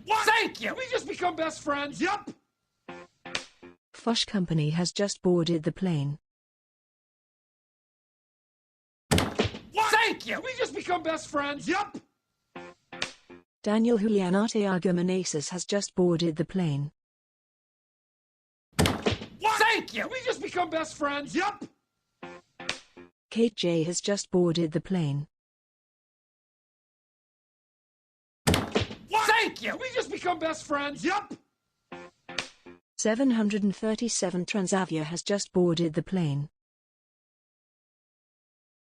What? Thank you! We just become best friends, yup! Fosh Company has just boarded the plane. What? Thank you! We just become best friends, yup! Daniel Julian Arteaga Meneses has just boarded the plane. What? Thank you! We just become best friends, yup! Kate J has just boarded the plane. What? Thank you! We just become best friends, yup! 737 Transavia has just boarded the plane.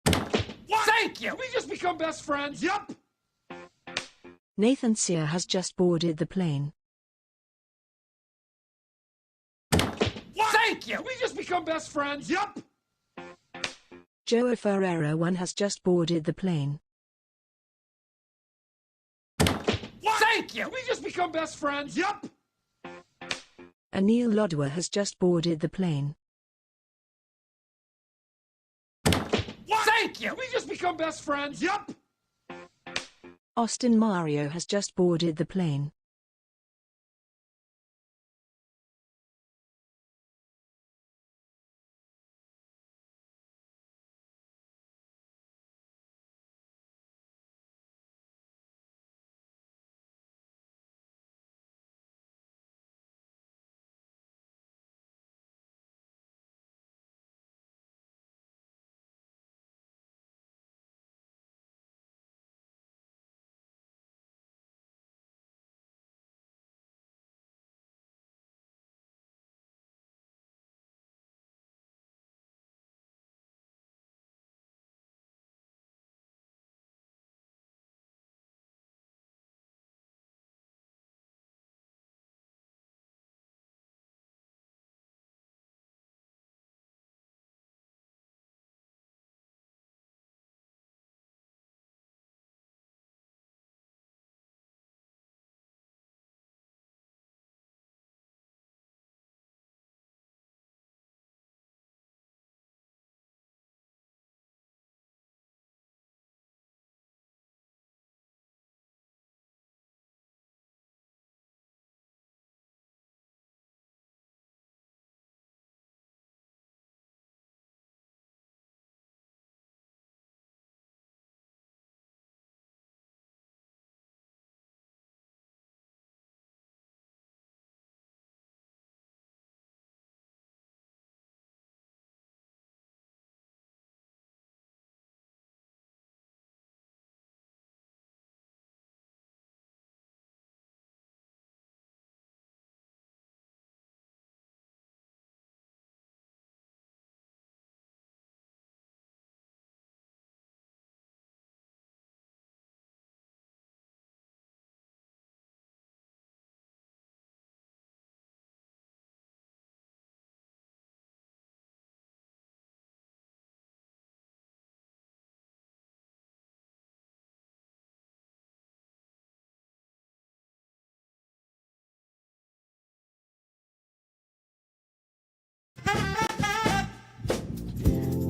What? Thank you! We just become best friends, yup! Nathan Sear has just boarded the plane. What? Thank you! We just become best friends, yup! Joe Ferreira 1 has just boarded the plane. What? Thank you! We just become best friends, yup! Anil Lodwa has just boarded the plane. What? Thank you! We just become best friends, yup! Austin Mario has just boarded the plane.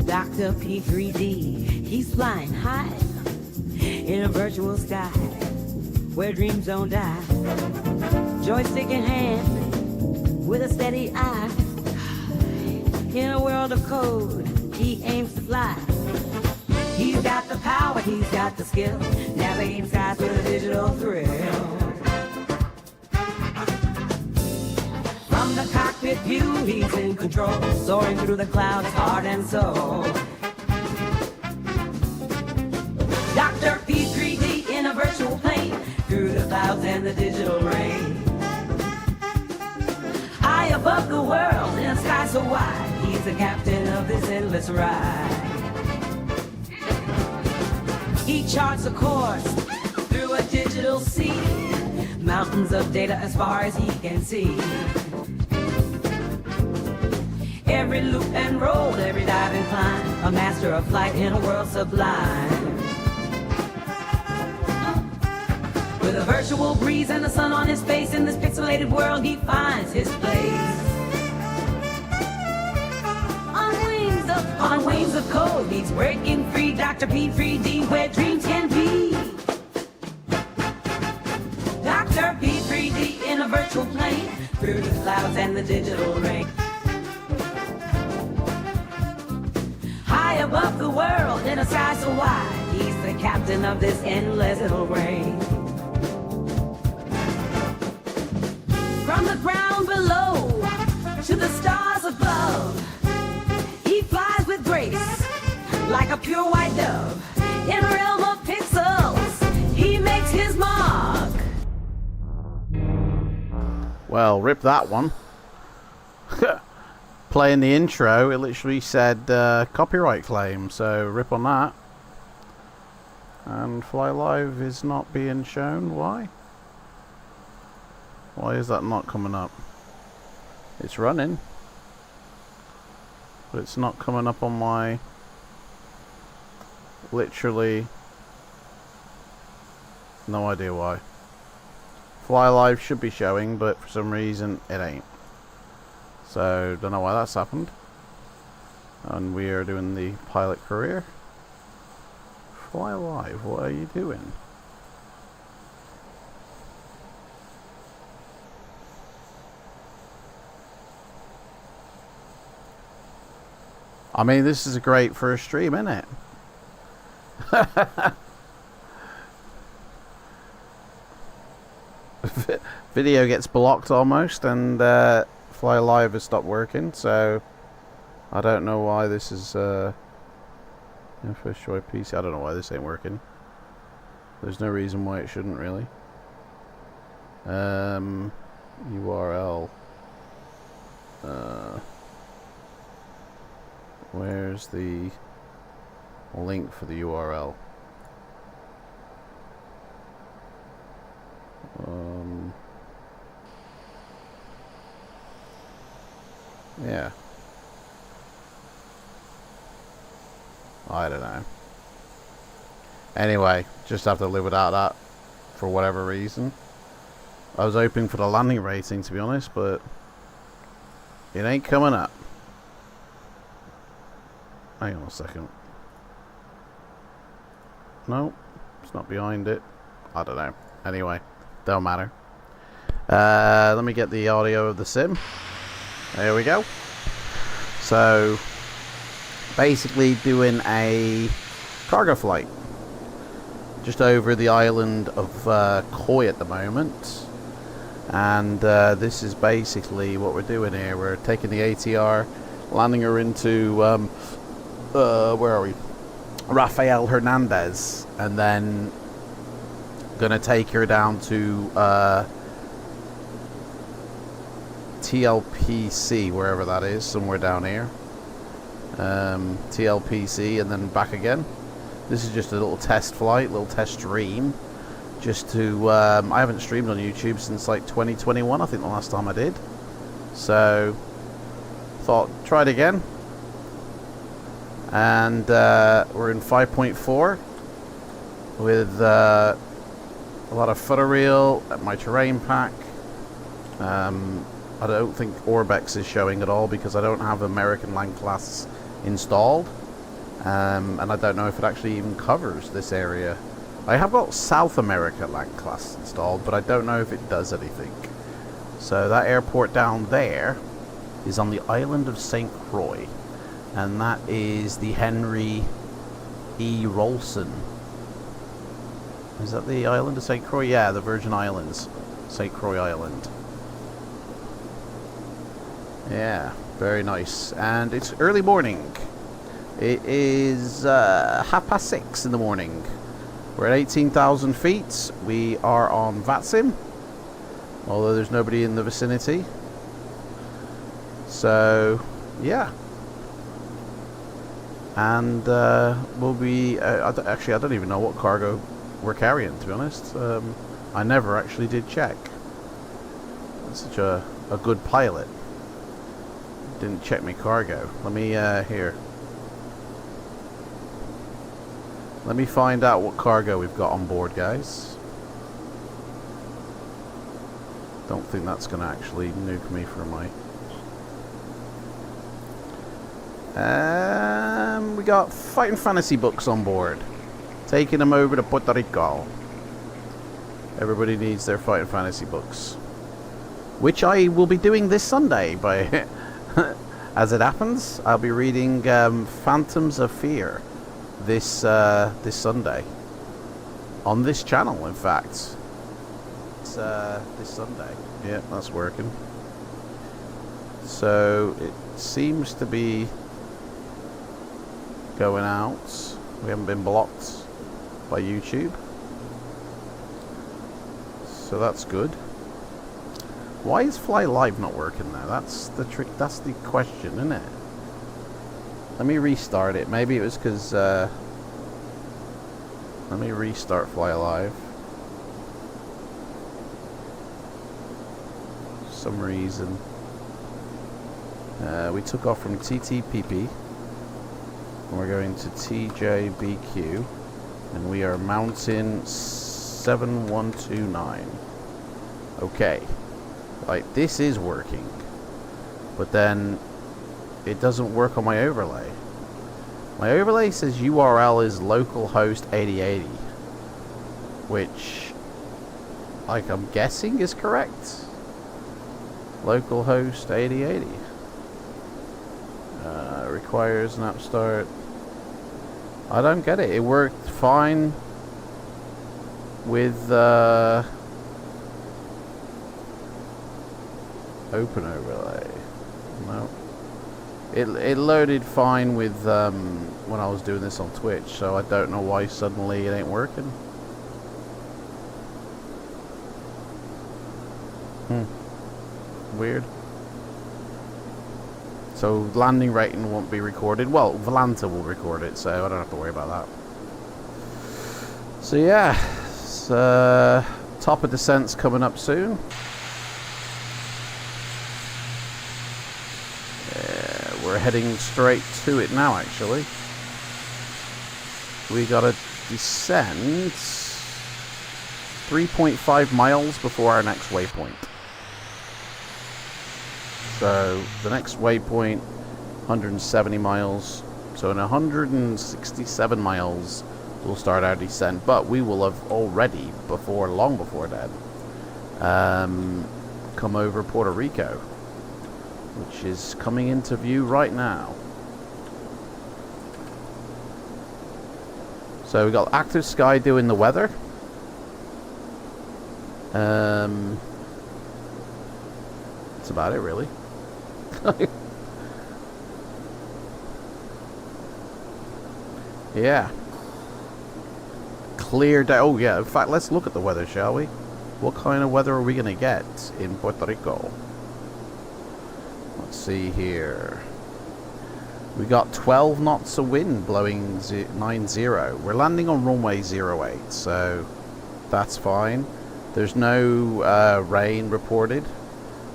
Dr. P3D, he's flying high in a virtual sky where dreams don't die. Joystick in hand with a steady eye. In a world of code, he aims to fly. He's got the power, he's got the skill, navigating skies with a digital thrill. From the cockpit view, he's in control, soaring through the clouds, heart and soul. Dr. P3D in a virtual plane, through the clouds and the digital rain. High above the world, in a sky so wide, he's the captain of this endless ride. He charts a course through a digital sea, mountains of data as far as he can see. Every loop and roll, every dive and climb, a master of flight in a world sublime. With a virtual breeze and the sun on his face, in this pixelated world he finds his place. On wings of code, he's breaking free, Dr. P3D, where dreams can be. Dr. P3D. stars and the digital ring. High above the world in a sky so wide, he's the captain of this endless little ring. From the ground below to the stars above, he flies with grace like a pure white dove. In a realm of pixels, he makes his mark. Well, rip that one. Playing the intro, it literally said copyright claim, so rip on that. And Fly Live is not being shown. Why? Why is that not coming up? It's running, but it's not coming up on my... Literally no idea why. Fly Live should be showing, but for some reason it ain't. So don't know why that's happened. And we are doing the pilot career. Fly Live, what are you doing? I mean, this is a great first stream, isn't it? Video gets blocked almost, and Fly Live has stopped working, so I don't know why this is first choice PC. I don't know why this ain't working. There's no reason why it shouldn't, really. URL. Where's the link for the URL? Yeah. I don't know. Anyway, just have to live without that for whatever reason. I was hoping for the landing rating, to be honest, but it ain't coming up. Hang on a second. No, it's not behind it. I don't know. Anyway, don't matter. Let me get the audio of the sim. There we go. So, basically doing a cargo flight just over the island of Koi at the moment. And this is basically what we're doing here. We're taking the ATR, landing her into, where are we? Rafael Hernandez, and then gonna take her down to TLPC, wherever that is, somewhere down here. TLPC, and then back again. This is just a little test flight, little test stream, just to I haven't streamed on YouTube since like 2021, I think the last time I did, so thought try it again. And we're in 5.4 with a lot of footer reel at my terrain pack. I don't think Orbex is showing at all because I don't have American land class installed, and I don't know if it actually even covers this area. I have got South America land class installed, but I don't know if it does anything. So that airport down there is on the island of St. Croix, and that is the Henry E. Rolson. Is that the island of St. Croix? Yeah, the Virgin Islands, St. Croix Island. Yeah, very nice. And it's early morning. It is 6:30 in the morning. We're at 18,000 feet. We are on VATSIM, although there's nobody in the vicinity. So, yeah. And we'll be... actually, I don't even know what cargo we're carrying, to be honest. I never actually did check. I'm such a good pilot. Didn't check my cargo. Let me, here. Let me find out what cargo we've got on board, guys. Don't think that's going to actually nuke me for my... we got Fighting Fantasy books on board. Taking them over to Puerto Rico. Everybody needs their Fighting Fantasy books. which I will be doing this Sunday. By as it happens, I'll be reading Phantoms of Fear this this Sunday on this channel. In fact, it's this Sunday. Yeah, that's working. So it seems to be going out. We haven't been blocked by YouTube, so that's good. Why is Fly Live not working now? That's the trick. That's the question, isn't it? Let me restart it. Maybe it was because let me restart Fly Live. For some reason we took off from TTPP and we're going to TJBQ, and we are mountain 7129. Okay, right, this is working, but then it doesn't work on my overlay. My overlay says URL is localhost 8080, which, like, I'm guessing is correct. Localhost 8080. Requires an app start. I don't get it. It worked fine with open overlay. No. It loaded fine with when I was doing this on Twitch, so I don't know why suddenly it ain't working. Weird. So landing rating won't be recorded. Well, Volanta will record it, so I don't have to worry about that. So yeah, top of descent's coming up soon. We're heading straight to it now, actually. We gotta descend 3.5 miles before our next waypoint. So the next waypoint, 170 miles. So in 167 miles, we'll start our descent. But we will have already, long before then, come over Puerto Rico, which is coming into view right now. So we got active sky doing the weather. That's about it, really. Yeah. Clear day. Oh yeah, in fact, let's look at the weather, shall we? What kind of weather are we going to get in Puerto Rico? Let's see here. We got 12 knots of wind blowing 90. We're landing on runway 08, so that's fine. There's no rain reported.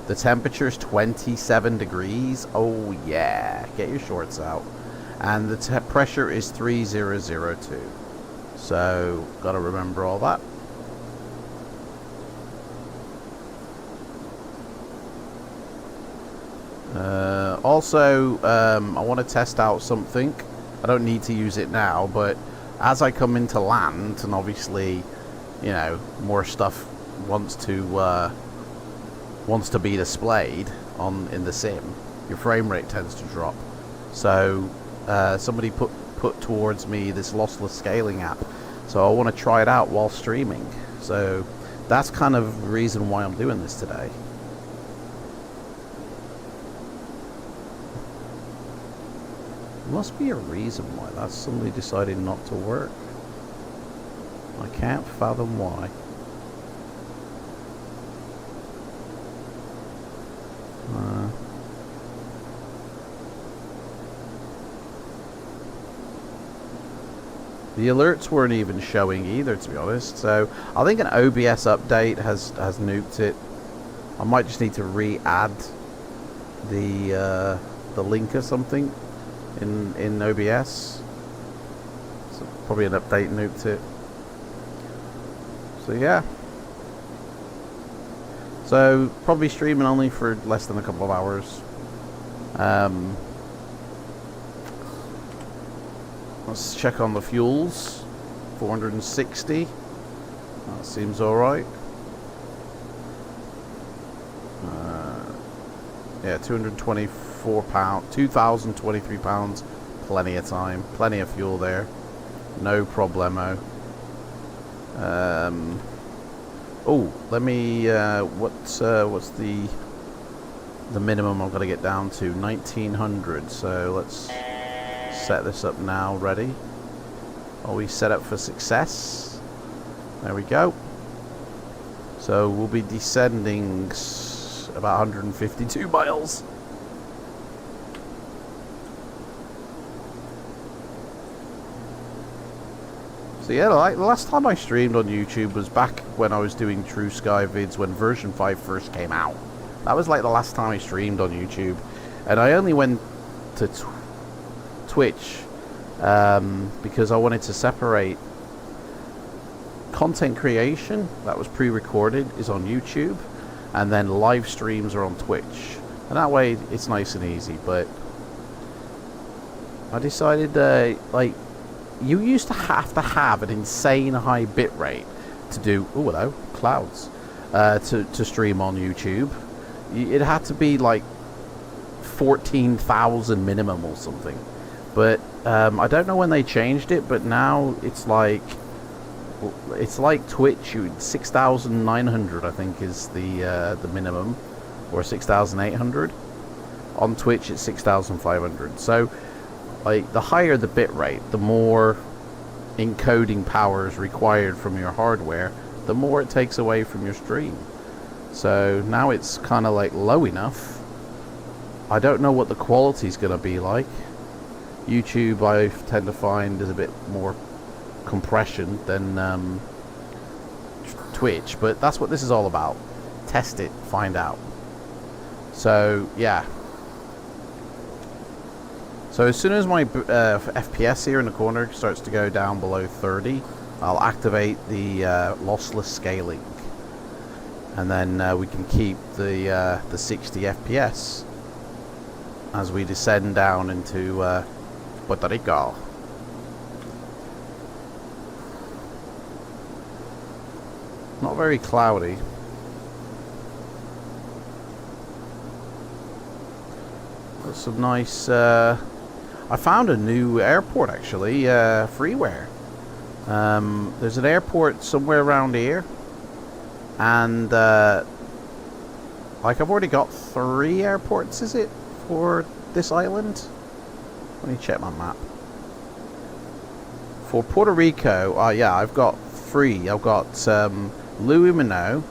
The temperature is 27 degrees. Oh yeah, get your shorts out. And the pressure is 3002. So, gotta remember all that. Also, I want to test out something. I don't need to use it now, but as I come into land, and obviously, you know, more stuff wants to be displayed in the sim, your frame rate tends to drop. So somebody put towards me this lossless scaling app, so I want to try it out while streaming. So that's kind of the reason why I'm doing this today. Must be a reason why that's suddenly decided not to work. I can't fathom why. The alerts weren't even showing either, to be honest. So I think an OBS update has nuked it. I might just need to re-add the link or something in OBS. So probably an update nuked it. So yeah. So probably streaming only for less than a couple of hours. Let's check on the fuels. 460. That seems alright. Yeah, 224 pounds, 2,023 pounds. Plenty of time, plenty of fuel there. No problemo. Oh, let me. What's the minimum I've got to get down to? 1900. So let's set this up now. Ready? Are we set up for success? There we go. So we'll be descending about 152 miles. So yeah, like the last time I streamed on YouTube was back when I was doing True Sky vids when version 5 first came out. That was like the last time I streamed on YouTube, and I only went to Twitch because I wanted to separate content creation that was pre-recorded is on YouTube, and then live streams are on Twitch, and that way it's nice and easy. But I decided like, you used to have an insane high bit rate to do, oh hello, clouds, to stream on YouTube. It had to be like 14,000 minimum or something. But I don't know when they changed it, but now it's like Twitch. 6,900 I think is the minimum, or 6,800. On Twitch it's 6,500. So like the higher the bit rate, the more encoding power is required from your hardware, the more it takes away from your stream. So now it's kind of like low enough. I don't know what the quality is going to be like. YouTube I tend to find is a bit more compression than Twitch, but that's what this is all about. Test it, find out. So yeah. So as soon as my FPS here in the corner starts to go down below 30, I'll activate the lossless scaling, and then we can keep the 60 FPS as we descend down into Puerto Rico. Not very cloudy. Got some nice. I found a new airport actually, freeware. There's an airport somewhere around here, and like I've already got 3 airports, is it, for this island? Let me check my map. For Puerto Rico, yeah, I've got 3. I've got Louis Minot,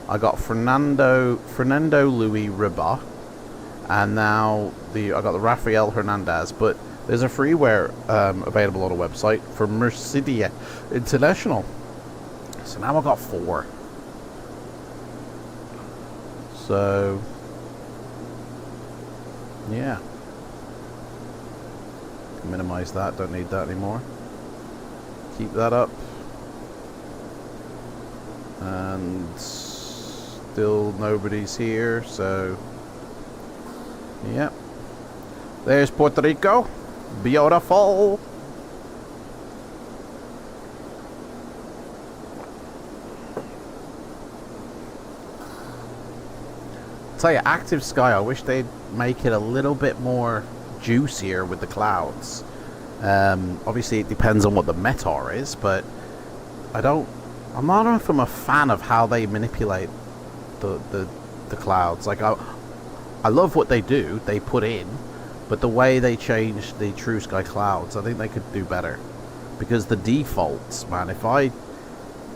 I got Fernando Louis Riba, and now I got the Rafael Hernandez. But there's a freeware available on a website for Mercedes International. So now I've got 4. So yeah, minimize that, don't need that anymore. Keep that up. And still nobody's here, so yep. There's Puerto Rico. Beautiful. Tell you, Active Sky, I wish they'd make it a little bit more juicier with the clouds. Obviously it depends on what the METAR is, but I'm not enough of a fan of how they manipulate the clouds. Like I love what they do, they put in, but the way they change the True Sky clouds, I think they could do better. Because the defaults, man,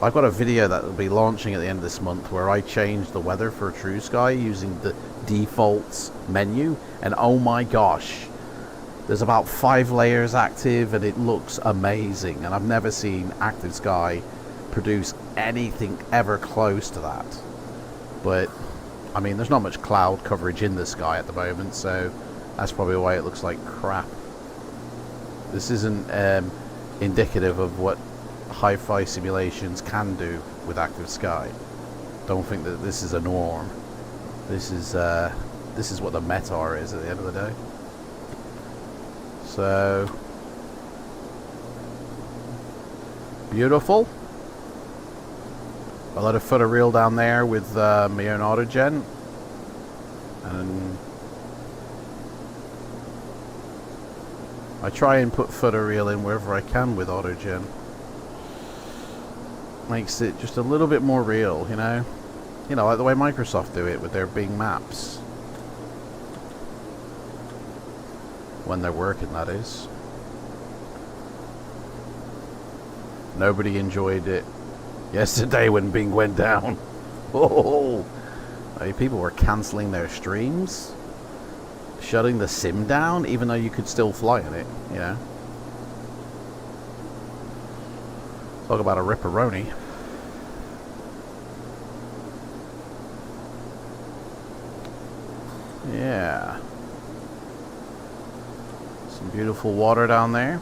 I've got a video that will be launching at the end of this month where I changed the weather for True Sky using the defaults menu, and oh my gosh, there's about 5 layers active and it looks amazing, and I've never seen Active Sky produce anything ever close to that. But I mean, there's not much cloud coverage in the sky at the moment, so that's probably why it looks like crap. This isn't indicative of what hi-fi simulations can do with Active Sky. Don't think that this is a norm. This is what the METAR is at the end of the day. So beautiful. I let a footer reel down there with my own autogen. And I try and put footer reel in wherever I can with autogen. Makes it just a little bit more real, you know? You know, like the way Microsoft do it with their Bing Maps. When they're working, that is. Nobody enjoyed it yesterday when Bing went down. Oh, people were cancelling their streams, shutting the sim down, even though you could still fly in it, you know. Talk about a ripperoni. Yeah. Some beautiful water down there.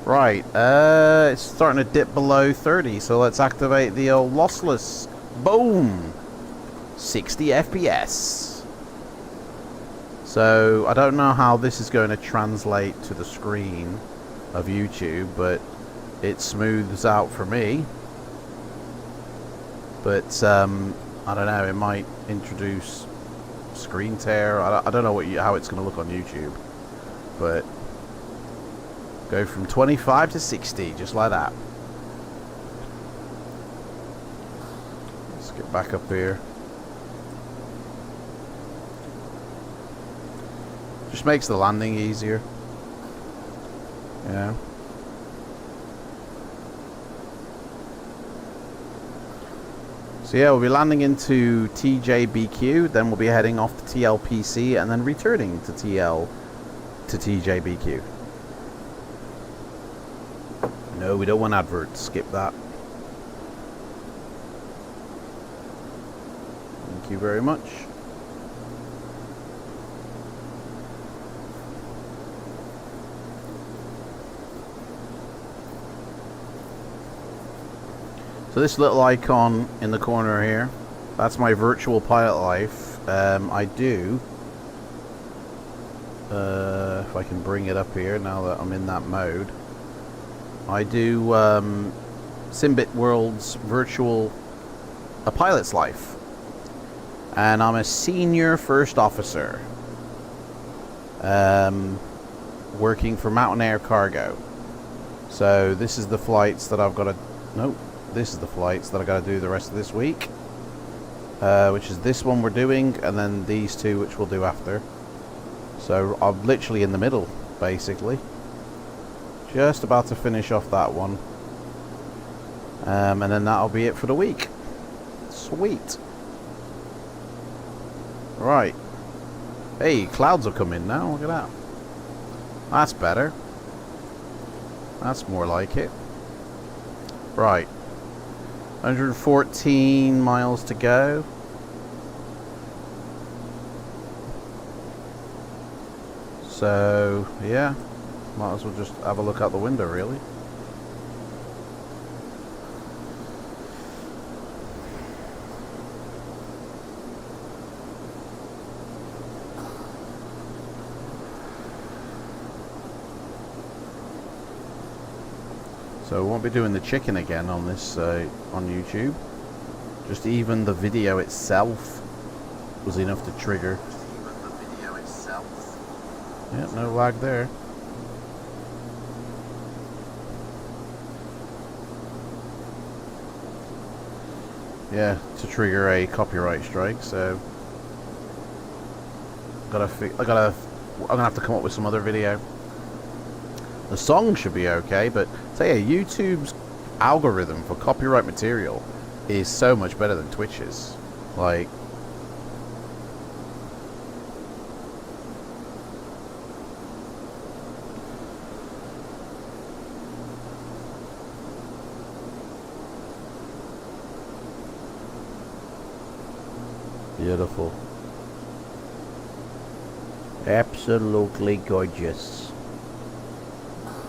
Right, it's starting to dip below 30, so let's activate the old lossless. Boom! 60 FPS. So, I don't know how this is going to translate to the screen of YouTube, but it smooths out for me. But, I don't know, it might introduce screen tear. I don't know how it's going to look on YouTube, but go from 25 to 60, just like that. Let's get back up here. Just makes the landing easier. Yeah. So yeah, we'll be landing into TJBQ, then we'll be heading off to TLPC, and then returning to TJBQ. No, we don't want adverts. Skip that. Thank you very much. So this little icon in the corner here, that's my virtual pilot life. I do, if I can bring it up here now that I'm in that mode, I do Simbit World's virtual pilot's life, and I'm a senior first officer working for Mountain Air Cargo. So this is the flights that I've got to this is the flights that I got to do the rest of this week, which is this one we're doing, and then these two which we'll do after. So I'm literally in the middle, basically. Just about to finish off that one. And then that'll be it for the week. Sweet. Right. Hey, clouds are coming now. Look at that. That's better. That's more like it. Right. 114 miles to go. So, yeah. Might as well just have a look out the window, really. So we won't be doing the chicken again on this on YouTube. Just even the video itself was enough to trigger. Yeah, no lag there. Yeah, to trigger a copyright strike. So I'm gonna have to come up with some other video. The song should be okay, but say YouTube's algorithm for copyright material is so much better than Twitch's. Like, beautiful. Absolutely gorgeous.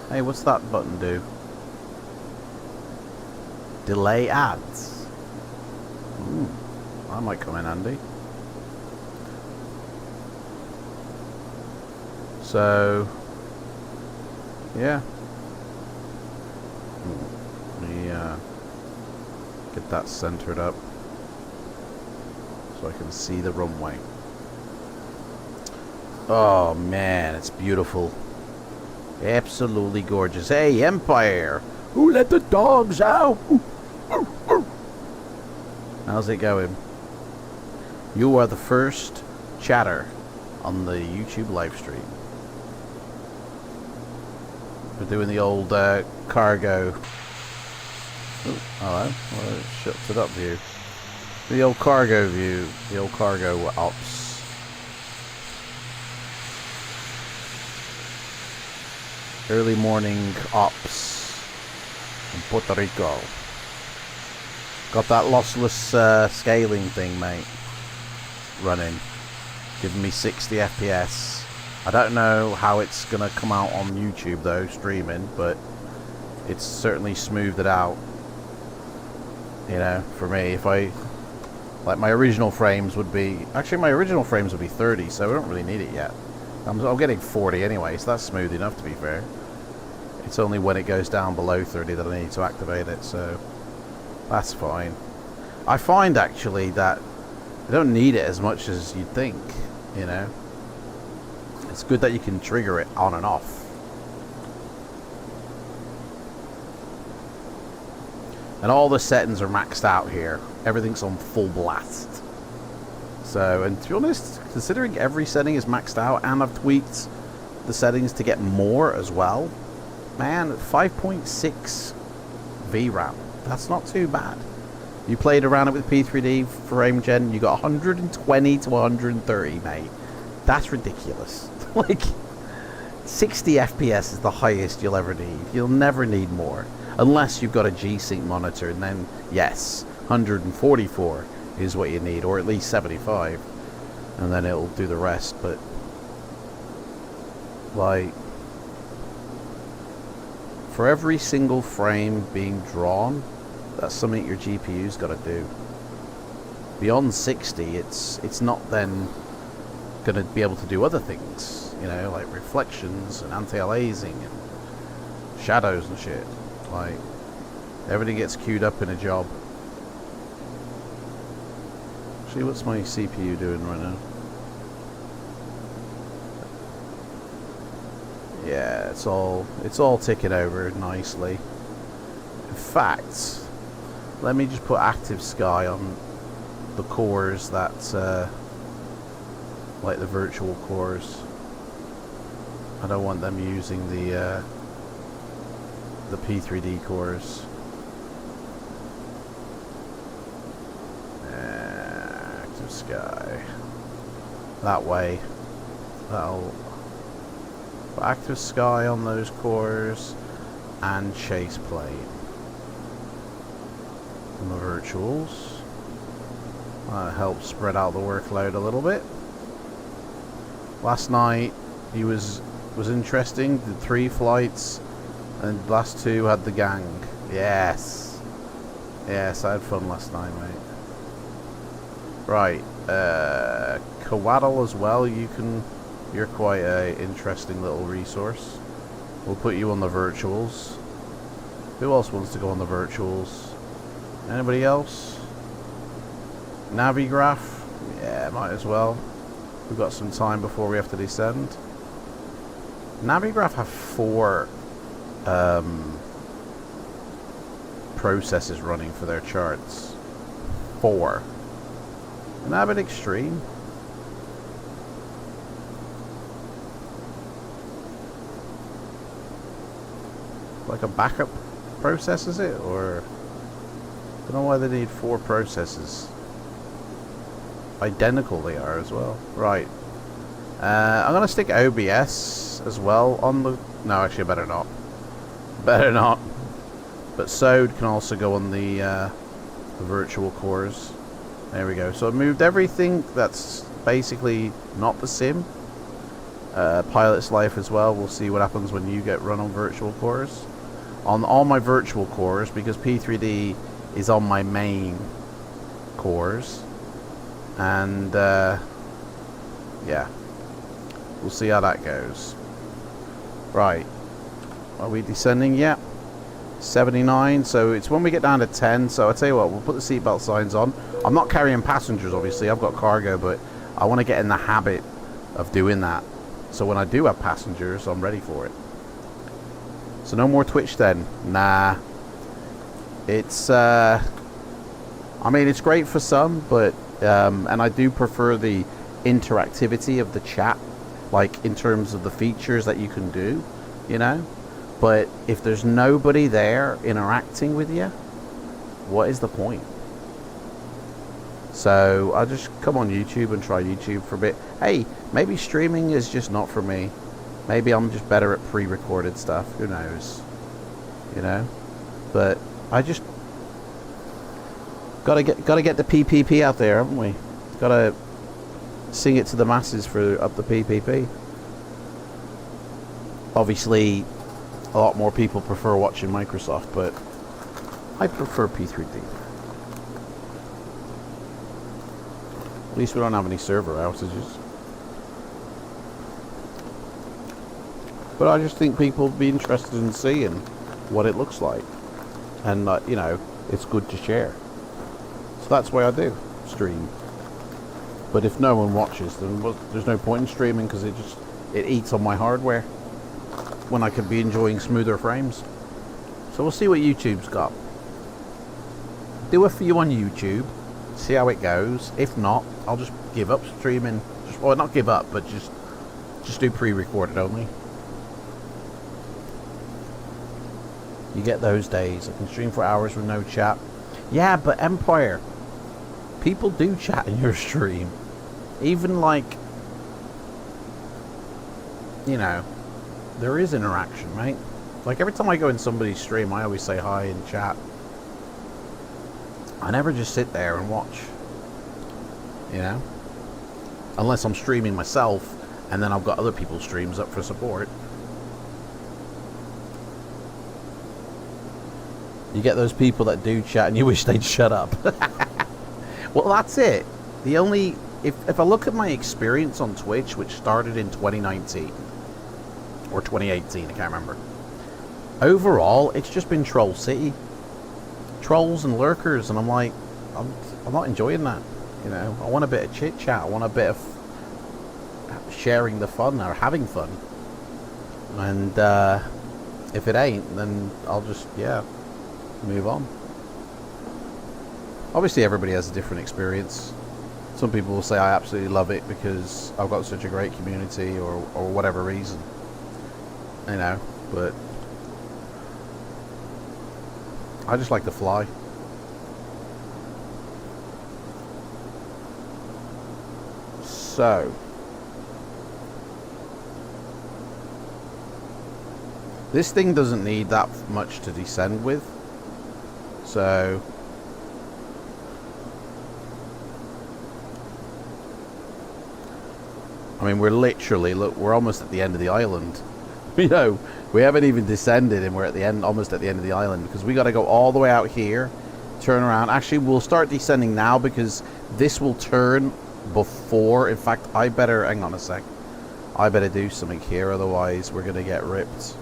Hey, what's that button do? Delay ads. That might come in handy. So, yeah. Let me get that centered up. so I can see the runway. Oh man, it's beautiful. Absolutely gorgeous. Hey, Empire! Who let the dogs out? How's it going? You are the first chatter on the YouTube live stream. We're doing the old cargo. Oh, hello. Well, it shuts it up view. The old cargo view. The old cargo ops. Early morning ops in Puerto Rico. Got that lossless scaling thing, mate, running. Giving me 60 FPS. I don't know how it's going to come out on YouTube, though, streaming, but it's certainly smoothed it out. You know, for me, if I... Like, my original frames would be... Actually, my original frames would be 30, so I don't really need it yet. I'm getting 40 anyway, so that's smooth enough, to be fair. It's only when it goes down below 30 that I need to activate it, so... That's fine. I find, actually, that I don't need it as much as you'd think, you know? It's good that you can trigger it on and off. And all the settings are maxed out here. Everything's on full blast. So, and to be honest, considering every setting is maxed out and I've tweaked the settings to get more as well, man, 5.6 VRAM. That's not too bad. You played around it with P3D frame gen, you got 120 to 130, mate. That's ridiculous. Like, 60 FPS is the highest you'll ever need. You'll never need more. Unless you've got a G-Sync monitor, and then, yes, 144 is what you need, or at least 75. And then it'll do the rest, but... Like... For every single frame being drawn, that's something your GPU's got to do. Beyond 60, it's not then going to be able to do other things, you know, like reflections and anti-aliasing and shadows and shit. Like, everything gets queued up in a job. Actually, what's my CPU doing right now? Yeah, it's all ticking over nicely. In fact, let me just put Active Sky on the cores that, like the virtual cores. I don't want them using the P3D cores. Active Sky. That way, that'll put Active Sky on those cores and Chase Plane on the virtuals. That helps spread out the workload a little bit. Last night he was interesting. Did 3 flights, and the last 2 had the gang. Yes, yes, I had fun last night, mate. Right, Coatl as well. You're quite a interesting little resource. We'll put you on the virtuals. Who else wants to go on the virtuals? Anybody else? Navigraph? Yeah, might as well. We've got some time before we have to descend. Navigraph have 4 processes running for their charts. 4. And have an extreme. Like a backup process, is it? Or I don't know why they need 4 processes. Identical they are as well. Right. I'm gonna stick OBS as well on the... No, actually, better not. Better not. But SOD can also go on the virtual cores. There we go. So I moved everything that's basically not the sim. Pilot's Life as well. We'll see what happens when you get run on virtual cores. On all my virtual cores, because P3D is on my main cores. And, yeah. We'll see how that goes. Right. Are we descending yet? 79. So it's when we get down to 10. So I tell you what, we'll put the seatbelt signs on. I'm not carrying passengers, obviously. I've got cargo, but I want to get in the habit of doing that. So when I do have passengers, I'm ready for it. So no more Twitch then. Nah. It's, I mean, it's great for some, but, and I do prefer the interactivity of the chat, like in terms of the features that you can do, you know? But if there's nobody there interacting with you, what is the point? So I'll just come on YouTube and try YouTube for a bit. Hey, maybe streaming is just not for me. Maybe I'm just better at pre-recorded stuff. Who knows? You know? But I just gotta get the PPP out there, haven't we? Gotta sing it to the masses for up the PPP. Obviously, a lot more people prefer watching Microsoft, but I prefer P3D. At least we don't have any server outages. But I just think people would be interested in seeing what it looks like. And, you know, it's good to share. So that's why I do stream. But if no one watches, then there's no point in streaming, because it eats on my hardware when I could be enjoying smoother frames. So we'll see what YouTube's got. Do a few on YouTube, see how it goes. If not, I'll just give up streaming. Well, not give up, but just do pre-recorded only. You get those days. I can stream for hours with no chat. Yeah, but Empire, people do chat in your stream. Even like, you know, there is interaction, right? Like every time I go in somebody's stream, I always say hi and chat. I never just sit there and watch, you know? Unless I'm streaming myself and then I've got other people's streams up for support. You get those people that do chat and you wish they'd shut up. Well, that's it. The only... If I look at my experience on Twitch, which started in 2019 or 2018, I can't remember. Overall, it's just been Troll City, trolls and lurkers, and I'm like, I'm not enjoying that. You know, I want a bit of chit chat. I want a bit of sharing the fun or having fun. And if it ain't, then I'll just move on. Obviously, everybody has a different experience. Some people will say I absolutely love it because I've got such a great community, or whatever reason, you know, but I just like to fly. So this thing doesn't need that much to descend with, so I mean, we're literally, look, we're almost at the end of the island. You know, we haven't even descended and we're at the end, almost at the end of the island, because we got to go all the way out here, turn around. Actually, we'll start descending now because this will turn before. In fact, I better, hang on a sec. I better do something here, otherwise we're going to get ripped.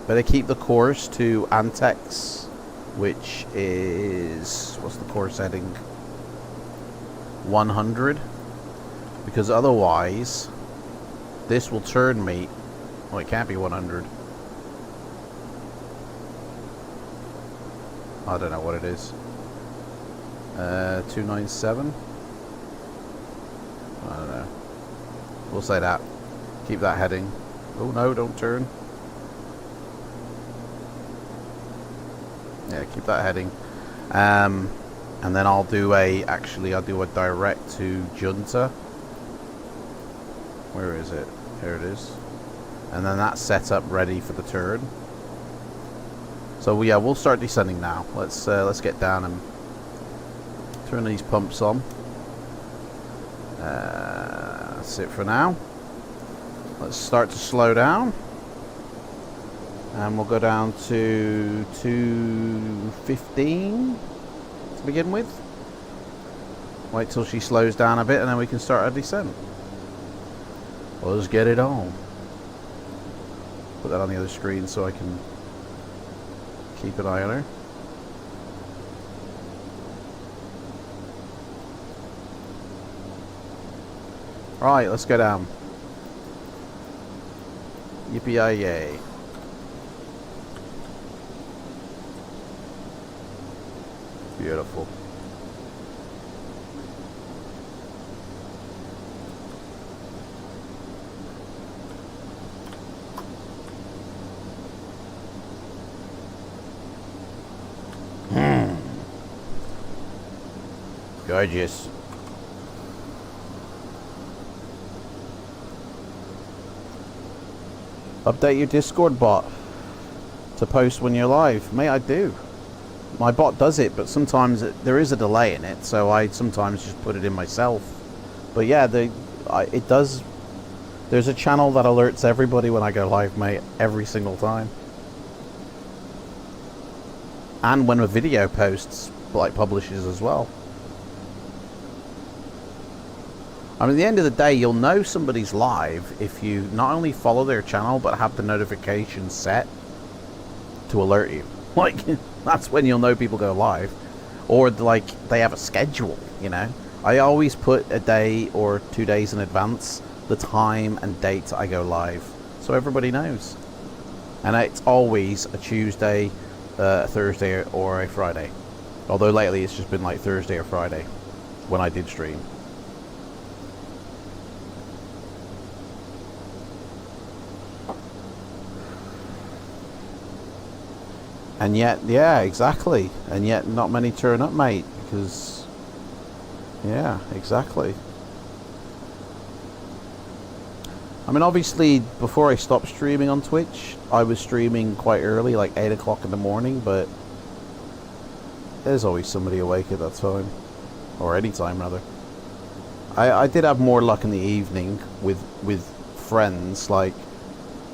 Better keep the course to Antex, which is, what's the course heading? 100. Because otherwise, this will turn me. Oh, it can't be 100. I don't know what it is. 297. I don't know. We'll say that. Keep that heading. Oh no! Don't turn. Yeah, keep that heading. And then I'll do a. Actually, I'll do a direct to Junta. Where is it? Here it is. And then that's set up ready for the turn. So yeah, we'll start descending now. Let's get down and turn these pumps on. That's it for now. Let's start to slow down. And we'll go down to 215 to begin with. Wait till she slows down a bit and then we can start our descent. Let's get it on. Put that on the other screen so I can keep an eye on her. Right, let's go down. Yippee-yay. Beautiful. Gorgeous. Update your Discord bot to post when you're live. Mate, I do. My bot does it, but sometimes there is a delay in it, so I sometimes just put it in myself. But yeah, it does. There's a channel that alerts everybody when I go live, mate, every single time. And when a video posts, like, publishes as well. I mean, at the end of the day, you'll know somebody's live if you not only follow their channel, but have the notifications set to alert you. Like, that's when you'll know people go live. Or, like, they have a schedule, you know. I always put a day or 2 days in advance the time and date I go live, so everybody knows. And it's always a Tuesday, a Thursday, or a Friday. Although lately it's just been like Thursday or Friday when I did stream. And yet, yeah, exactly. And yet not many turn up, mate, because, yeah, exactly. I mean, obviously, before I stopped streaming on Twitch, I was streaming quite early, like 8 o'clock in the morning, but there's always somebody awake at that time. Or any time, rather. I did have more luck in the evening with friends, like,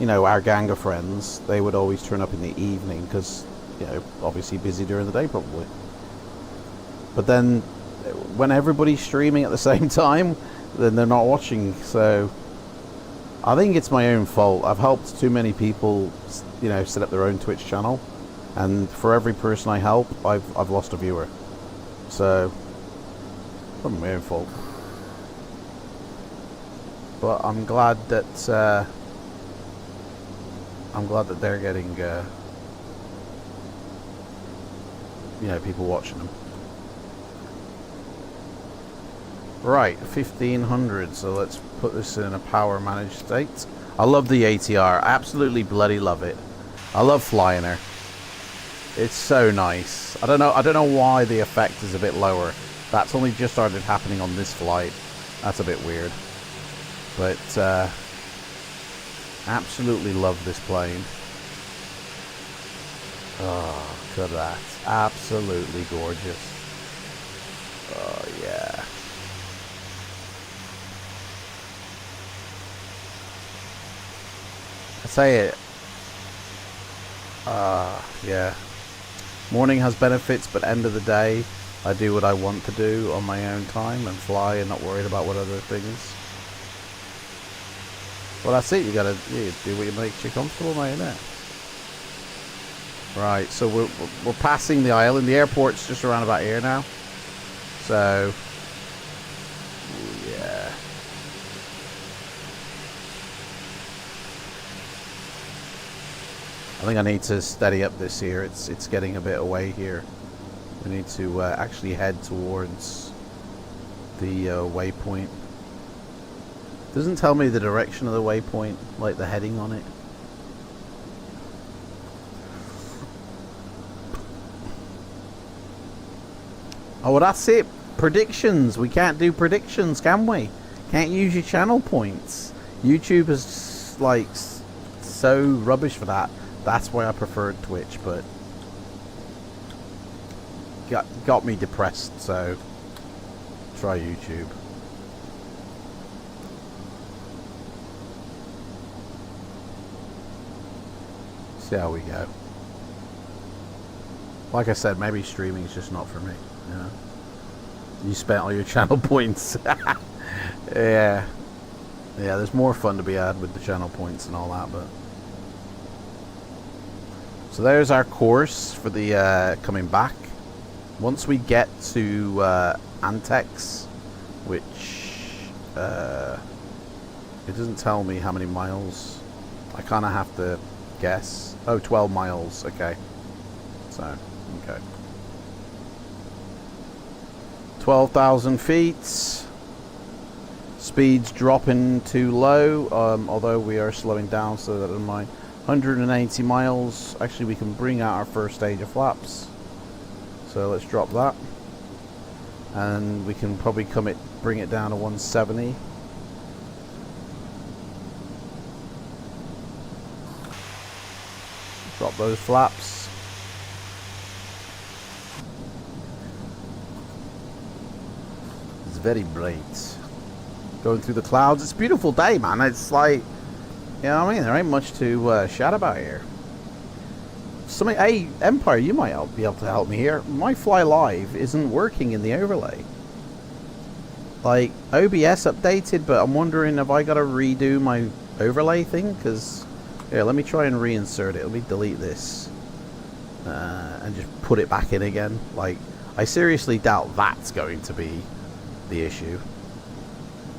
you know, our gang of friends. They would always turn up in the evening, because, you know, obviously busy during the day, probably. But then, when everybody's streaming at the same time, then they're not watching, so I think it's my own fault. I've helped too many people, you know, set up their own Twitch channel, and for every person I help, I've lost a viewer. So, probably my own fault. But I'm glad that they're getting, you know, people watching them. Right, 1500, so let's put this in a power managed state. I love the ATR, absolutely bloody love it. I love flying her. It's so nice. I don't know why the effect is a bit lower. That's only just started happening on this flight. That's a bit weird. But absolutely love this plane. Oh, look at that. Absolutely gorgeous. Oh yeah. I say it. Yeah. Morning has benefits, but end of the day, I do what I want to do on my own time and fly and not worried about what other things. Well, that's it. You gotta do what makes you comfortable, mate, innit? Right. So we're passing the island. The airport's just around about here now. So yeah. I think I need to steady up this here. It's getting a bit away here. We need to actually head towards the waypoint. Doesn't tell me the direction of the waypoint, like the heading on it. Oh, well, that's it. Predictions. We can't do predictions, can we? Can't use your channel points. YouTube is like so rubbish for that. That's why I preferred Twitch, but got me depressed, so try YouTube. See how we go. Like I said, maybe streaming is just not for me. You know? You spent all your channel points. Yeah, there's more fun to be had with the channel points and all that, but So there's our course for the coming back. Once we get to Antex, which it doesn't tell me how many miles. I kind of have to guess. Oh, 12 miles. Okay. So, okay. 12,000 feet. Speed's dropping too low, although we are slowing down, so that in my 180 miles, actually we can bring out our first stage of flaps. So let's drop that. And we can probably bring it down to 170. Drop those flaps. It's very bright. Going through the clouds. It's a beautiful day, man. It's like, you know what I mean? There ain't much to shout about here. Hey, Empire, you might be able to help me here. My Fly Live isn't working in the overlay. Like, OBS updated, but I'm wondering if I got to redo my overlay thing, because... Here, let me try and reinsert it. Let me delete this. And just put it back in again. Like, I seriously doubt that's going to be the issue.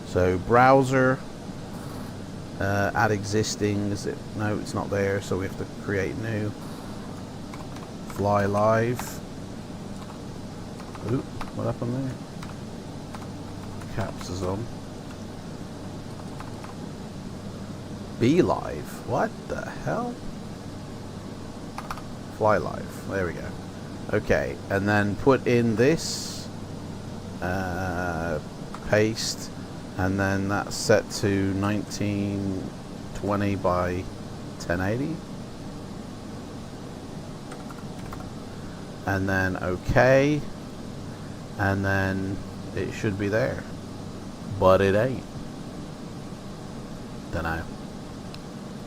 So, browser. Add existing. Is it? No, it's not there, so we have to create new. Fly Live. Ooh, what happened there? Caps is on. Be Live. What the hell? Fly Live. There we go. Okay, and then put in this. Paste. And then that's set to 1920 by 1080. And then OK. And then it should be there. But it ain't. Dunno.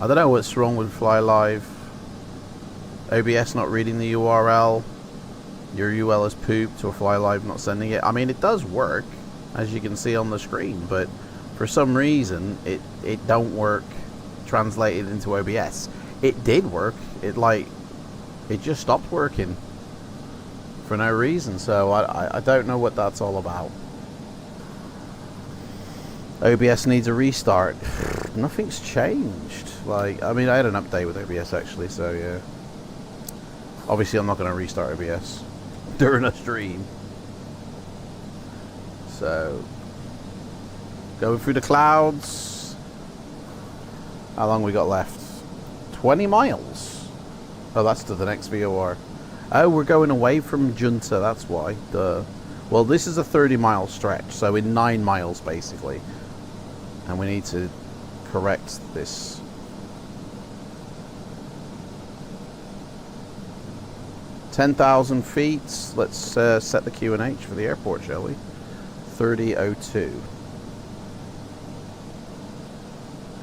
I don't know what's wrong with Fly Live. OBS not reading the URL. Your URL is pooped, or Fly Live not sending it. I mean, it does work, as you can see on the screen, but for some reason it don't work translated into OBS. It did work. It just stopped working for no reason. So I don't know what that's all about. OBS needs a restart. Nothing's changed. Like, I mean, I had an update with OBS actually, so yeah. Obviously, I'm not going to restart OBS during a stream. So, going through the clouds. How long we got left? 20 miles. Oh, that's to the next VOR. Oh, we're going away from Junta, that's why. Well, this is a 30-mile stretch, so in 9 miles, basically. And we need to correct this. $10,000 feet. Let's set the QNH for the airport, shall we? 3002.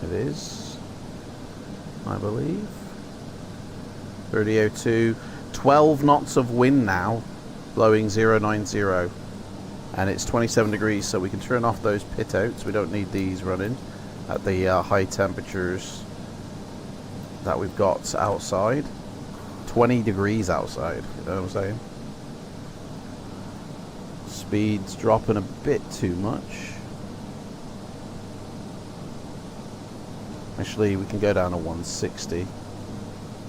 It is, I believe. 3002. 12 knots of wind now, blowing 090. And it's 27 degrees, so we can turn off those pit outs. We don't need these running at the high temperatures that we've got outside. 20 degrees outside, you know what I'm saying? Speed's dropping a bit too much. Actually, we can go down to 160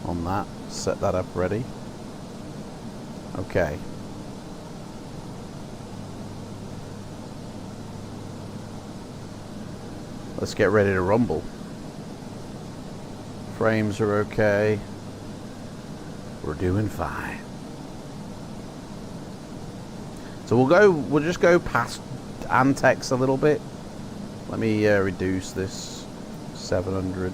on that. Set that up ready. Okay. Let's get ready to rumble. Frames are okay. We're doing fine. So we'll just go past Antex a little bit. Let me reduce this 700.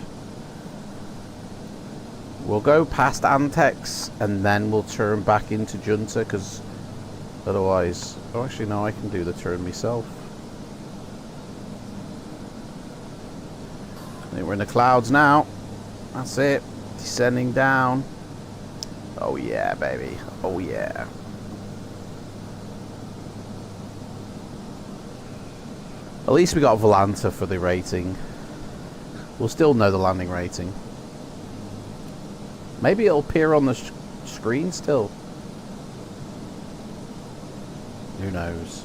We'll go past Antex and then we'll turn back into Junta, because otherwise... Oh, actually no, I can do the turn myself. I think we're in the clouds now. That's it. Descending down. Oh yeah, baby. Oh yeah. At least we got Volanta for the rating. We'll still know the landing rating. Maybe it'll appear on the screen still. Who knows?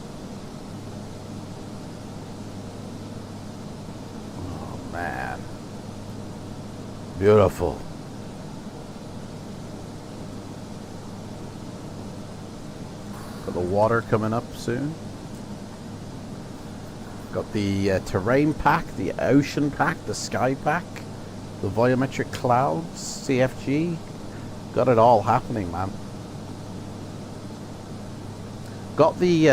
Oh man. Beautiful. Got the water coming up soon. Got the terrain pack, the ocean pack, the sky pack, the volumetric clouds, CFG. Got it all happening, man. Got the,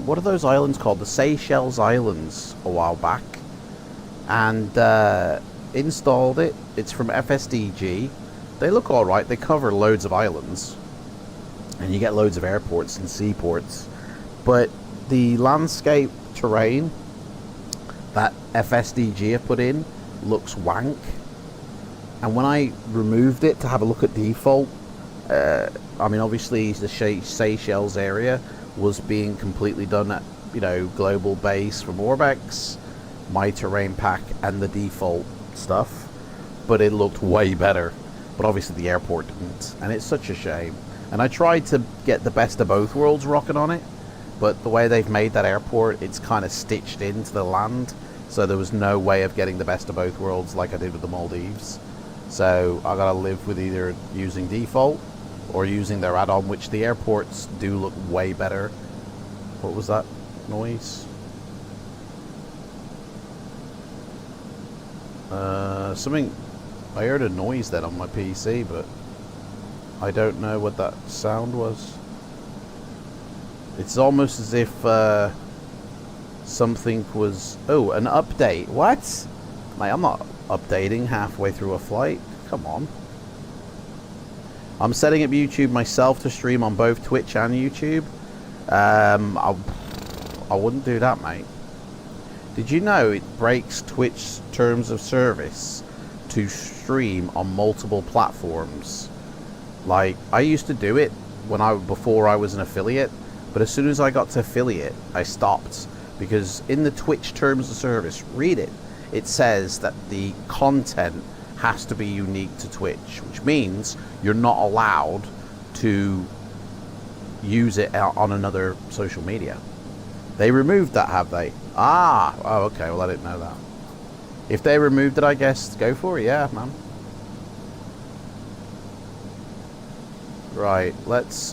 what are those islands called? The Seychelles Islands a while back. And installed it. It's from FSDG. They look alright. They cover loads of islands. And you get loads of airports and seaports. But the landscape terrain that FSDG have put in looks wank. And when I removed it to have a look at default, I mean, obviously the Seychelles area was being completely done at, you know, global base from Orbex, my terrain pack, and the default stuff. But it looked way better. But obviously the airport didn't, and it's such a shame. And I tried to get the best of both worlds rocking on it, but the way they've made that airport, it's kind of stitched into the land, so there was no way of getting the best of both worlds like I did with the Maldives. So I gotta live with either using default or using their add-on, which the airports do look way better. What was that noise? Something, I heard a noise then on my PC, but I don't know what that sound was. It's almost as if something was... Oh, an update. What? Mate, I'm not updating halfway through a flight. Come on. I'm setting up YouTube myself to stream on both Twitch and YouTube. I wouldn't do that, mate. Did you know it breaks Twitch terms of service to stream on multiple platforms? Like, I used to do it before I was an affiliate, but as soon as I got to affiliate, I stopped, because in the Twitch terms of service, read it, it says that the content has to be unique to Twitch, which means you're not allowed to use it on another social media. They removed that, have they? Ah, oh, okay, well, I didn't know that. If they removed it, I guess, go for it, yeah, man. Right, let's,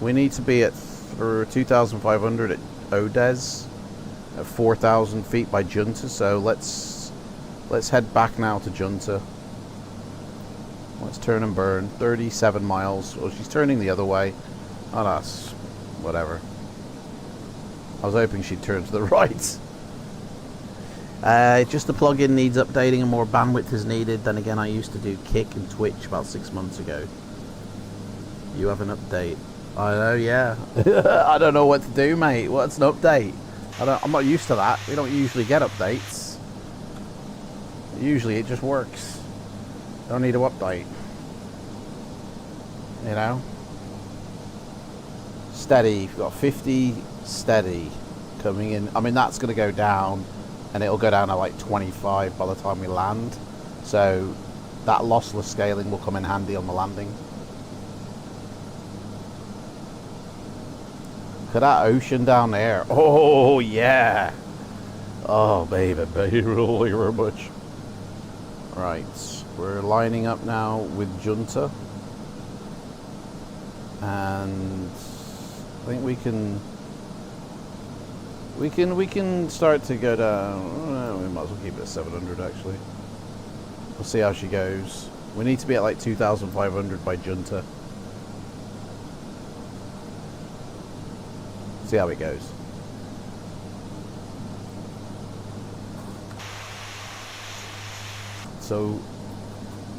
we need to be at 2,500 at Odez, at 4,000 feet by Junta, so let's head back now to Junta. Let's turn and burn, 37 miles. Oh, she's turning the other way. Oh, that's whatever. I was hoping she'd turn to the right. Just the plugin needs updating and more bandwidth is needed. Then again, I used to do Kick and Twitch about 6 months ago. You have an update. I know, yeah. I don't know what to do, mate. What's an update? I'm not used to that. We don't usually get updates. Usually it just works. Don't need to update. You know? Steady. You've got 50 steady coming in. I mean, that's going to go down, and it'll go down to like 25 by the time we land. So that lossless scaling will come in handy on the landing. Look at that ocean down there. Oh, yeah. Oh, baby. Thank you very much. Right. We're lining up now with Junta. And I think we can start to go down. We might as well keep it at 700, actually. We'll see how she goes. We need to be at like 2,500 by Junta. See how it goes. So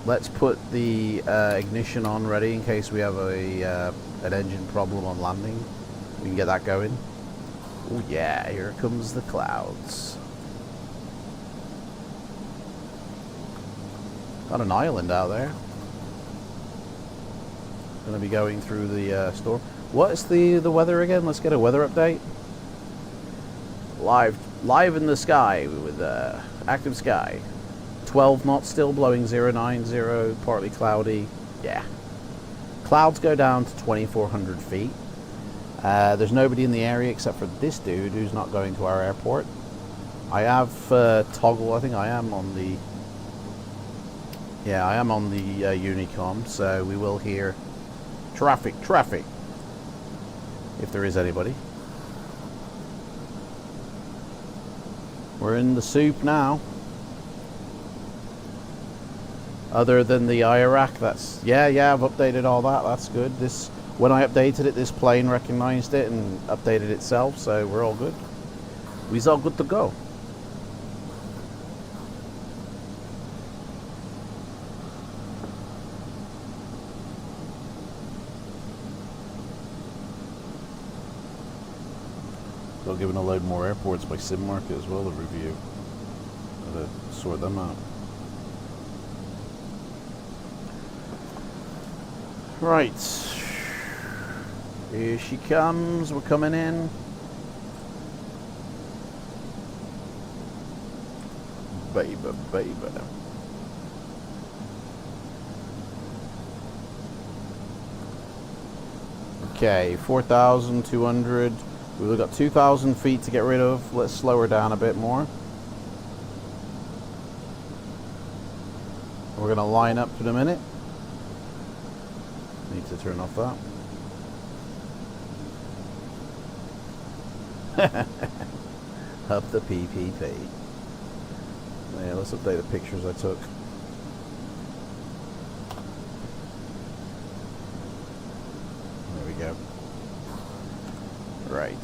let's put the ignition on ready in case we have an engine problem on landing. We can get that going. Oh yeah, here comes the clouds. Got an island out there. Gonna be going through the storm. What's the weather again? Let's get a weather update. Live in the sky with active sky. 12 knots still, blowing 090, partly cloudy. Yeah. Clouds go down to 2,400 feet. There's nobody in the area except for this dude who's not going to our airport. I have toggle, I think I am on the... Yeah, I am on the Unicom, so we will hear traffic, traffic, if there is anybody. We're in the soup now. Other than the IRAC, that's... Yeah, I've updated all that, that's good. This, when I updated it, this plane recognized it and updated itself, so we're all good. We're all good to go. They'll give it a load more airports by sim market as well to review. To sort them out. Right. Here she comes. We're coming in. Baby, baby. Okay, 4,200. We've got 2,000 feet to get rid of. Let's slow her down a bit more. We're going to line up for a minute. Need to turn off that. Up the PPP. Yeah, let's update the pictures I took. There we go. Right.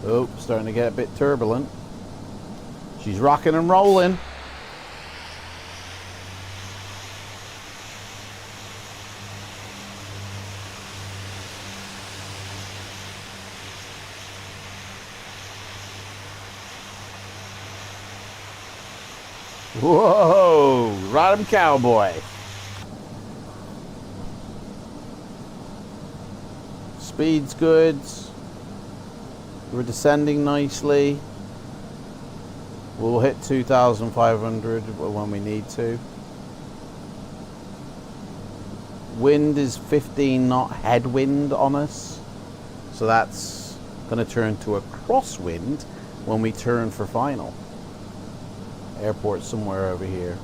Oh, starting to get a bit turbulent. She's rocking and rolling. Whoa! Ride 'em, cowboy. Speed's good. We're descending nicely. We'll hit 2,500 when we need to. Wind is 15 knot headwind on us. So that's going to turn to a crosswind when we turn for final. Airport somewhere over here.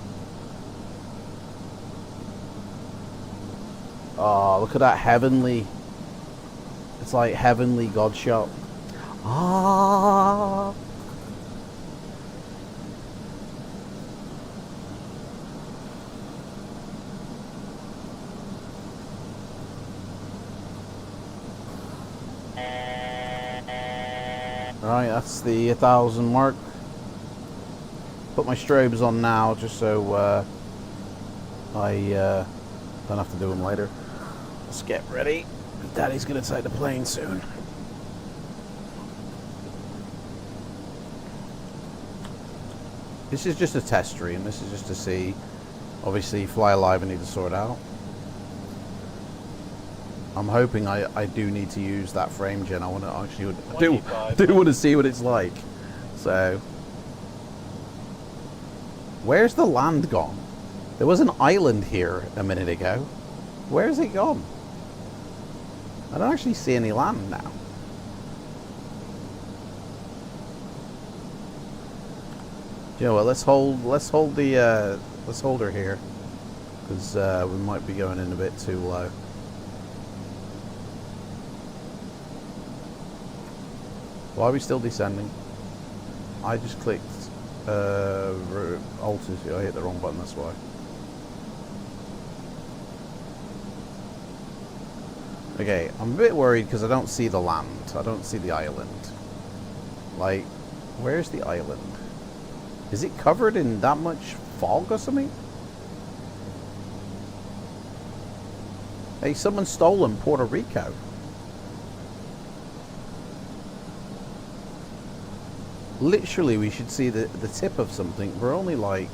Oh, look at that heavenly. It's like heavenly God shot. Ah. Right, that's the 1,000 mark. Put my strobes on now just so I don't have to do them later. Let's get ready. Daddy's gonna take the plane soon. This is just a test stream. This is just to see. Obviously, Fly Live I need to sort out. I'm hoping I do need to use that frame gen. I want to actually do want to see what it's like. So, where's the land gone? There was an island here a minute ago. Where's it gone? I don't actually see any land now. You know what? Let's hold her here, because we might be going in a bit too low. Why are we still descending? I just clicked Alt. I hit the wrong button. That's why. Okay, I'm a bit worried because I don't see the land. I don't see the island. Like, where's the island? Is it covered in that much fog or something? Hey, someone's stolen Puerto Rico. Literally, we should see the tip of something. We're only like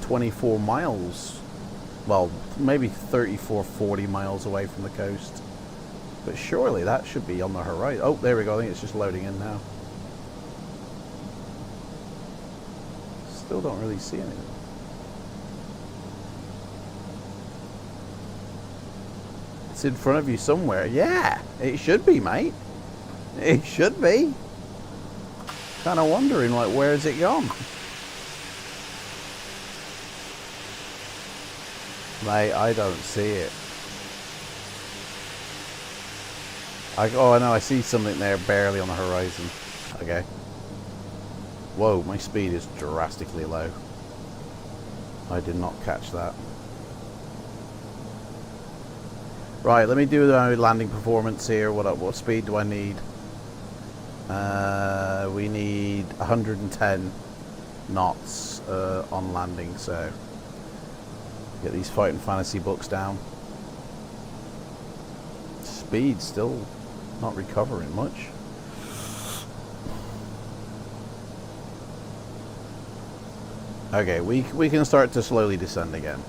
24 miles. Well, maybe 34, 40 miles away from the coast. But surely that should be on the horizon. Oh, there we go. I think it's just loading in now. Still don't really see anything. It's in front of you somewhere. Yeah, it should be, mate. It should be. Kind of wondering, like, where's it gone? Mate, I don't see it. Oh, I know, I see something there barely on the horizon. Okay. Whoa, my speed is drastically low. I did not catch that. Right, let me do the landing performance here. What speed do I need? We need 110 knots on landing, so get these Fighting Fantasy books down. Speed still not recovering much. Okay, we can start to slowly descend again.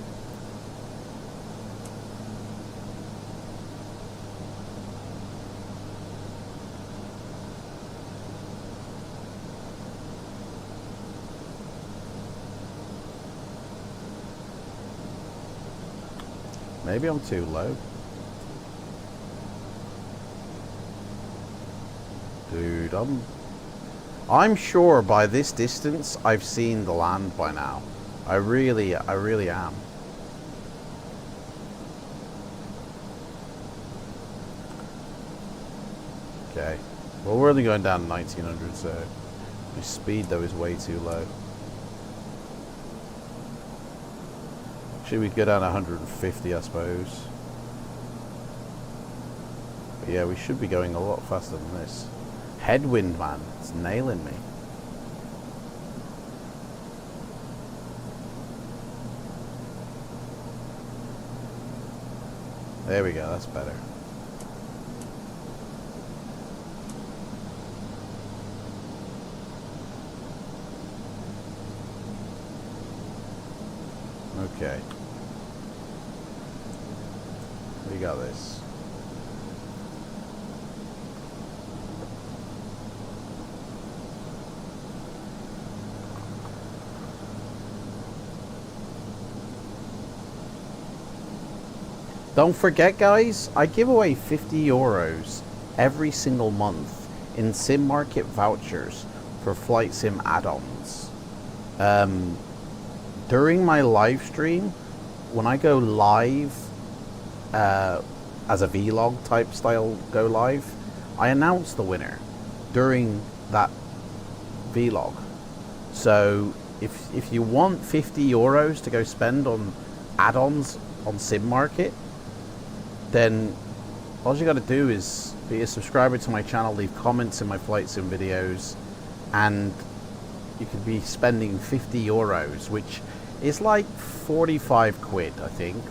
Maybe I'm too low. Dude, I'm sure by this distance I've seen the land by now. I really am. Okay. Well, we're only going down 1900, so my speed though is way too low. Actually, we could go down 150, I suppose. But yeah, we should be going a lot faster than this. Headwind, man. It's nailing me. There we go. That's better. Okay. We got this. Don't forget, guys, I give away €50 every single month in sim market vouchers for flight sim add-ons. During my live stream, when I go live as a vlog type style go live, I announce the winner during that vlog. So if you want €50 to go spend on add-ons on sim market, then all you got to do is be a subscriber to my channel, leave comments in my flight sim videos, and you could be spending €50, which is like 45 quid, I think,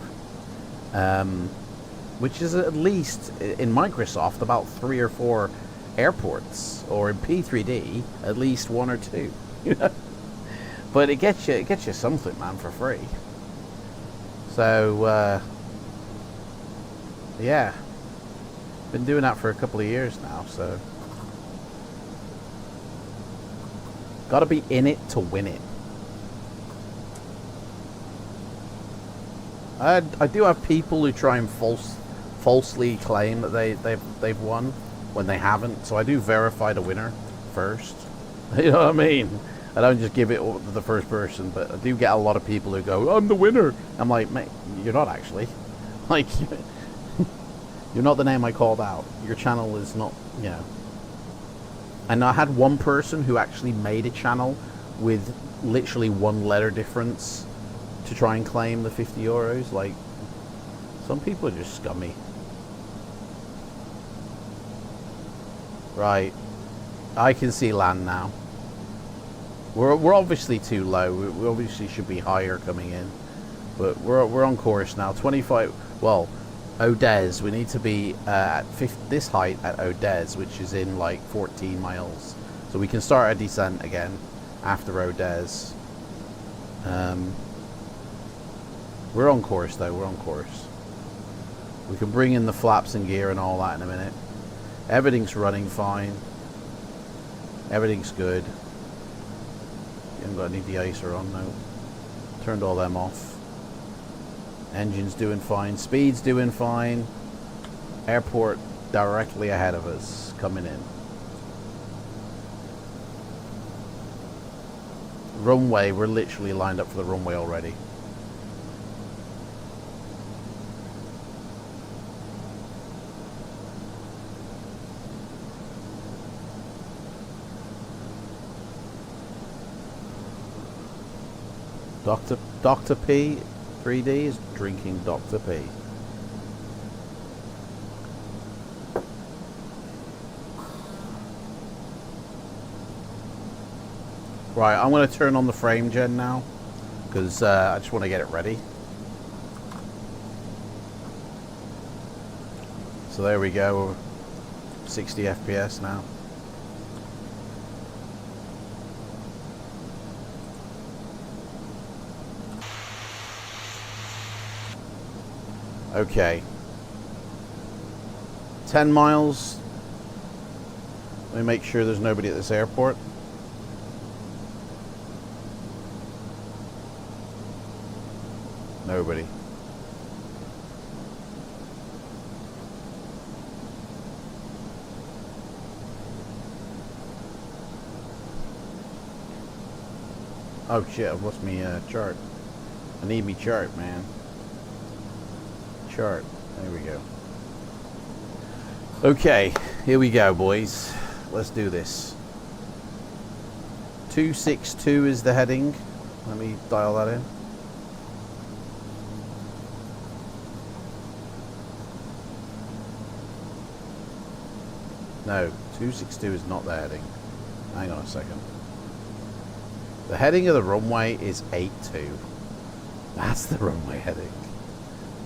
which is at least in Microsoft about 3 or 4 airports, or in P3D at least 1 or 2. You know, but it gets you something, man, for free. So yeah, been doing that for a couple of years now, so gotta be in it to win it. I do have people who try and falsely claim that they've won when they haven't, so I do verify the winner first. You know what I mean? I don't just give it to the first person, but I do get a lot of people who go, "I'm the winner." I'm like, mate, you're not actually. Like, you're not the name I called out. Your channel is not, you know. And I had one person who actually made a channel with literally 1 letter difference to try and claim the €50. Like, some people are just scummy. Right, I can see land now. We're obviously too low. We obviously should be higher coming in, but we're on course now. 25. Well, Odez. We need to be at this height at Odez, which is in like 14 miles, so we can start a descent again after Odez. We're on course though. We're on course. We can bring in the flaps and gear and all that in a minute. Everything's running fine. Everything's good. You haven't got any de-icer on, no. Turned all them off. Engine's doing fine. Speed's doing fine. Airport directly ahead of us, coming in. Runway, we're literally lined up for the runway already. Dr. P3D is drinking Dr. P. Right, I'm going to turn on the frame gen now, because I just want to get it ready. So there we go, 60 FPS now. Okay. 10 miles. Let me make sure there's nobody at this airport. Nobody. Oh shit, I've lost me chart. I need me chart, man. Chart. There we go. Okay, here we go, boys. Let's do this. 262 is the heading. Let me dial that in. No, 262 is not the heading. Hang on a second. The heading of the runway is 82. That's the runway heading.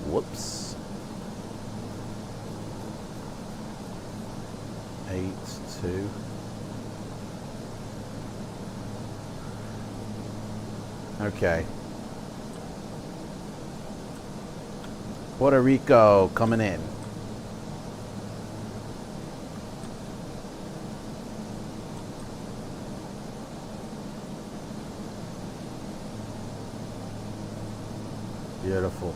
Whoops. 82. Okay. Puerto Rico coming in. Beautiful.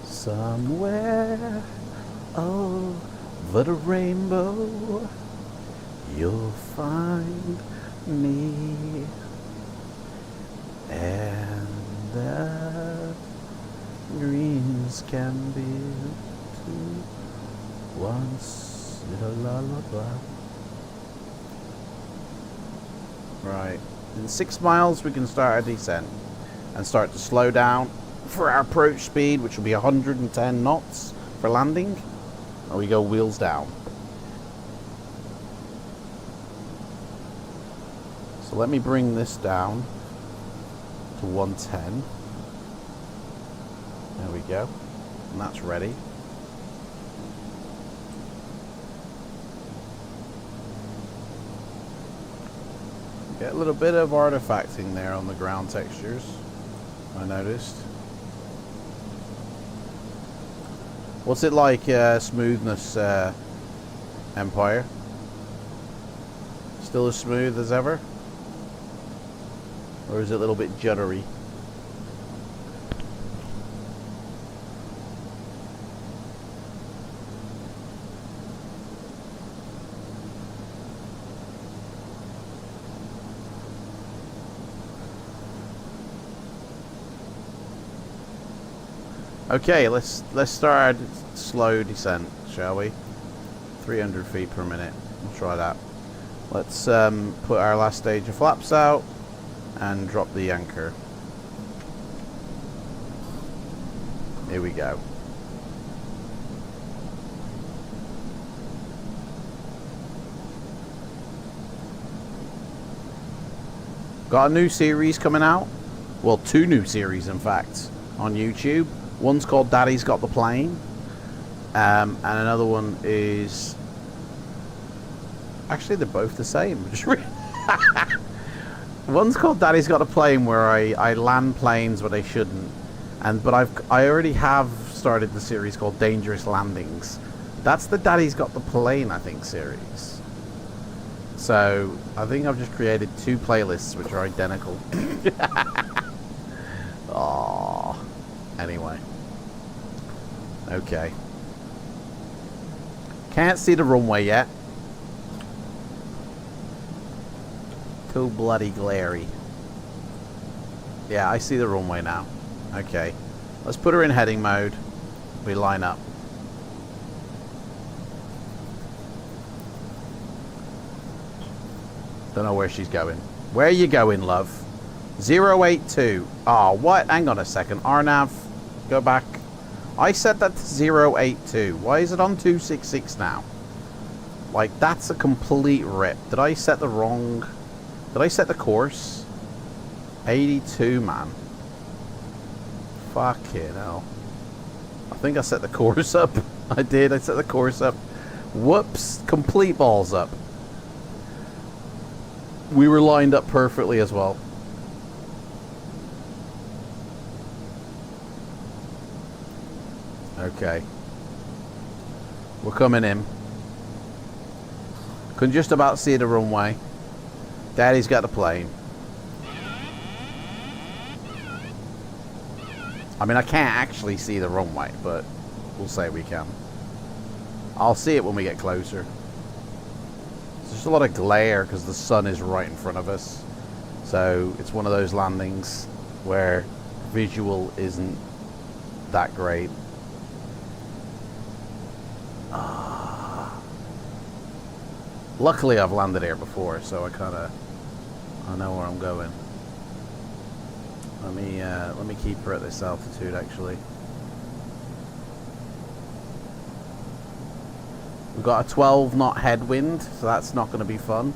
Somewhere over the rainbow you'll find me, and the dreams can be too once a lullaby. Right. In 6 miles we can start our descent and start to slow down for our approach speed, which will be 110 knots for landing, and we go wheels down. So let me bring this down to 110. There we go, and that's ready. Get a little bit of artifacting there on the ground textures, I noticed. What's it like, smoothness, Empire? Still as smooth as ever? Or is it a little bit juddery? Okay, let's start our slow descent, shall we? 300 feet per minute. We'll try that. Let's put our last stage of flaps out and drop the anchor. Here we go. Got a new series coming out. Well, 2 new series, in fact, on YouTube. One's called Daddy's Got the Plane, and another one is... Actually, they're both the same. One's called Daddy's Got a Plane, where I land planes where they shouldn't. But I already have started the series called Dangerous Landings. That's the Daddy's Got the Plane, I think, series. So I think I've just created 2 playlists which are identical. Aww. Anyway. Okay. Can't see the runway yet. Too bloody glary. Yeah, I see the runway now. Okay. Let's put her in heading mode. We line up. Don't know where she's going. Where are you going, love? 082. Oh, what? Hang on a second. RNAV. Go back. I set that to 082. Why is it on 266 now? Like, that's a complete rip. Did I set the wrong... Did I set the course? 82, man. Fucking hell. I think I set the course up. I did. I set the course up. Whoops. Complete balls up. We were lined up perfectly as well. Okay. We're coming in. Can just about see the runway. Daddy's got the plane. I mean, I can't actually see the runway, but we'll say we can. I'll see it when we get closer. There's just a lot of glare because the sun is right in front of us. So it's one of those landings where visual isn't that great. Luckily, I've landed here before, so I know where I'm going. Let me keep her at this altitude. Actually, we've got a 12 knot headwind, so that's not going to be fun.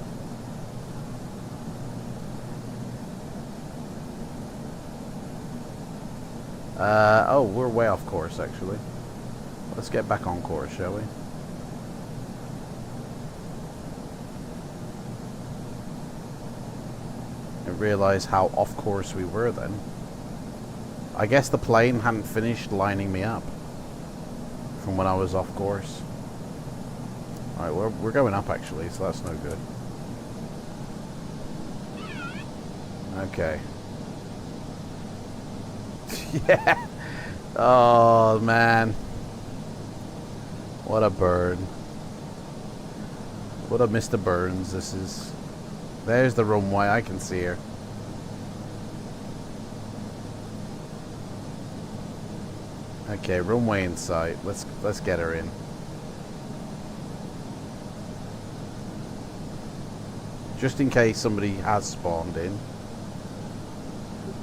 Oh, we're way off course, actually. Let's get back on course, shall we? I realised how off course we were then. I guess the plane hadn't finished lining me up from when I was off course. Alright, we're going up actually, so that's no good. Okay. Yeah. Oh man. What a bird. What a Mr. Burns this is. There's the runway, I can see her. Okay, runway in sight. Let's get her in. Just in case somebody has spawned in.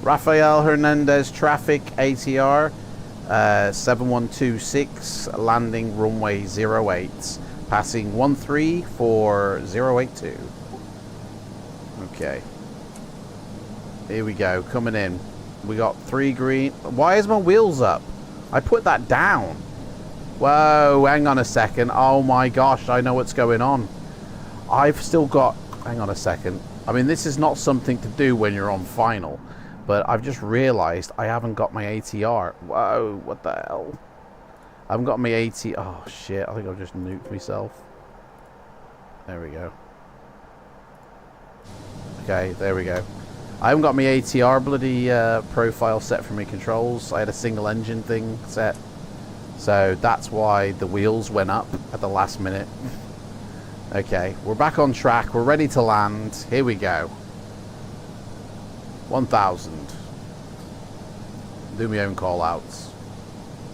Rafael Hernandez traffic ATR 7126 landing runway 08, passing 13 for 082. Okay. Here we go, coming in. We got 3 green. Why is my wheels up? I put that down. Whoa, hang on a second. Oh my gosh, I know what's going on. I've still got... Hang on a second. I mean, this is not something to do when you're on final, but I've just realised I haven't got my ATR. Whoa, what the hell? I haven't got my ATR. Oh shit, I think I've just nuked myself. There we go. Okay, there we go. I haven't got my ATR bloody profile set for my controls. I had a single engine thing set. So that's why the wheels went up at the last minute. Okay, we're back on track. We're ready to land. Here we go. 1000. Do my own call outs.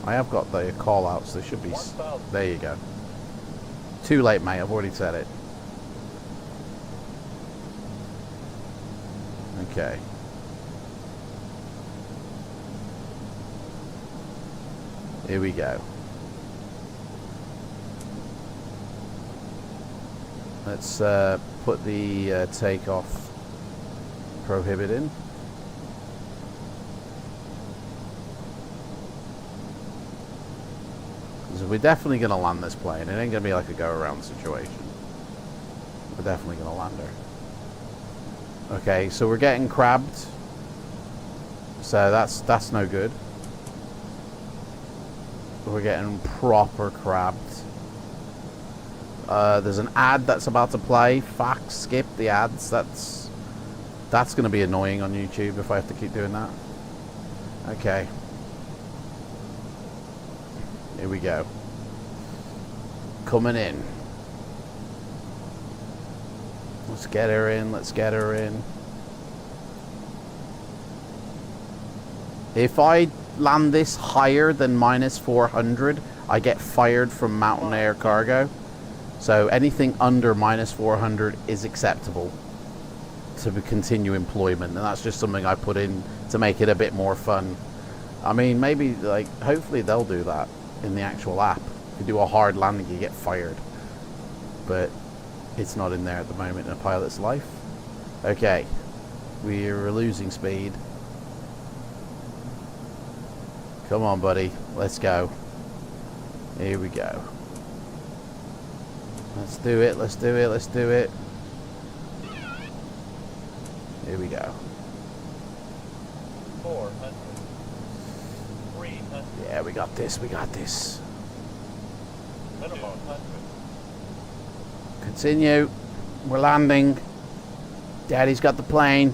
I have got the call outs. There should be... There you go. Too late, mate. I've already said it. Okay. Here we go. Let's put the takeoff prohibit in. Because we're definitely going to land this plane. It ain't going to be like a go-around situation. We're definitely going to land her. Okay, so we're getting crabbed. So that's no good. We're getting proper crabbed. There's an ad that's about to play. Fuck, skip the ads. That's going to be annoying on YouTube if I have to keep doing that. Okay. Here we go. Coming in. Let's get her in. Let's get her in. If I land this higher than -400, I get fired from Mountain Air Cargo. So anything under -400 is acceptable to continue employment, and that's just something I put in to make it a bit more fun. I mean, maybe, like, hopefully they'll do that in the actual app. If you do a hard landing, you get fired. But it's not in there at the moment in a pilot's life. Okay, we're losing speed. Come on, buddy. Let's go. Here we go. Let's do it. Let's do it. Let's do it. Here we go. 400. 300. Yeah, we got this. We got this. Minimum 100. Continue. We're landing. Daddy's got the plane.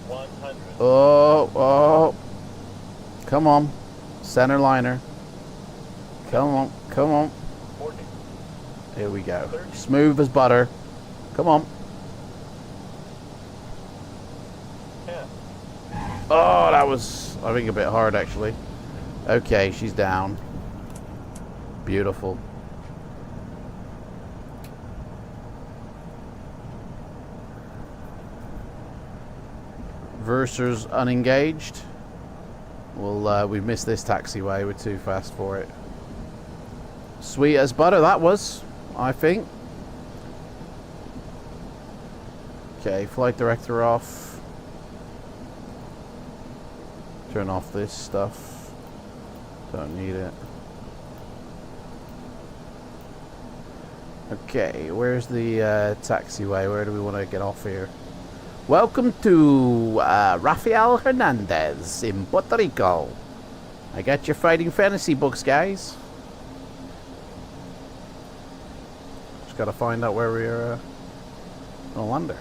100. Oh, oh. Come on. Center liner. Come on. Come on. 40. Here we go. Smooth as butter. Come on. 10. Oh, that was, I think, a bit hard, actually. Okay, she's down. Beautiful. Verser's unengaged. Well, we've missed this taxiway. We're too fast for it. Sweet as butter, that was, I think. Okay, flight director off. Turn off this stuff. Don't need it. Okay, where's the taxiway? Where do we want to get off here? Welcome to Rafael Hernandez in Puerto Rico. I got your fighting fantasy books, guys. Just gotta find out where we're gonna land her.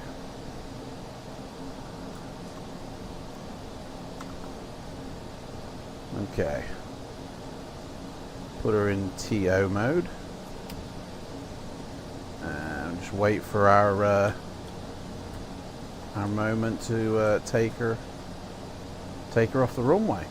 Okay. Put her in TO mode. And just wait for our moment to take her off the runway.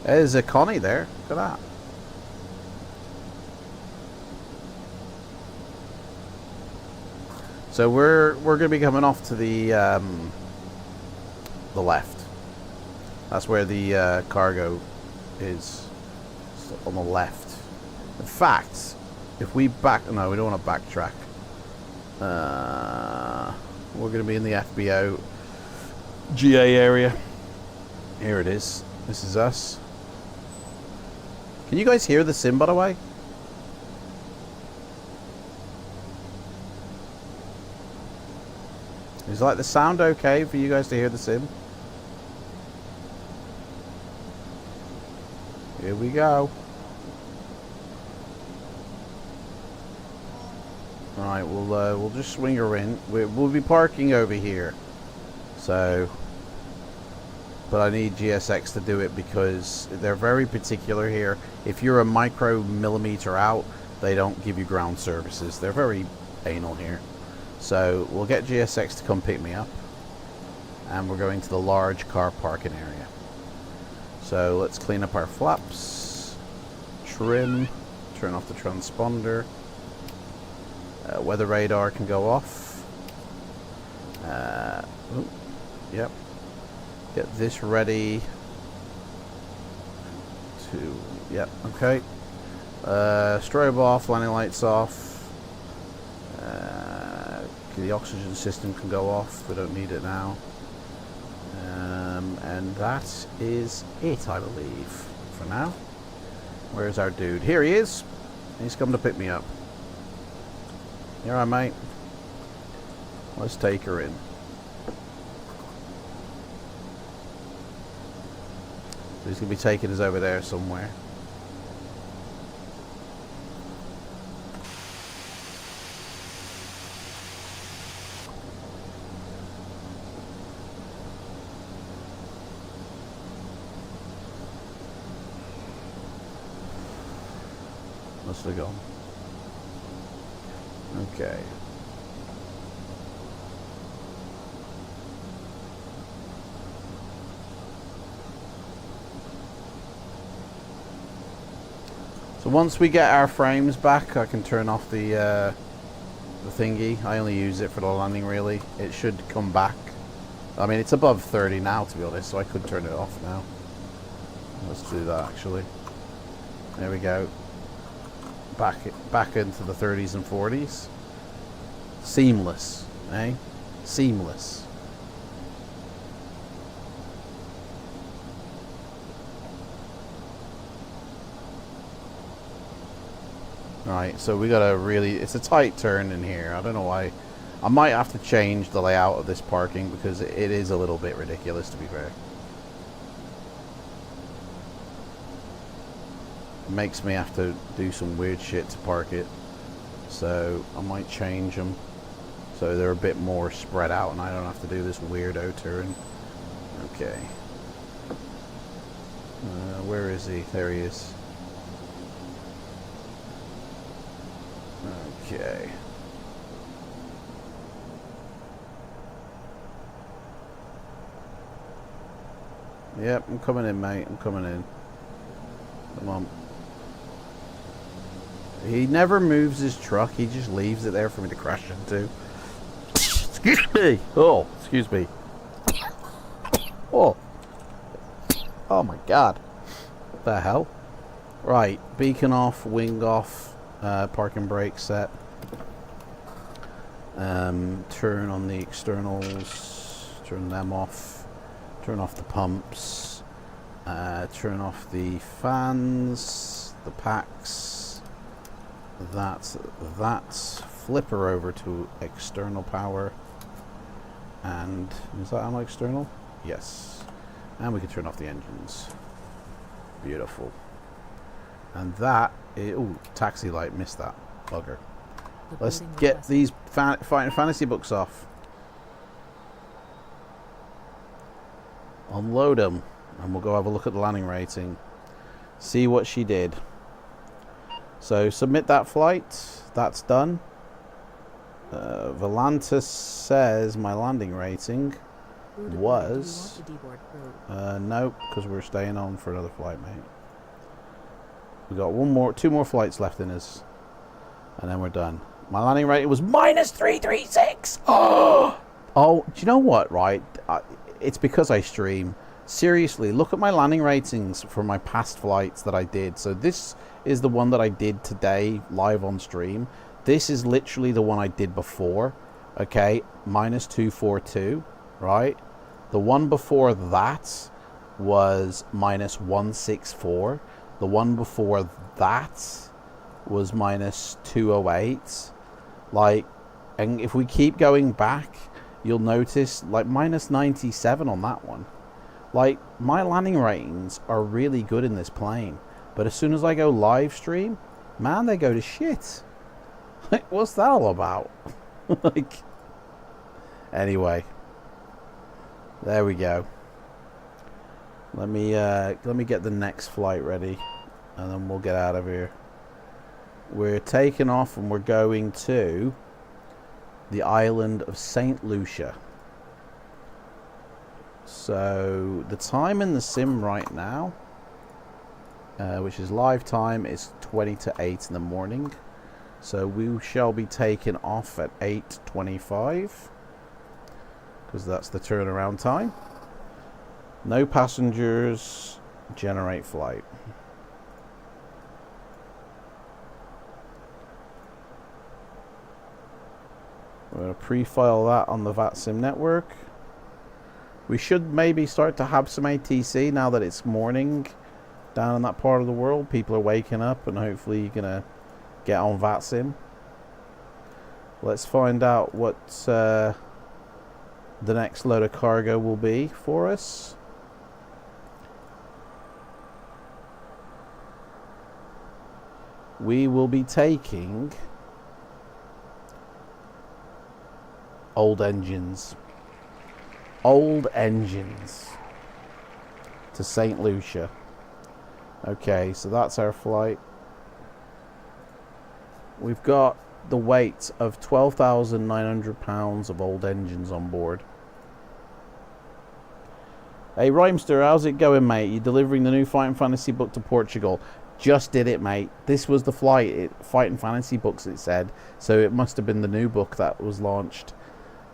There's a Connie there. Look at that. So we're going to be coming off to the left. That's where the cargo is, on the left. In fact, if we no, we don't want to backtrack. We're going to be in the FBO GA area. Here it is. This is us. Can you guys hear the sim, by the way? Is like the sound okay for you guys to hear the sim? Here we go. Alright, we'll just swing her in. We'll be parking over here. So, but I need GSX to do it because they're very particular here. If you're a micro-millimeter out, they don't give you ground services. They're very anal here. So we'll get GSX to come pick me up, and we're going to the large car parking area. So let's clean up our flaps, trim, turn off the transponder, weather radar can go off. Yep. Get this ready to, yep, okay. Strobe off, landing lights off. The oxygen system can go off, we don't need it now. And that is it, I believe, for now. Where's our dude? Here he is. He's come to pick me up. Here I, mate. Let's take her in. So he's going to be taking us over there somewhere. Must have gone. Okay. So once we get our frames back, I can turn off the thingy. I only use it for the landing, really. It should come back. I mean, it's above 30 now, to be honest, so I could turn it off now. Let's do that, actually. There we go. Back into the 30s and 40s. Seamless, eh? Seamless. Right, so we gotta really, it's a tight turn in here. I don't know why. I might have to change the layout of this parking because it is a little bit ridiculous, to be fair. It makes me have to do some weird shit to park it. So I might change them so they're a bit more spread out and I don't have to do this weirdo turn. Okay. Where is he? There he is. Okay. Yep, I'm coming in, mate. I'm coming in. Come on. He never moves his truck. He just leaves it there for me to crash into. Excuse me. Oh, excuse me. Oh. Oh my God. What the hell? Right. Beacon off. Wing off. Parking brake set. Turn on the externals. Turn them off. Turn off the pumps. Turn off the fans. The packs. That's flip her over to external power. And is that on external? Yes. And we can turn off the engines. Beautiful. And that is, ooh, taxi light, missed that. Bugger. Let's get these fantasy books off. Unload them. And we'll go have a look at the landing rating. See what she did. So submit that flight. That's done. Volantis says my landing rating was... nope, because we're staying on for another flight, mate. We got two more flights left in us, and then we're done. My landing rating was -336. Oh, do you know what? Right, it's because I stream. Seriously, look at my landing ratings for my past flights that I did. So this is the one that I did today live on stream. This is literally the one I did before. Okay, -242. Right, the one before that was -164. The one before that was -208. Like, and if we keep going back, you'll notice like -97 on that one. Like, my landing ratings are really good in this plane, but as soon as I go live stream, man, they go to shit. Like, what's that all about? Like, anyway, there we go. Let me get the next flight ready, and then we'll get out of here. We're taking off, and we're going to the island of Saint Lucia. So the time in the sim right now, which is live time, is 20 to 8 in the morning. So we shall be taking off at 8:25 because that's the turnaround time. No passengers. Generate flight. We're going to pre-file that on the VATSIM network. We should maybe start to have some ATC now that it's morning down in that part of the world. People are waking up, and hopefully you're gonna get on VATSIM. Let's find out what the next load of cargo will be for us. We will be taking old engines. Old engines to St. Lucia. Okay, so that's our flight. We've got the weight of 12,900 pounds of old engines on board. Hey Rhymester, how's it going, mate? You delivering the new Fighting Fantasy book to Portugal? Just did it, mate. This was the Fighting Fantasy books, it said. So it must have been the new book that was launched.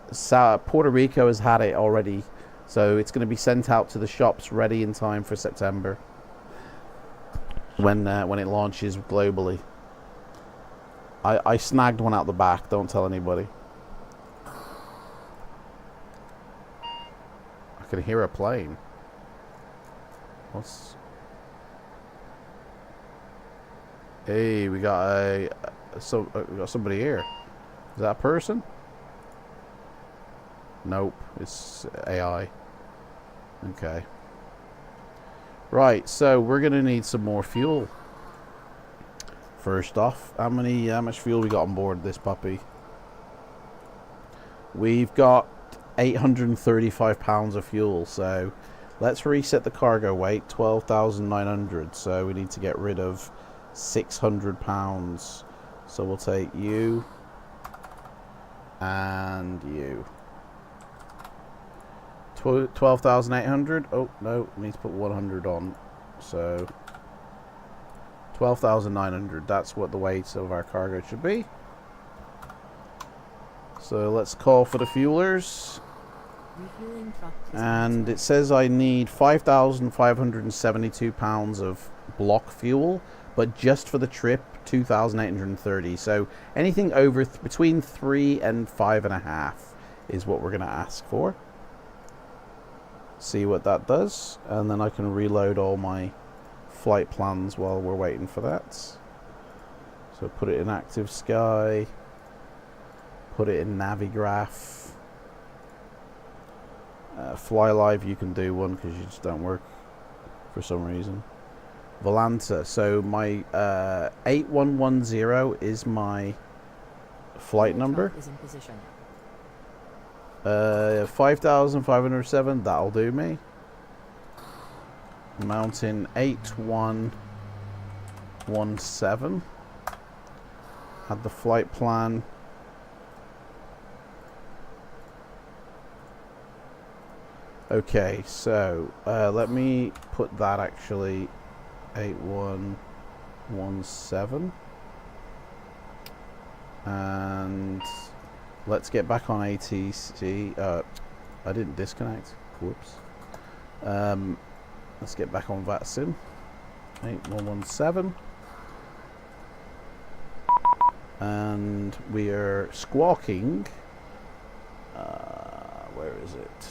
Puerto Rico has had it already. So it's going to be sent out to the shops ready in time for September. When it launches globally. I snagged one out the back. Don't tell anybody. I can hear a plane. What's... Hey, we got we got somebody here. Is that a person? Nope, it's AI. Okay. Right, so we're gonna need some more fuel. First off, how much fuel we got on board this puppy? We've got 835 pounds of fuel, so let's reset the cargo weight, 12,900. So we need to get rid of 600 pounds. So we'll take you and you. 12,800. Oh no, we need to put 100 on. So 12,900. That's what the weight of our cargo should be. So let's call for the fuelers. And it says I need 5,572 pounds of block fuel, but just for the trip 2,830. So anything over between 3 and 5.5 is what we're going to ask for. See what that does, and then I can reload all my flight plans while we're waiting for that. So put it in active sky, put it in Navigraph. Fly live, you can do one because you just don't work for some reason. Volanta, so my 8110 is my flight number. Is in position. 5,507, that'll do me. Mountain 8117. Had the flight plan. Okay, so let me put that actually 8117. And let's get back on ATC. I didn't disconnect. Whoops. Let's get back on VATSIM. 8117. And we are squawking. Where is it?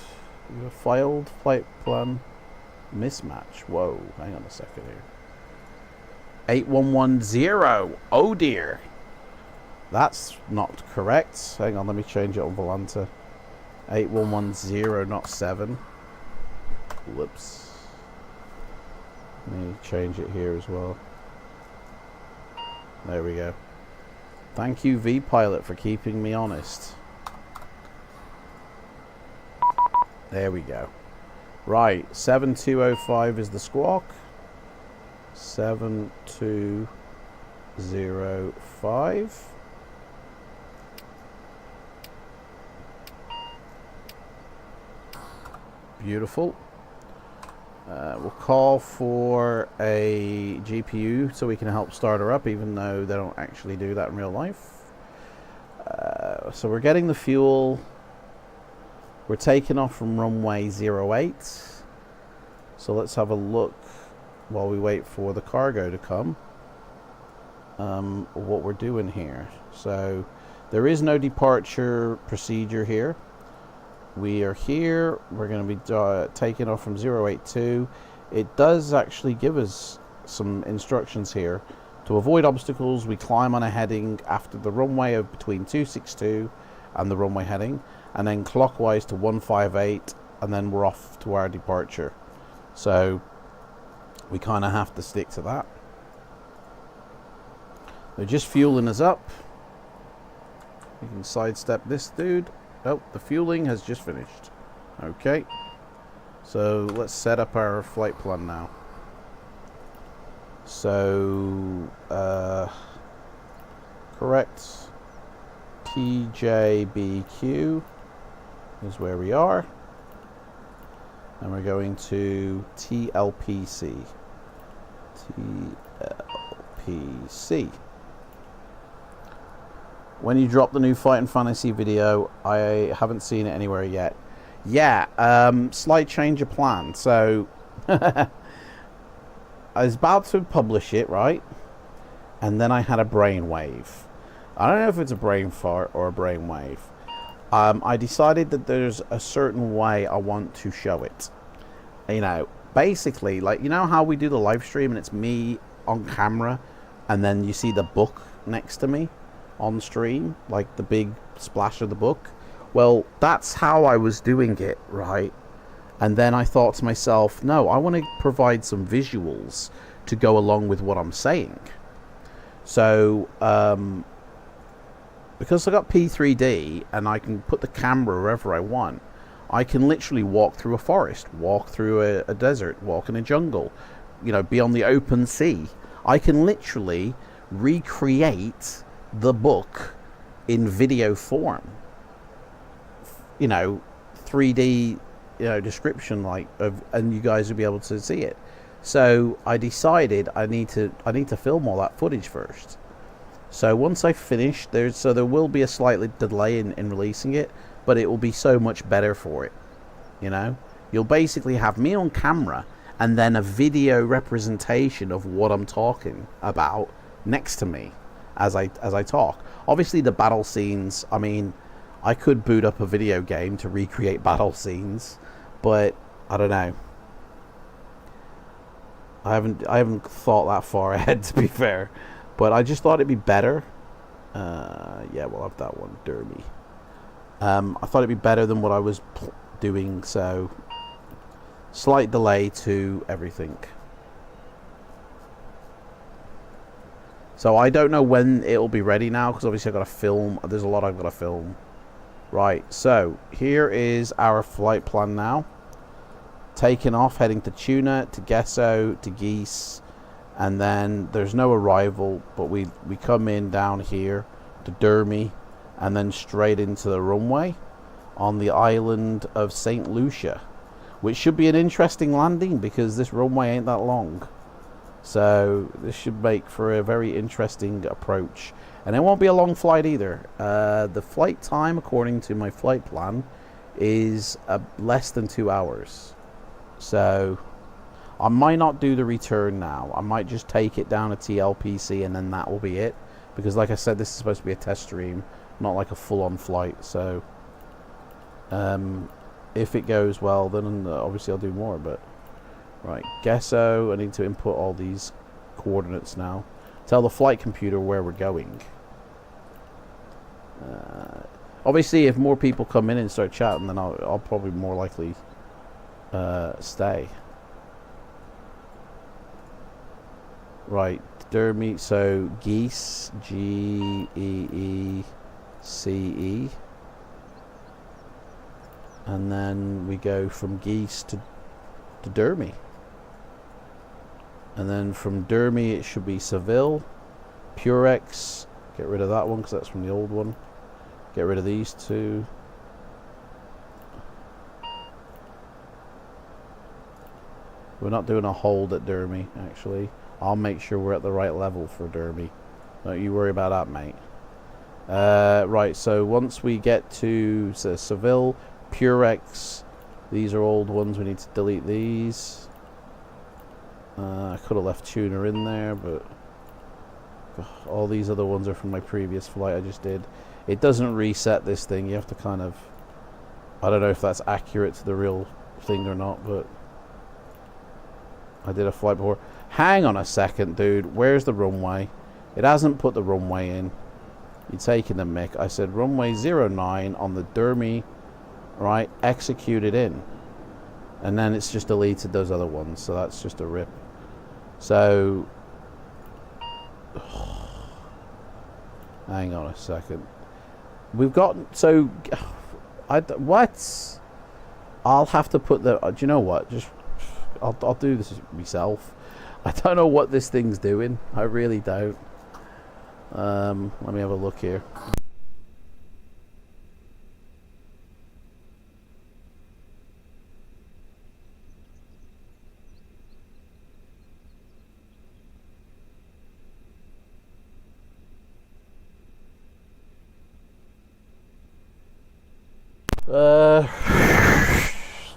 We have a failed flight plan mismatch. Whoa, hang on a second here. 8110. Oh dear. That's not correct. Hang on, let me change it on Volanta. 8110, not 7. Whoops. Let me change it here as well. There we go. Thank you, V-Pilot, for keeping me honest. There we go. Right, 7205 is the squawk. 7205. Beautiful. We'll call for a GPU so we can help start her up, even though they don't actually do that in real life. So we're getting the fuel. We're taking off from runway 08. So let's have a look while we wait for the cargo to come. What we're doing here. So there is no departure procedure here. we are here. We're going to be taking off from 082. It does actually give us some instructions here. To avoid obstacles, we climb on a heading after the runway of between 262 and the runway heading, and then clockwise to 158, and then we're off to our departure. So we kind of have to stick to that. They're just fueling us up. We can sidestep this dude. Oh, the fueling has just finished. Okay. So let's set up our flight plan now. So, correct. TJBQ is where we are. And we're going to TLPC. TLPC. When you drop the new Fight and Fantasy video, I haven't seen it anywhere yet. Yeah, slight change of plan. So, I was about to publish it, right? And then I had a brainwave. I don't know if it's a brain fart or a brainwave. I decided that there's a certain way I want to show it. You know, basically, like, you know how we do the live stream and it's me on camera and then you see the book next to me on stream, like the big splash of the book? Well, that's how I was doing it, right? And then I thought to myself, no, I want to provide some visuals to go along with what I'm saying. So, because I got P3D and I can put the camera wherever I want, I can literally walk through a forest, walk through a desert, walk in a jungle, you know, be on the open sea. I can literally recreate the book in video form. You know, 3D, you know, description like of, and you guys will be able to see it. So I decided I need to film all that footage first. So once I finish, there will be a slight delay in releasing it, but it will be so much better for it. You know, you'll basically have me on camera and then a video representation of what I'm talking about next to me as I talk. Obviously the battle scenes, I mean, I could boot up a video game to recreate battle scenes, but I don't know. I haven't thought that far ahead, to be fair, but I just thought it'd be better. Yeah, we'll have that one, Derby. I thought it'd be better than what I was doing, so slight delay to everything. So I don't know when it'll be ready now, because obviously I've got to film. There's a lot I've got to film. Right, so here is our flight plan now. Taking off, heading to Tuna, to Gesso, to Geese, and then there's no arrival, but we come in down here to Dermy, and then straight into the runway on the island of St. Lucia, which should be an interesting landing because this runway ain't that long. So this should make for a very interesting approach. And it won't be a long flight either. The flight time, according to my flight plan, is less than 2 hours. So I might not do the return now. I might just take it down to TLPC and then that will be it. Because like I said, this is supposed to be a test stream, not like a full-on flight. So if it goes well, then obviously I'll do more. But right, Gesso, I need to input all these coordinates now. Tell the flight computer where we're going. Obviously, if more people come in and start chatting, then I'll probably more likely stay. Right, Dermy, so Geese, Geece, and then we go from Geese to Dermy. And then from Dermy it should be Seville, Purex, get rid of that one because that's from the old one. Get rid of these two. We're not doing a hold at Dermy, actually. I'll make sure we're at the right level for Derby. Don't you worry about that, mate. Right, so once we get to Seville, Purex, these are old ones, we need to delete these. I could have left Tuna in there, but all these other ones are from my previous flight I just did. It doesn't reset this thing, you have to kind of... I don't know if that's accurate to the real thing or not, but I did a flight before. Hang on a second, dude. Where's the runway? It hasn't put the runway in. You're taking the mick. I said runway 09 on the Dermy, right? Executed in. And then it's just deleted those other ones, so that's just a rip. So hang on a second. We've got, so what? I'll have to put the, do you know what? Just I'll do this myself. I don't know what this thing's doing. I really don't. Let me have a look here.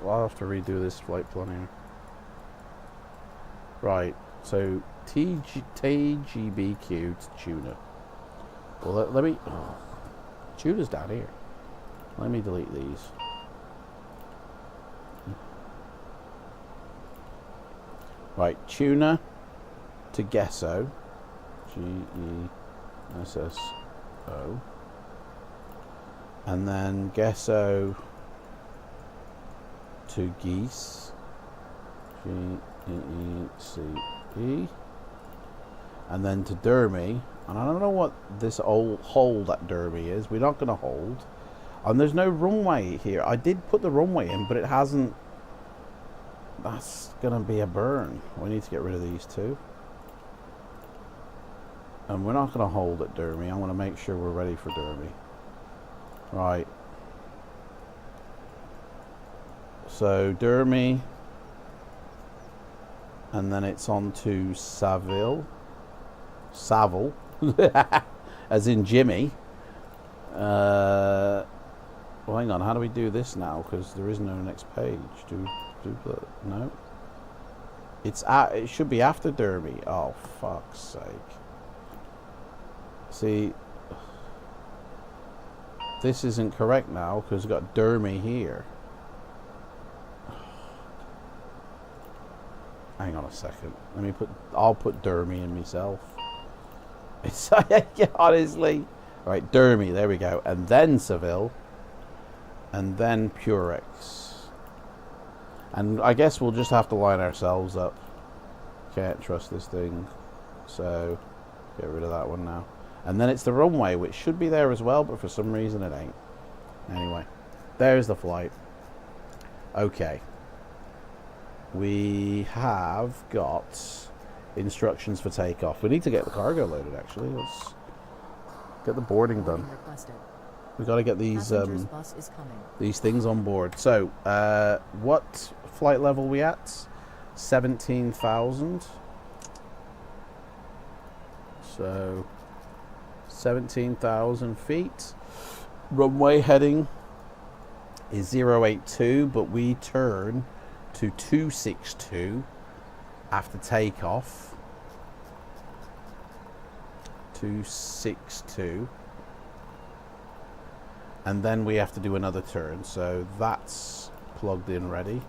I'll have to redo this flight planning. Right, so TJBQ to tuna. Well, let me. Oh, tuna's down here. Let me delete these. Right, tuna to Gesso. Gesso. And then Gesso to Geese. Geece. And then to Dermy. And I don't know what this old hold at Derby is. We're not going to hold. And there's no runway here. I did put the runway in, but it hasn't. That's going to be a burn. We need to get rid of these two. And we're not going to hold at Derby. I want to make sure we're ready for Derby. Right. So Dermy. And then it's on to Saville. As in Jimmy. Well, hang on. How do we do this now? Because there is no next page. No. It should be after Derby. Oh, fuck's sake. See, this isn't correct now because we've got Dermy here. Hang on a second. I'll put Dermy in myself. It's honestly. Right, Dermy, there we go. And then Seville. And then Purex. And I guess we'll just have to line ourselves up. Can't trust this thing. So, get rid of that one now. And then it's the runway, which should be there as well, but for some reason it ain't. Anyway, there's the flight. Okay. We have got instructions for takeoff. We need to get the cargo loaded, actually. Let's get the boarding done. We've got to get these things on board. So, what flight level are we at? 17,000. So, 17,000 feet. Runway heading is 082, but we turn to 262 after takeoff. 262. And then we have to do another turn. So that's plugged in ready.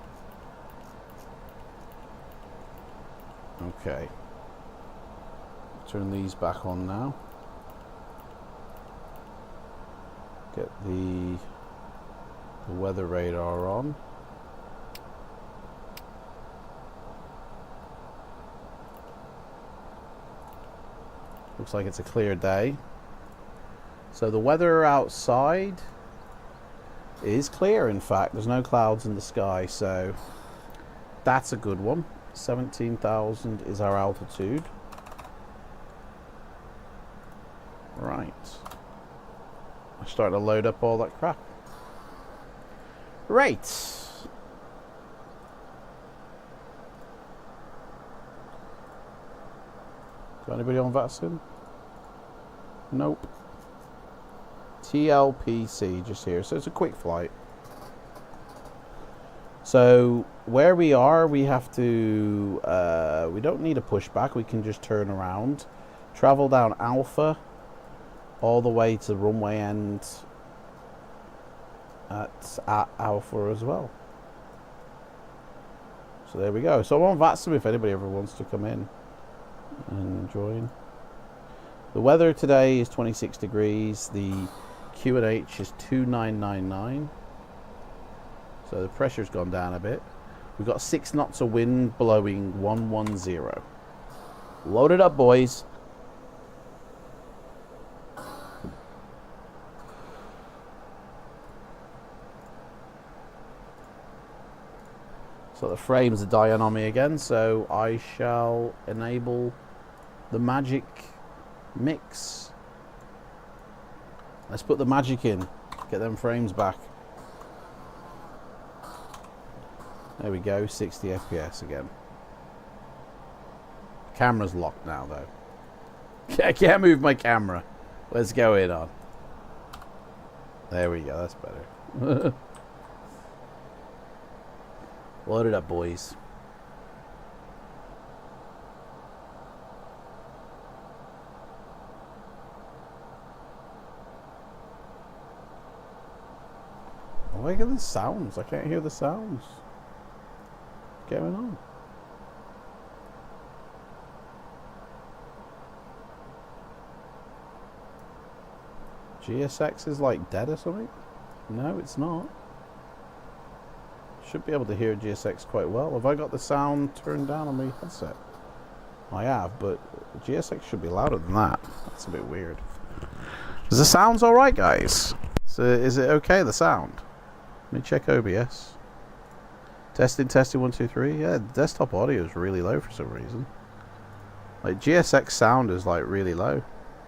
Okay. Turn these back on now. Get the weather radar on. Looks like it's a clear day. So the weather outside is clear, in fact. There's no clouds in the sky, so that's a good one. 17,000 is our altitude. Right. I'm starting to load up all that crap. Right. Got anybody on vaccine? Nope. TLPC just here. So it's a quick flight. So where we are, we have to, we don't need a pushback. We can just turn around. Travel down Alpha all the way to runway end at Alpha as well. So there we go. So I'm on VATSIM if anybody ever wants to come in and join. The weather today is 26 degrees. The QNH is 2999. So the pressure's gone down a bit. We've got 6 knots of wind blowing 110. Load it up, boys. So the frames are dying on me again, so I shall enable the magic mix. Let's put the magic in. Get them frames back. There we go, 60 FPS again. Camera's locked now though. I can't move my camera. What's going on? There we go, that's better. Load it up, boys. Oh, I hear the sounds. I can't hear the sounds. What's going on? GSX is like dead or something? No, it's not. Should be able to hear GSX quite well. Have I got the sound turned down on my headset? I have, but GSX should be louder than that. That's a bit weird. Is the sounds alright, guys? So is it okay, the sound? Let me check OBS. Testing, 1, 2, 3. Yeah, desktop audio is really low for some reason. Like GSX sound is like really low.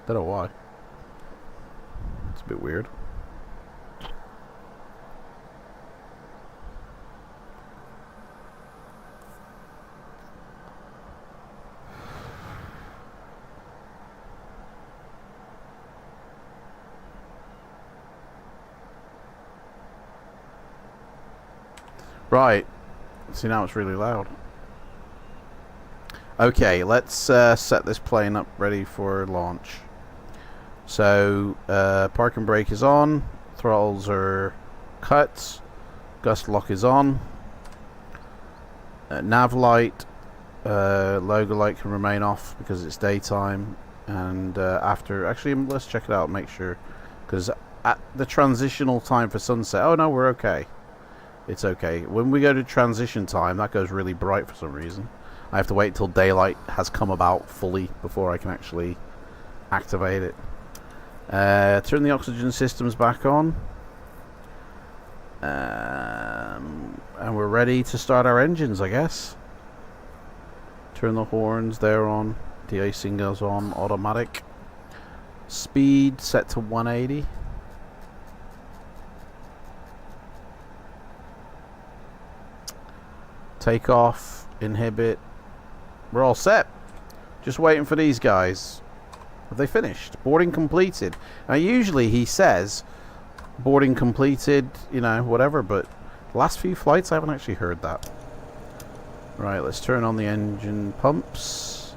Don't know why. It's a bit weird. Right, see now it's really loud. Okay, let's set this plane up ready for launch. So, park and brake is on, throttles are cut, gust lock is on, nav light, logo light can remain off because it's daytime, and after, actually let's check it out and make sure, because at the transitional time for sunset, oh no, we're okay. It's okay. When we go to transition time, that goes really bright for some reason. I have to wait till daylight has come about fully before I can actually activate it. Turn the oxygen systems back on. And we're ready to start our engines, I guess. Turn the horns, they're on. De-icing goes on, automatic. Speed set to 180. Takeoff, inhibit. We're all set. Just waiting for these guys. Have they finished? Boarding completed. Now usually he says boarding completed, you know, whatever, but the last few flights I haven't actually heard that. Right, let's turn on the engine pumps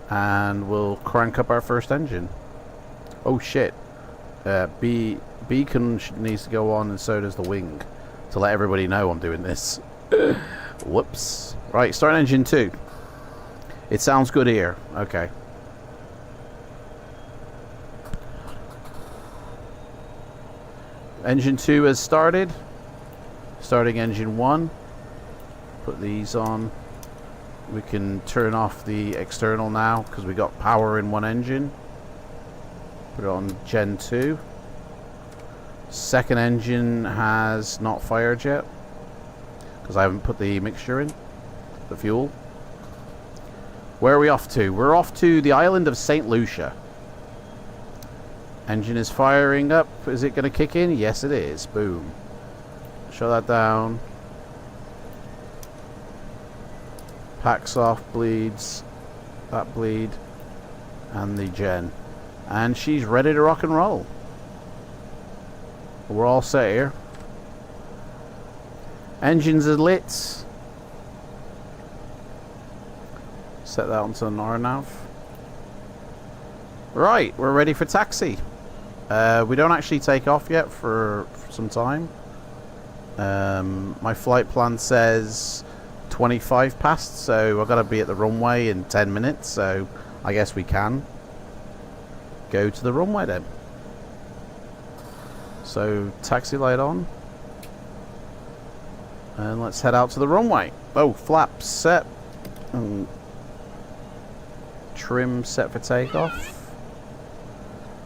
and we'll crank up our first engine. Oh shit. Beacon needs to go on and so does the wing to let everybody know I'm doing this. Whoops. Right, start engine 2. It sounds good here. Okay. Engine 2 has started. Starting engine 1. Put these on. We can turn off the external now because we got power in one engine. Put it on Gen 2. Second engine has not fired yet because I haven't put the mixture in, the fuel. Where are we off to? We're off to the island of St. Lucia. Engine is firing up. Is it going to kick in? Yes, it is. Boom. Shut that down. Packs off, bleeds. That bleed. And the gen. And she's ready to rock and roll. We're all set here. Engines are lit. Set that onto an RNAV. Right, we're ready for taxi. We don't actually take off yet for some time. My flight plan says 25 past, so I've got to be at the runway in 10 minutes, so I guess we can go to the runway then. So taxi light on, and let's head out to the runway. Oh, flaps set and trim set for takeoff.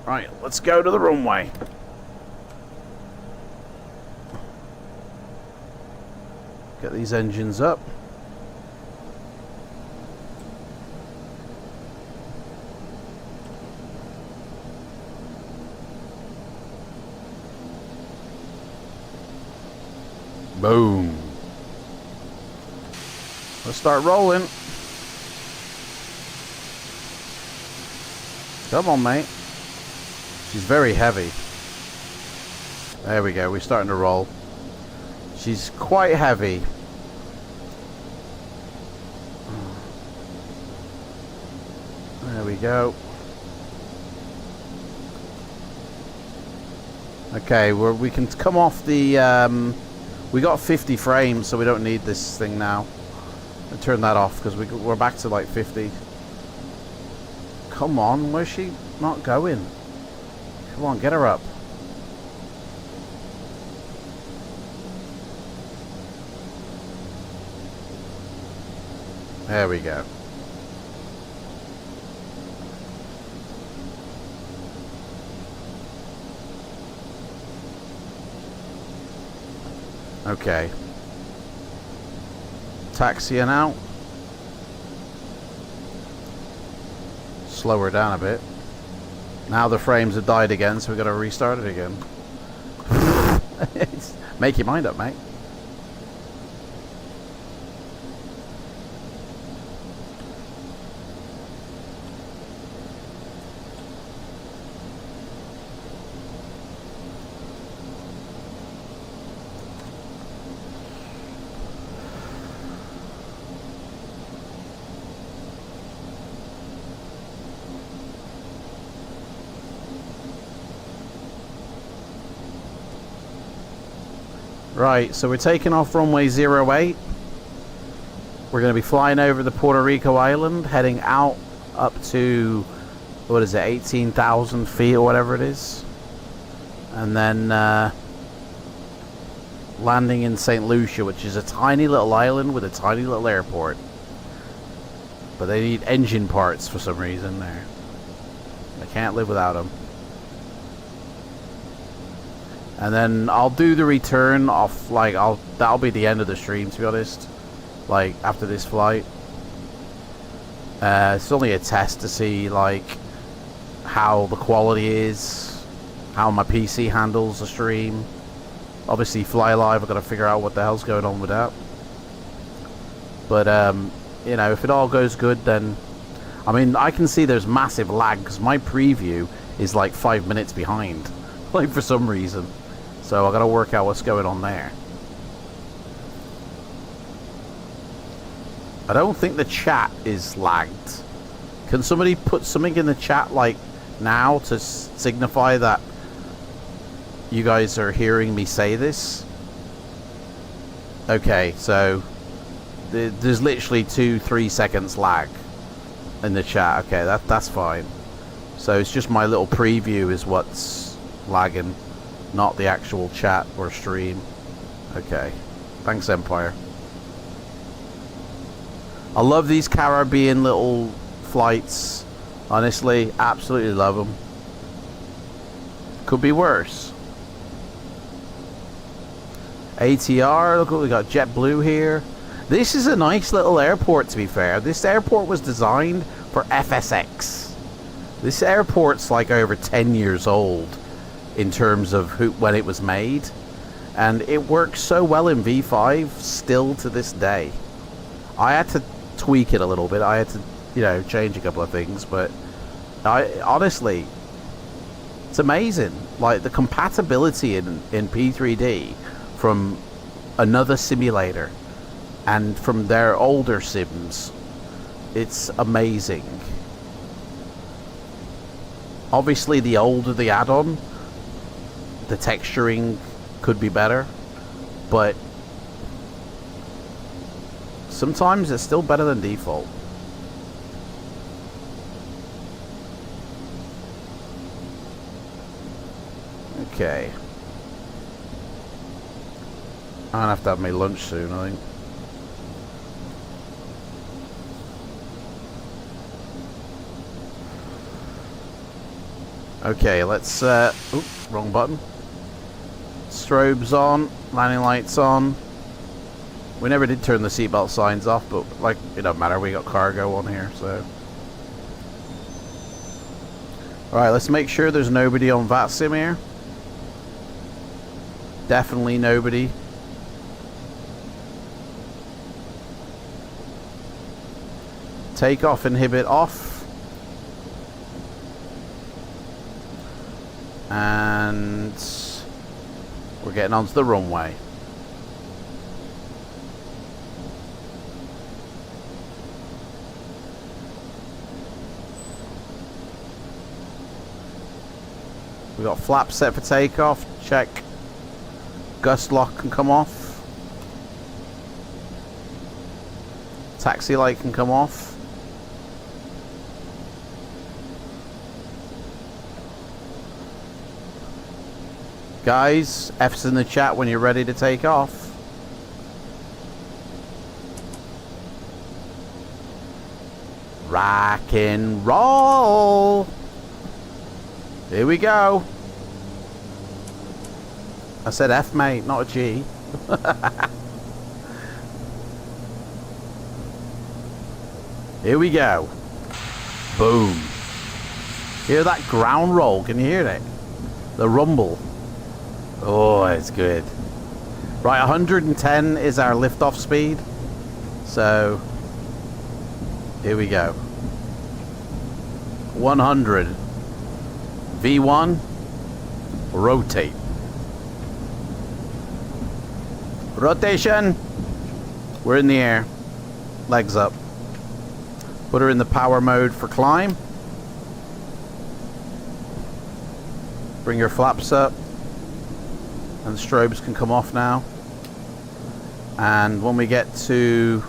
Right, let's go to the runway. Get these engines up. Boom. Let's start rolling. Come on, mate. She's very heavy. There we go. We're starting to roll. She's quite heavy. There we go. Okay, we can come off the... we got 50 frames, so we don't need this thing now. I'll turn that off, because we're back to like 50. Come on, where's she not going? Come on, get her up. There we go. Okay. Taxiing out. Slow her down a bit. Now the frames have died again, so we've got to restart it again. Make your mind up, mate. Right, so we're taking off runway 08. We're going to be flying over the Puerto Rico island, heading out up to, what is it, 18,000 feet or whatever it is. And then landing in St. Lucia, which is a tiny little island with a tiny little airport. But they need engine parts for some reason there. They can't live without them. And then I'll do the return off, like, that'll be the end of the stream, to be honest. Like, after this flight. It's only a test to see, like, how the quality is, how my PC handles the stream. Obviously, Fly Live, I've got to figure out what the hell's going on with that. But, you know, if it all goes good, then... I mean, I can see there's massive lag, because my preview is, like, 5 minutes behind. Like, for some reason. So I gotta work out what's going on there. I don't think the chat is lagged. Can somebody put something in the chat like now to signify that you guys are hearing me say this? Okay, so there's literally 2-3 seconds lag in the chat. Okay, that's fine. So it's just my little preview is what's lagging, not the actual chat or stream. Okay. Thanks, Empire. I love these Caribbean little flights. Honestly, absolutely love them. Could be worse. ATR, look what we got. JetBlue here. This is a nice little airport, to be fair. This airport was designed for FSX. This airport's like over 10 years old in terms of when it was made, and it works so well in V5 still to this day. I had to tweak it a little bit. I had to, you know, change a couple of things, but honestly, it's amazing. Like the compatibility in P3D from another simulator and from their older sims, it's amazing. Obviously, the older the add-on, the texturing could be better, but sometimes it's still better than default. Okay. I'm gonna have to have my lunch soon, I think. Okay, let's oops, wrong button. Strobes on, landing lights on. We never did turn the seatbelt signs off, but like it don't matter, we got cargo on here, so. Alright, let's make sure there's nobody on VATSIM here. Definitely nobody. Takeoff inhibit off. And we're getting onto the runway. We got flaps set for takeoff. Check. Gust lock can come off. Taxi light can come off. Guys, F's in the chat when you're ready to take off. Rock and roll. Here we go. I said F, mate, not a G. Here we go. Boom. Hear that ground roll? Can you hear it? The rumble. Oh, it's good. Right, 110 is our liftoff speed. So, here we go. 100. V1. Rotate. Rotation. We're in the air. Legs up. Put her in the power mode for climb. Bring your flaps up. And the strobes can come off now. And when we get to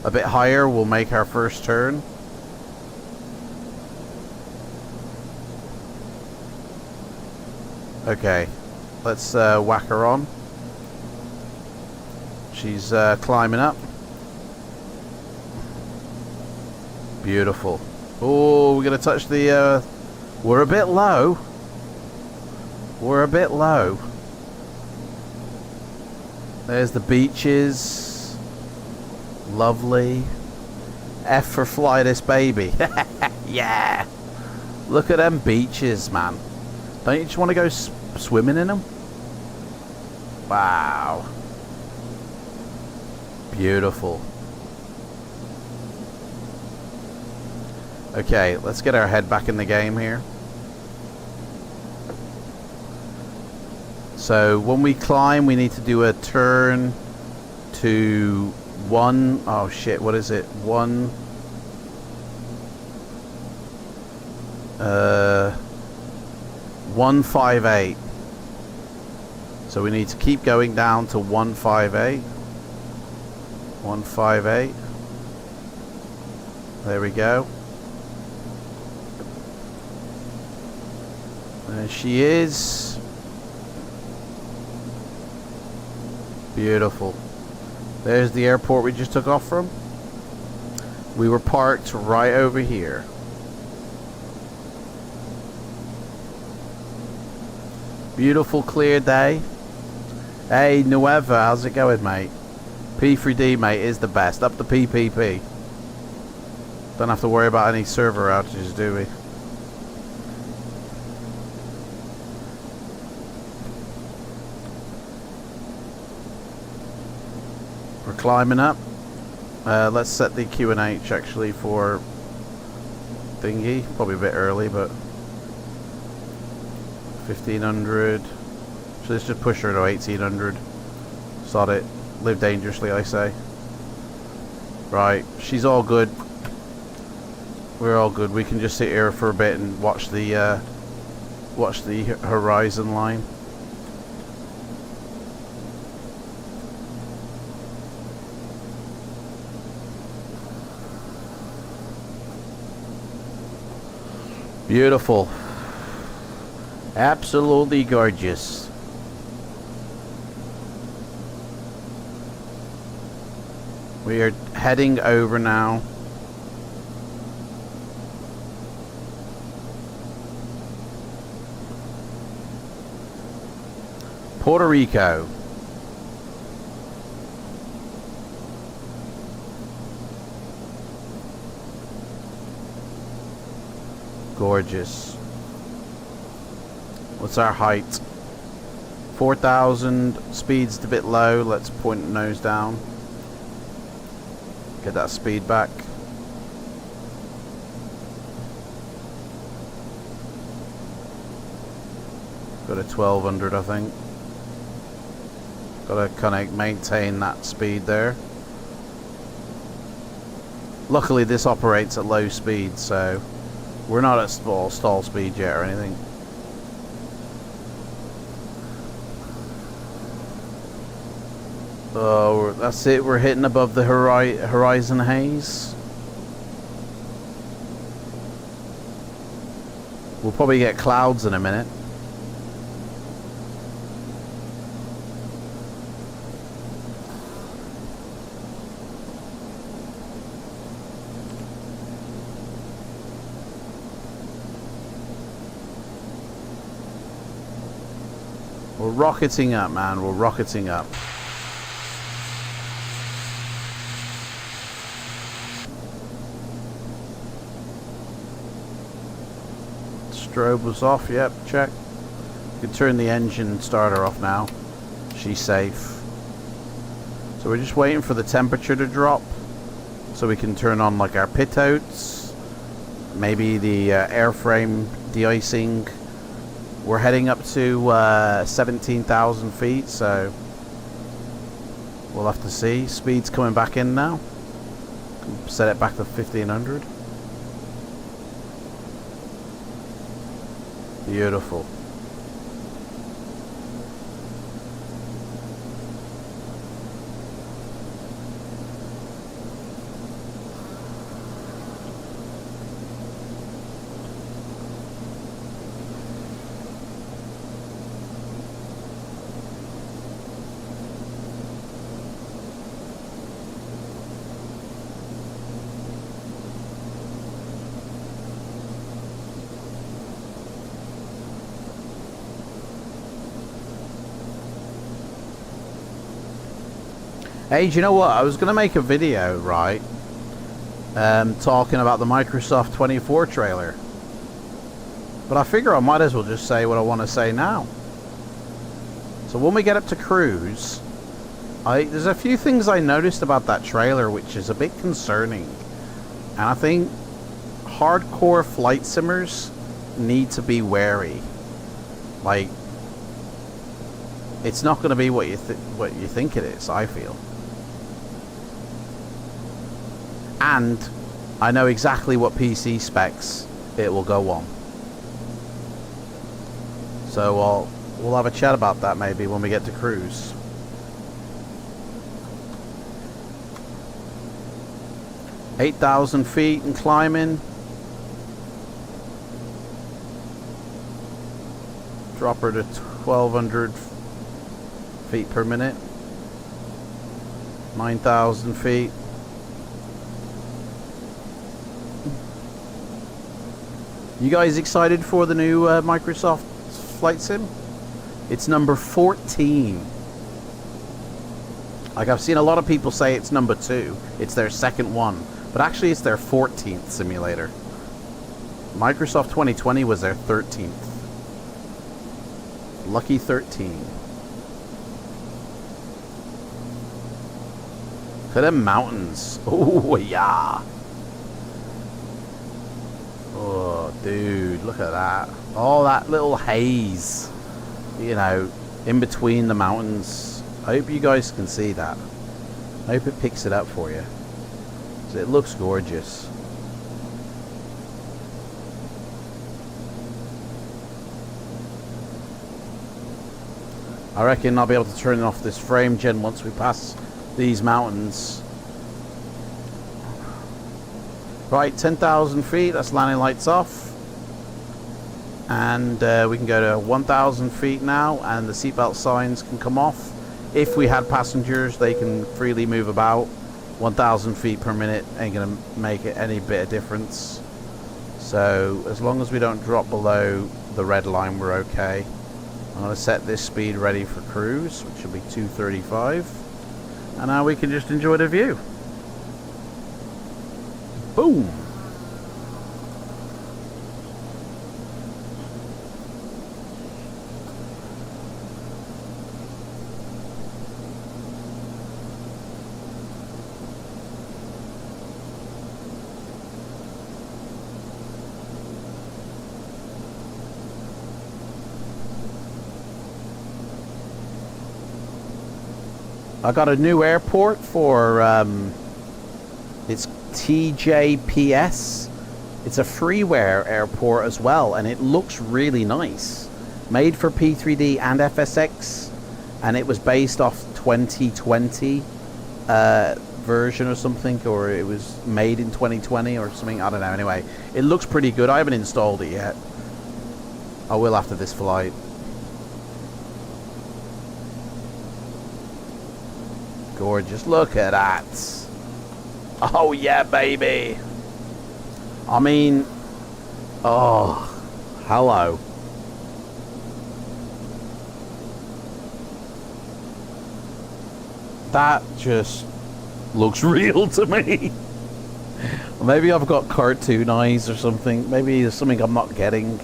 a bit higher, we'll make our first turn. Okay, let's whack her on. She's climbing up. Beautiful. Oh, we're gonna touch the we're a bit low. We're a bit low. There's the beaches. Lovely. F for fly this baby. Yeah. Look at them beaches, man. Don't you just want to go swimming in them? Wow. Beautiful. Okay, let's get our head back in the game here. So when we climb, we need to do a turn to 1. Oh shit! What is it? 158. So we need to keep going down to 158. 158. There we go. There she is. Beautiful. There's the airport we just took off from. We were parked right over here. Beautiful clear day. Hey Nueva, how's it going, mate? P3D, mate, is the best. Up the PPP. Don't have to worry about any server outages, do we? We're climbing up. Let's set the QNH actually for thingy. Probably a bit early, but 1500. So let's just push her to 1800. Sod it. Live dangerously, I say. Right, she's all good. We're all good. We can just sit here for a bit and watch the horizon line. Beautiful. Absolutely gorgeous. We are heading over now. Puerto Rico. Gorgeous. What's our height? 4,000. Speed's a bit low. Let's point the nose down. Get that speed back. Got a 1200, I think. Got to kind of maintain that speed there. Luckily, this operates at low speed, so we're not at stall speed yet or anything. Oh, that's it. We're hitting above the horizon haze. We'll probably get clouds in a minute. We're rocketing up, man. We're rocketing up. Strobe was off. Yep, check. You can turn the engine starter off now. She's safe. So we're just waiting for the temperature to drop so we can turn on like our pitouts, maybe the airframe de-icing. We're heading up to 17,000 feet, so we'll have to see. Speed's coming back in now. Set it back to 1,500. Beautiful. Hey, do you know what? I was going to make a video, right? Talking about the Microsoft 24 trailer. But I figure I might as well just say what I want to say now. So when we get up to cruise, there's a few things I noticed about that trailer which is a bit concerning. And I think hardcore flight simmers need to be wary. Like, it's not going to be what you think it is, I feel. And I know exactly what PC specs it will go on. So we'll have a chat about that maybe when we get to cruise. $8,000 feet and climbing. Drop her to 1,200 feet per minute. 9,000 feet. You guys excited for the new Microsoft Flight Sim? It's number 14. Like, I've seen a lot of people say it's number 2. It's their second one. But actually it's their 14th simulator. Microsoft 2020 was their 13th. Lucky 13. Look at them mountains. Oh, yeah. Oh, dude, look at that. Oh, that little haze, you know, in between the mountains. I hope you guys can see that. I hope it picks it up for you. It looks gorgeous. I reckon I'll be able to turn off this frame gen once we pass these mountains. Right, 10,000 feet, that's landing lights off. And we can go to 1,000 feet now, and the seatbelt signs can come off. If we had passengers, they can freely move about. 1,000 feet per minute ain't gonna make it any bit of difference. So as long as we don't drop below the red line, we're okay. I'm gonna set this speed ready for cruise, which will be 235. And now we can just enjoy the view. Boom! I got a new airport for, it's TJPS. It's a freeware airport as well, and it looks really nice. Made for P3D and FSX, and it was based off 2020 version or something, or it was made in 2020 or something, I don't know. Anyway, it looks pretty good. I haven't installed it yet. I will after this flight. Gorgeous, look at that. Oh yeah, baby. I mean, oh, hello. That just looks real to me. Maybe I've got cartoon eyes or something. Maybe there's something I'm not getting.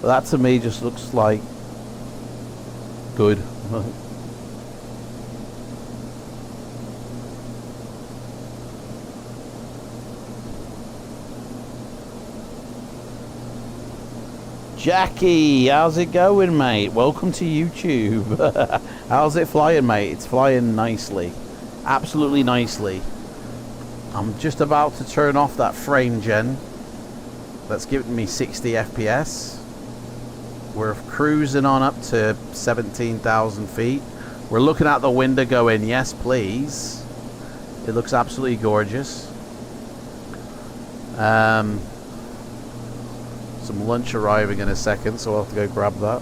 But that to me just looks like good. Jackie, how's it going, mate? Welcome to YouTube. How's it flying, mate? It's flying nicely. Absolutely nicely. I'm just about to turn off that frame gen. That's giving me 60 FPS. We're cruising on up to 17,000 feet. We're looking out the window going, yes, please. It looks absolutely gorgeous. Some lunch arriving in a second, so I'll have to go grab that.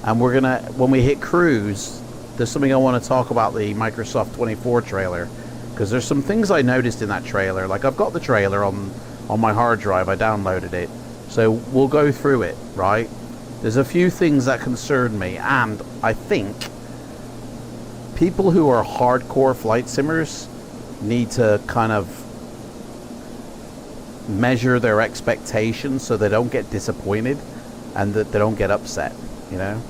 And we're gonna, when we hit cruise, there's something I want to talk about, the Microsoft 24 trailer, because there's some things I noticed in that trailer. Like, I've got the trailer on my hard drive, I downloaded it, so we'll go through it, right? There's a few things that concern me, and I think people who are hardcore flight simmers need to kind of measure their expectations so they don't get disappointed and that they don't get upset, you know.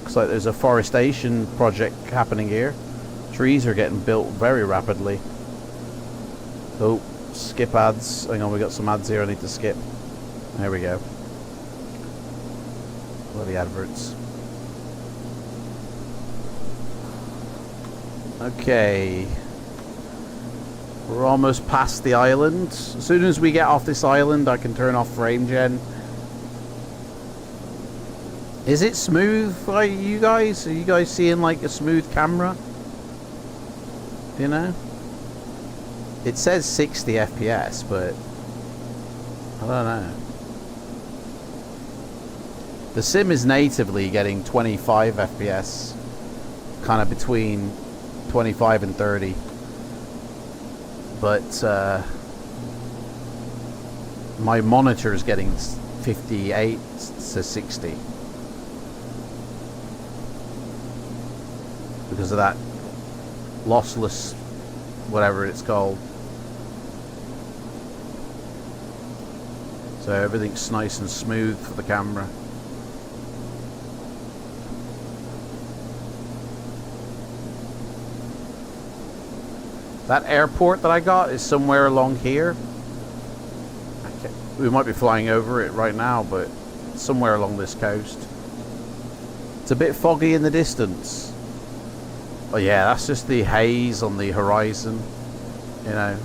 Looks like there's a forestation project happening here. Trees are getting built very rapidly. Oh, skip ads. Hang on, we got some ads here I need to skip. There we go. Bloody adverts. Okay. We're almost past the island. As soon as we get off this island, I can turn off frame gen. Is it smooth for you guys? Are you guys seeing like a smooth camera? You know? It says 60 FPS, but I don't know. The sim is natively getting 25 FPS, kind of between 25 and 30. But my monitor is getting 58 to 60 because of that lossless, whatever it's called. So everything's nice and smooth for the camera. That airport that I got is somewhere along here. Okay. We might be flying over it right now, but somewhere along this coast. It's a bit foggy in the distance. Oh yeah, that's just the haze on the horizon. You know,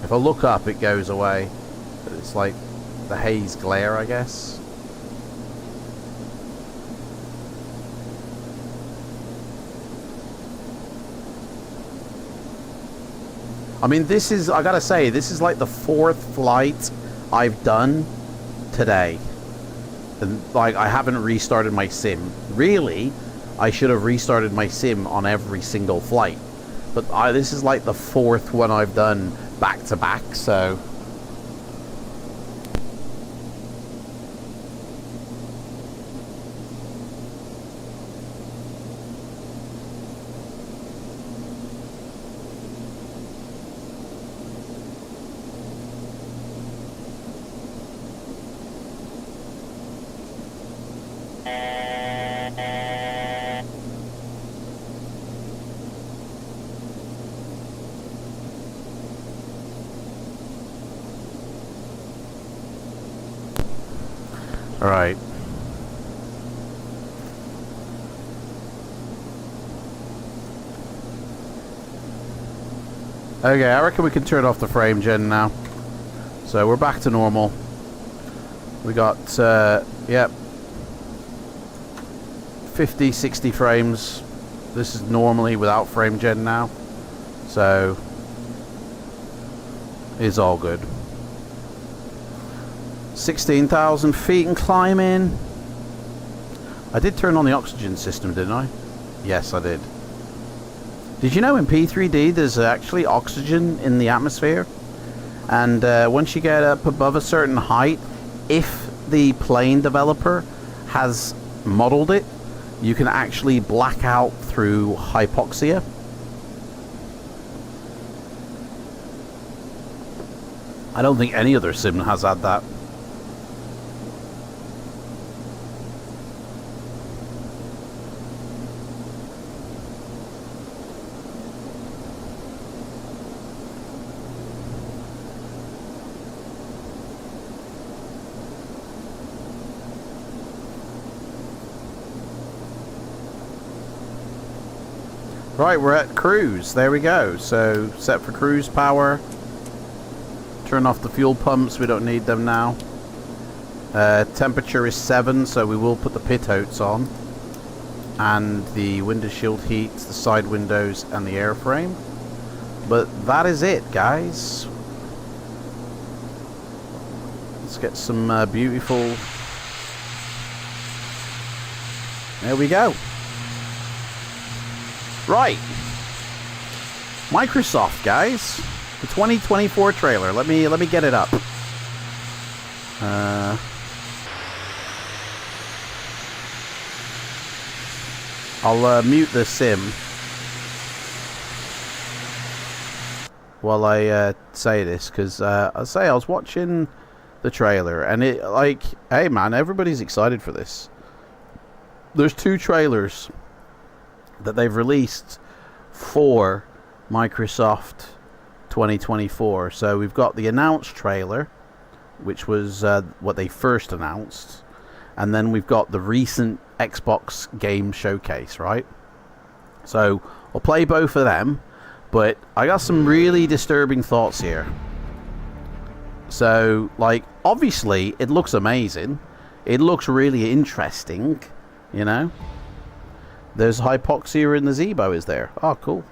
if I look up, it goes away. But it's like the haze glare, I guess. I mean, this is, I gotta say, this is like the 4th flight I've done today. And like, I haven't restarted my sim. Really, I should have restarted my sim on every single flight. But this is like the 4th one I've done back to back, so... Alright. Okay, I reckon we can turn off the frame gen now. So we're back to normal. We got, yep, 50, 60 frames. This is normally without frame gen now. So, it's all good. 16,000 feet and climbing. I did turn on the oxygen system, didn't I? Yes, I did. Did you know in P3D there's actually oxygen in the atmosphere? And once you get up above a certain height, if the plane developer has modeled it, you can actually black out through hypoxia. I don't think any other sim has had that. Right, we're at cruise. There we go. So, set for cruise power. Turn off the fuel pumps. We don't need them now. Temperature is 7, so we will put the pit oats on. And the window shield heats, the side windows, and the airframe. But that is it, guys. Let's get some beautiful... There we go. Right, Microsoft, guys, the 2024 trailer. Let me get it up. I'll mute the sim while I say this, because I was watching the trailer and it, like, hey man, everybody's excited for this. There's 2 trailers that they've released for Microsoft 2024. So we've got the announced trailer, which was what they first announced, and then we've got the recent Xbox game showcase, right? So I'll play both of them, but I got some really disturbing thoughts here. So, like, obviously it looks amazing, it looks really interesting, you know. There's hypoxia in the Zebo, is there? Oh, cool.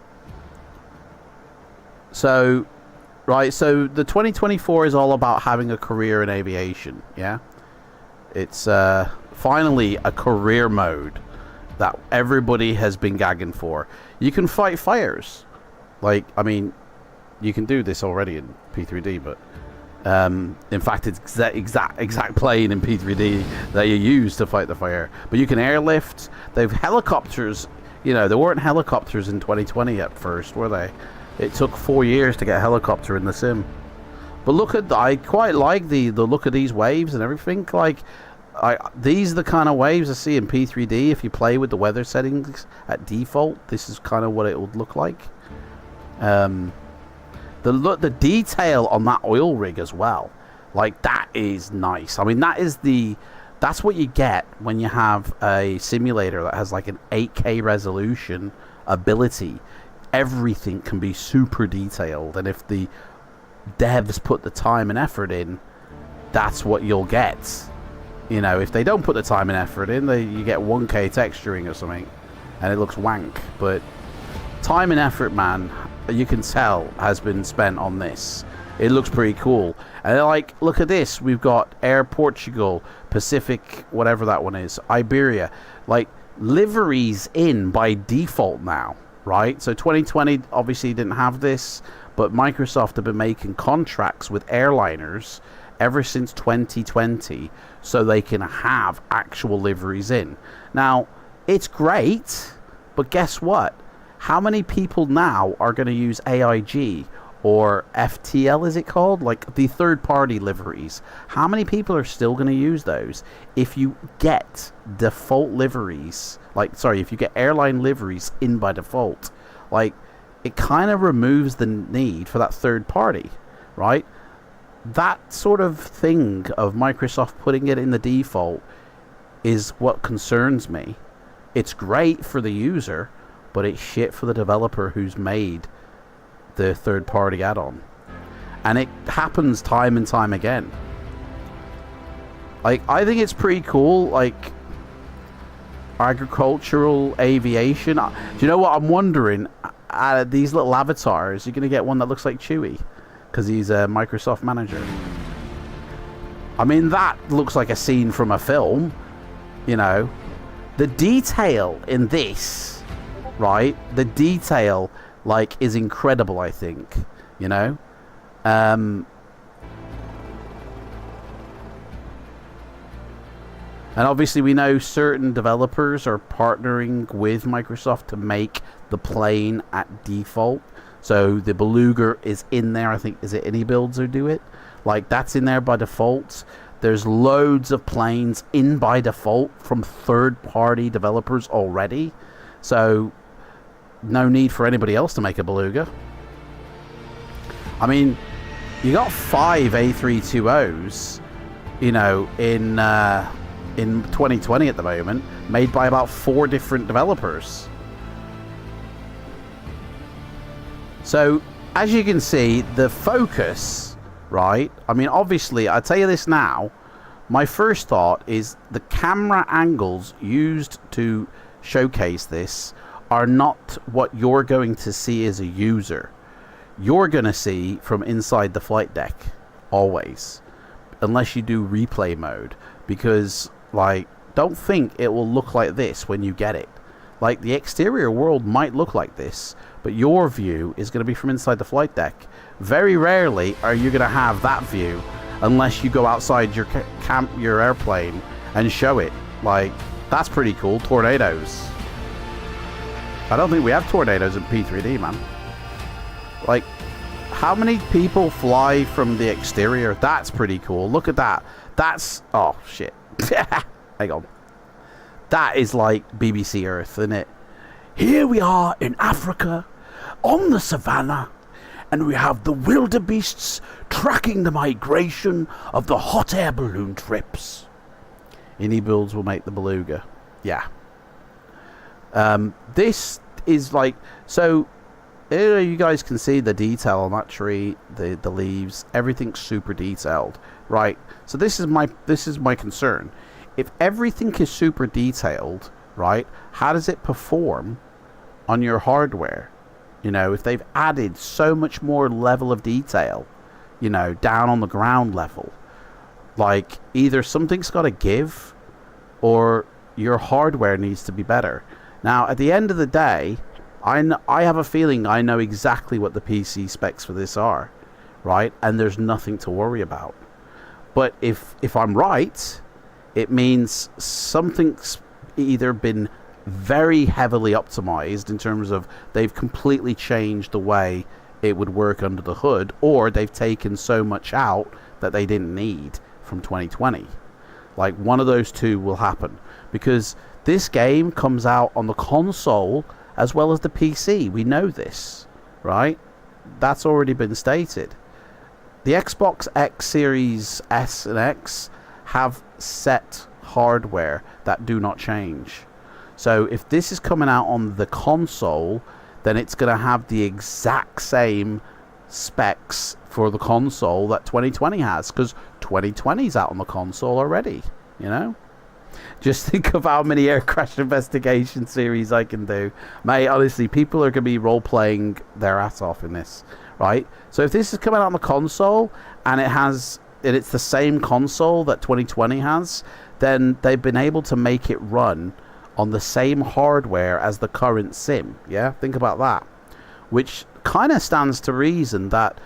So, right, so the 2024 is all about having a career in aviation, yeah? It's finally a career mode that everybody has been gagging for. You can fight fires. Like, I mean, you can do this already in P3D, but... in fact, it's exact plane in P3D that you use to fight the fire. But you can airlift. They've helicopters. You know, there weren't helicopters in 2020 at first, were they? It took 4 years to get a helicopter in the sim. But look at, I quite like the look of these waves and everything. Like, these are the kind of waves I see in P3D. If you play with the weather settings at default, this is kind of what it would look like. The detail on that oil rig as well, like, that is nice. I mean, that's what you get when you have a simulator that has like an 8K resolution ability. Everything can be super detailed, and if the devs put the time and effort in, that's what you'll get. You know, if they don't put the time and effort in, you get 1K texturing or something, and it looks wank. But time and effort, man, you can tell, has been spent on this, It looks pretty cool. And like, look at this. We've got Air Portugal, Pacific, whatever that one is, Iberia. Like, liveries in by default now, right? So 2020 obviously didn't have this, but Microsoft have been making contracts with airliners ever since 2020 so they can have actual liveries in. Now, it's great, but guess what? How many people now are going to use AIG or FTL, is it called? Like the third-party liveries. How many people are still going to use those if you get default liveries? Like, sorry, if you get airline liveries in by default. Like, it kind of removes the need for that third party, right? That sort of thing of Microsoft putting it in the default is what concerns me. It's great for the user, but it's shit for the developer who's made the third-party add-on. And it happens time and time again. Like, I think it's pretty cool, like, agricultural aviation. Do you know what I'm wondering? These little avatars, you're going to get one that looks like Chewie, because he's a Microsoft manager. I mean, that looks like a scene from a film, you know. The detail in this, right? The detail, like, is incredible, I think, you know. And obviously we know certain developers are partnering with Microsoft to make the plane at default. So the Beluga is in there. I think, is it any builds or do it? Like, that's in there by default. There's loads of planes in by default from third-party developers already. So no need for anybody else to make a Beluga. I mean, you got 5 A320s, you know, in 2020 at the moment, made by about 4 different developers. So, as you can see, the focus, right? I mean, obviously, I'll tell you this now. My first thought is the camera angles used to showcase this are not what you're going to see as a user. You're going to see from inside the flight deck, always. Unless you do replay mode. Because, like, don't think it will look like this when you get it. Like, the exterior world might look like this, but your view is going to be from inside the flight deck. Very rarely are you going to have that view unless you go outside your your airplane and show it. Like, that's pretty cool. Tornadoes. I don't think we have tornadoes in P3D, man. Like, how many people fly from the exterior? That's pretty cool. Look at that. That's... oh, shit. Hang on. That is like BBC Earth, isn't it? Here we are in Africa, on the savannah, and we have the wildebeests tracking the migration of the hot air balloon trips. Any builds will make the Beluga. Yeah. This is like... so, you guys can see the detail on that tree, the leaves, everything's super detailed, right? So this is my concern. If everything is super detailed, right, how does it perform on your hardware? You know, if they've added so much more level of detail, you know, down on the ground level, like, either something's got to give or your hardware needs to be better. Now, at the end of the day, I have a feeling I know exactly what the PC specs for this are, right? And there's nothing to worry about. But if I'm right, it means something's either been very heavily optimized in terms of they've completely changed the way it would work under the hood, or they've taken so much out that they didn't need from 2020. Like, one of those two will happen, because this game comes out on the console as well as the PC. We know this, right? That's already been stated. The Xbox X Series S and X have set hardware that do not change. So if this is coming out on the console, then it's going to have the exact same specs for the console that 2020 has, because 2020 is out on the console already, you know? Just think of how many air crash investigation series I can do. Mate, honestly, people are going to be role-playing their ass off in this, right? So if this is coming out on the console and it's the same console that 2020 has, then they've been able to make it run on the same hardware as the current sim. Yeah, think about that. Which kind of stands to reason that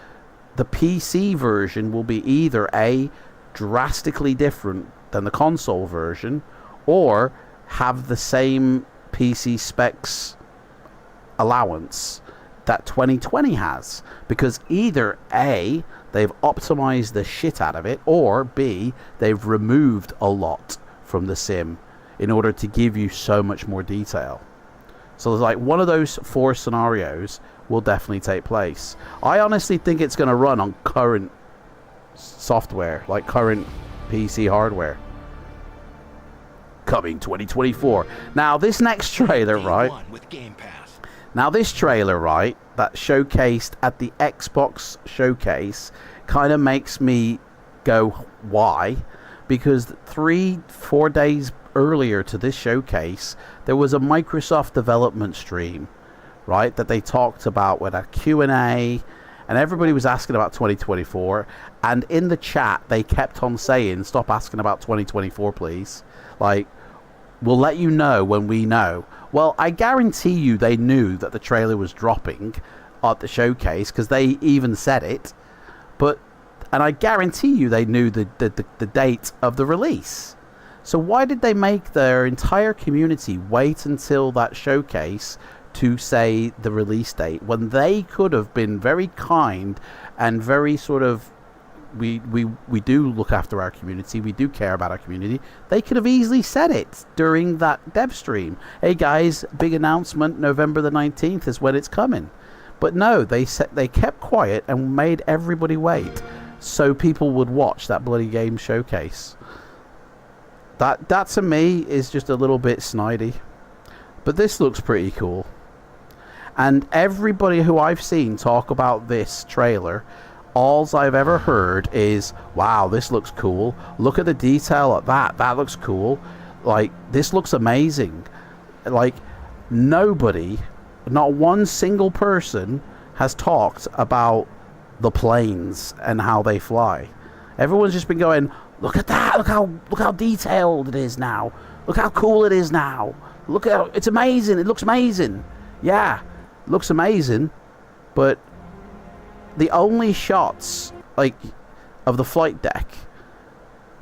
the PC version will be either A, drastically different than the console version, or have the same PC specs allowance that 2020 has, because either A, they've optimized the shit out of it, or B, they've removed a lot from the sim in order to give you so much more detail. So there's like one of those 4 scenarios will definitely take place. I honestly think it's going to run on current software, like current PC hardware. Coming 2024. Now this next trailer, right? Now this trailer, right, that showcased at the Xbox showcase kind of makes me go, why? Because 3-4 days earlier to this showcase, there was a Microsoft development stream, right, that they talked about with a Q&A, and everybody was asking about 2024, and in the chat they kept on saying, stop asking about 2024 please, like, we'll let you know when we know. Well, I guarantee you they knew that the trailer was dropping at the showcase, because they even said it, and I guarantee you they knew the date of the release. So why did they make their entire community wait until that showcase to say the release date, when they could have been very kind and very sort of, we do look after our community, we do care about our community. They could have easily said it during that dev stream. Hey guys, big announcement, November the 19th is when it's coming. But no, they kept quiet and made everybody wait so people would watch that bloody game showcase. That to me is just a little bit snidey. But this looks pretty cool. And everybody who I've seen talk about this trailer, all I've ever heard is, wow, this looks cool. Look at the detail at that. That looks cool. Like, this looks amazing. Like, nobody, not one single person has talked about the planes and how they fly. Everyone's just been going, look at that. Look how detailed it is now. Look how cool it is now. Look how, it's amazing. It looks amazing. Yeah, looks amazing. But the only shots, like, of the flight deck,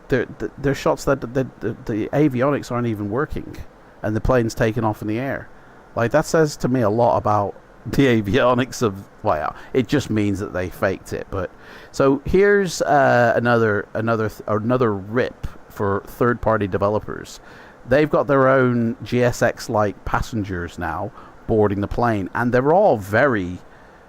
they're shots that the avionics aren't even working, and the plane's taking off in the air. Like, that says to me a lot about the avionics of, well, it just means that they faked it. But so here's another rip for third-party developers. They've got their own GSX-like passengers now boarding the plane, and they're all very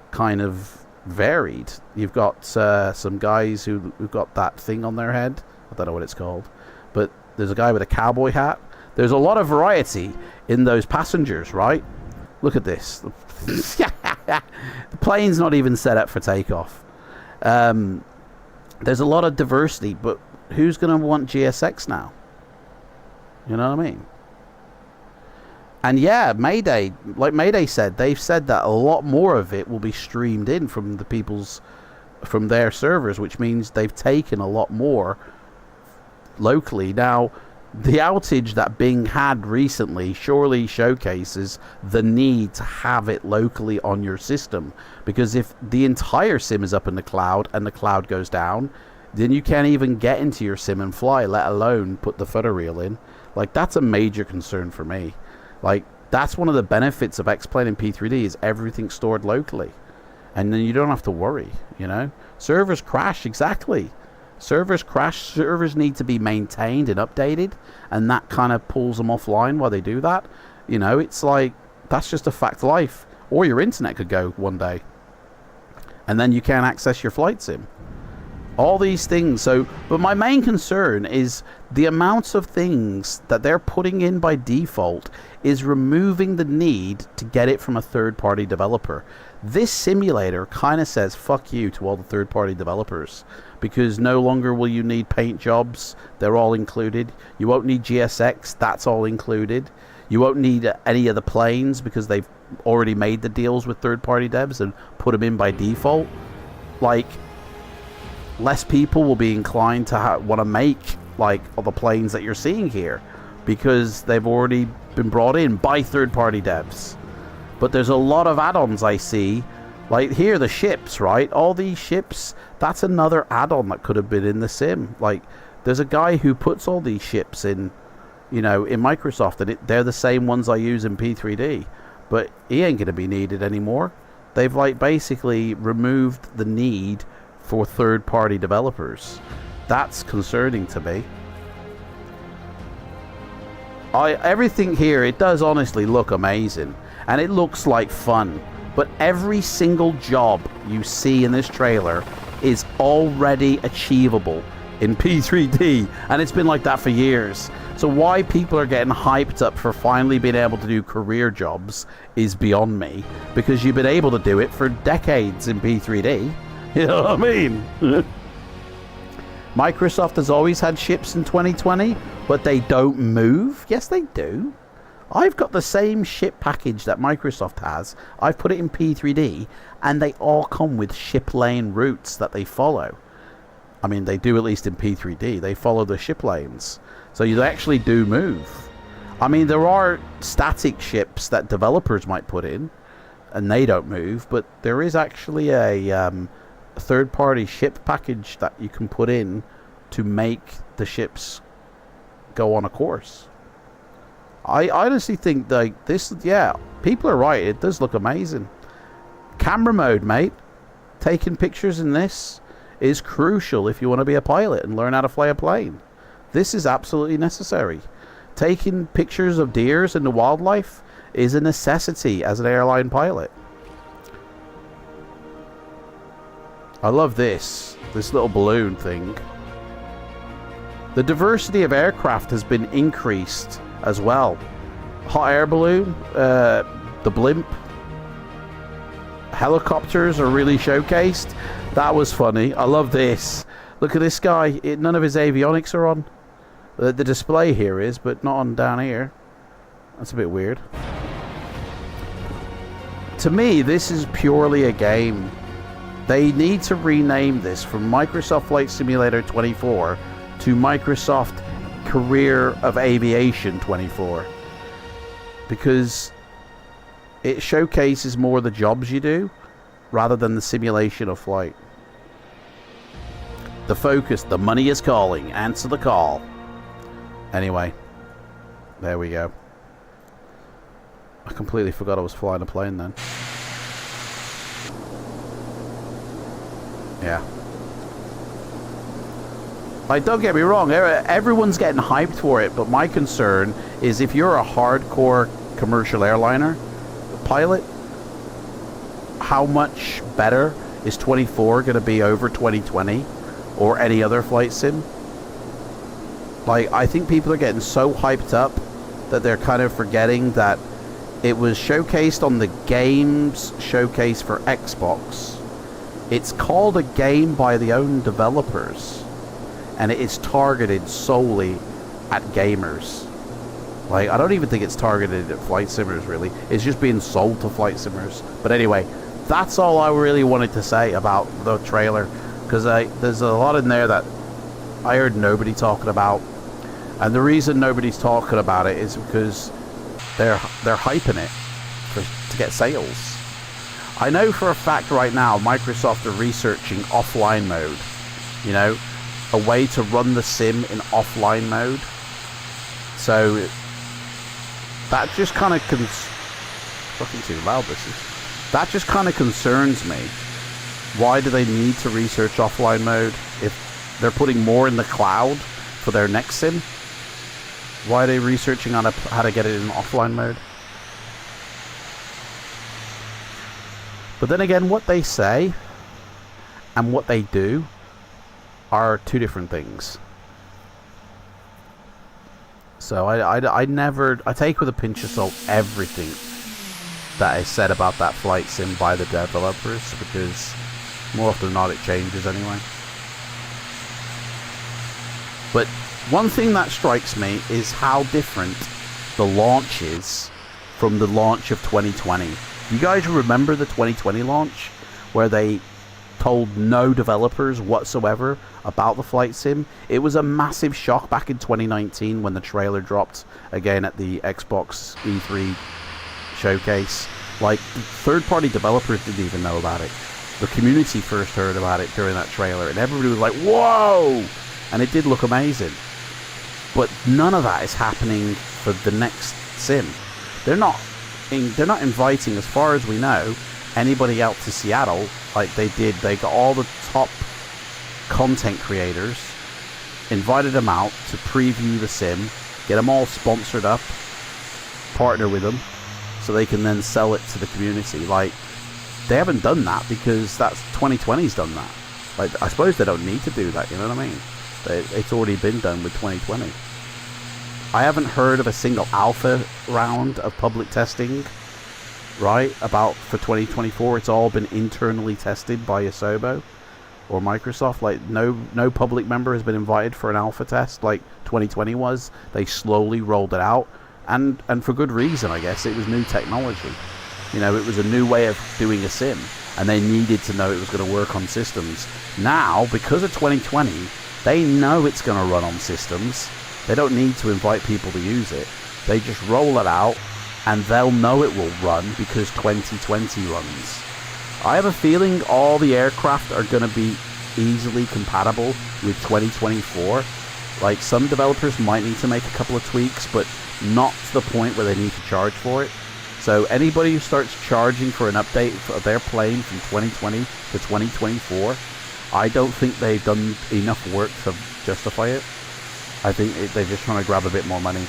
kind of varied. You've got some guys who've got that thing on their head. I don't know what it's called, but there's a guy with a cowboy hat. There's a lot of variety in those passengers, right? Look at this. The plane's not even set up for takeoff. There's a lot of diversity, but who's going to want GSX now? You know what I mean? And yeah, Mayday, like Mayday said, they've said that a lot more of it will be streamed in from their servers, which means they've taken a lot more locally. Now, the outage that Bing had recently surely showcases the need to have it locally on your system, because if the entire sim is up in the cloud and the cloud goes down, then you can't even get into your sim and fly, let alone put the footer reel in. Like, that's a major concern for me. Like, that's one of the benefits of X-Plane and P3D, is everything stored locally, and then you don't have to worry, you know. Servers crash, exactly. Servers crash, servers need to be maintained and updated, and that kind of pulls them offline while they do that. You know, it's like, that's just a fact of life. Or your internet could go one day, and then you can't access your flight sim. All these things. So, but my main concern is the amount of things that they're putting in by default is removing the need to get it from a third-party developer. This simulator kind of says fuck you to all the third-party developers, because no longer will you need paint jobs. They're all included. You won't need GSX. That's all included. You won't need any of the planes because they've already made the deals with third-party devs and put them in by default. Like, less people will be inclined to want to make, like, all the planes that you're seeing here because they've already been brought in by third-party devs. But there's a lot of add-ons I see. Like, here, the ships, right? All these ships, that's another add-on that could have been in the sim. Like, there's a guy who puts all these ships in, you know, in Microsoft, and they're the same ones I use in P3D, but he ain't going to be needed anymore. They've, like, basically removed the need for third-party developers. That's concerning to me. Everything here, it does honestly look amazing, and it looks like fun, but every single job you see in this trailer is already achievable in P3D, and it's been like that for years. So why people are getting hyped up for finally being able to do career jobs is beyond me, because you've been able to do it for decades in P3D. You know what I mean? Microsoft has always had ships in 2020, but they don't move. Yes, they do. I've got the same ship package that Microsoft has. I've put it in P3D, and they all come with ship lane routes that they follow. I mean, they do at least in P3D. They follow the ship lanes. So you actually do move. I mean, there are static ships that developers might put in, and they don't move, but there is actually a third-party ship package that you can put in to make the ships go on a course. I honestly think, like, this, yeah, people are right. It does look amazing. Camera mode, mate. Taking pictures in this is crucial if you want to be a pilot and learn how to fly a plane. This is absolutely necessary. Taking pictures of deers and the wildlife is a necessity as an airline pilot. I love this little balloon thing. The diversity of aircraft has been increased as well. Hot air balloon, the blimp, helicopters are really showcased. That was funny. I love this. Look at this guy. None of his avionics are on. The display here is, but not on down here. That's a bit weird. To me, this is purely a game. They need to rename this from Microsoft Flight Simulator 24 to Microsoft Career of Aviation 24. Because it showcases more the jobs you do rather than the simulation of flight. The focus, the money is calling. Answer the call. Anyway, there we go. I completely forgot I was flying a plane then. Yeah. Like, don't get me wrong, everyone's getting hyped for it, but my concern is if you're a hardcore commercial airliner pilot, how much better is 24 going to be over 2020 or any other flight sim? Like, I think people are getting so hyped up that they're kind of forgetting that it was showcased on the games showcase for Xbox. It's called a game by the own developers, and it is targeted solely at gamers. Like, I don't even think it's targeted at flight simmers, really. It's just being sold to flight simmers. But anyway, that's all I really wanted to say about the trailer, because there's a lot in there that I heard nobody talking about. And the reason nobody's talking about it is because they're hyping it to get sales. I know for a fact right now Microsoft are researching offline mode. You know, a way to run the sim in offline mode. So that just kind of fucking too loud this is. That just kind of concerns me. Why do they need to research offline mode if they're putting more in the cloud for their next sim? Why are they researching on how to get it in offline mode? But then again, what they say and what they do are two different things. So I take with a pinch of salt everything that is said about that flight sim by the developers, because more often than not it changes anyway. But one thing that strikes me is how different the launches from the launch of 2020. You guys remember the 2020 launch where they told no developers whatsoever about the flight sim? It was a massive shock back in 2019 when the trailer dropped again at the Xbox E3 showcase. Like, third-party developers didn't even know about it. The community first heard about it during that trailer, and everybody was like, whoa! And it did look amazing. But none of that is happening for the next sim. They're not inviting, as far as we know, anybody out to Seattle like they did. They got all the top content creators, invited them out to preview the sim, get them all sponsored up, partner with them, so they can then sell it to the community. Like, they haven't done that because that's 2020's done that. Like, I suppose they don't need to do that, you know what I mean? It's already been done with 2020. I haven't heard of a single alpha round of public testing, right, for 2024. It's all been internally tested by Asobo or Microsoft. Like, no public member has been invited for an alpha test like 2020 was. They slowly rolled it out, and for good reason, I guess. It was new technology. You know, it was a new way of doing a sim, and they needed to know it was going to work on systems. Now, because of 2020, they know it's going to run on systems. They don't need to invite people to use it. They just roll it out, and they'll know it will run because 2020 runs. I have a feeling all the aircraft are going to be easily compatible with 2024. Like, some developers might need to make a couple of tweaks, but not to the point where they need to charge for it. So anybody who starts charging for an update for their plane from 2020 to 2024, I don't think they've done enough work to justify it. I think they're just trying to grab a bit more money.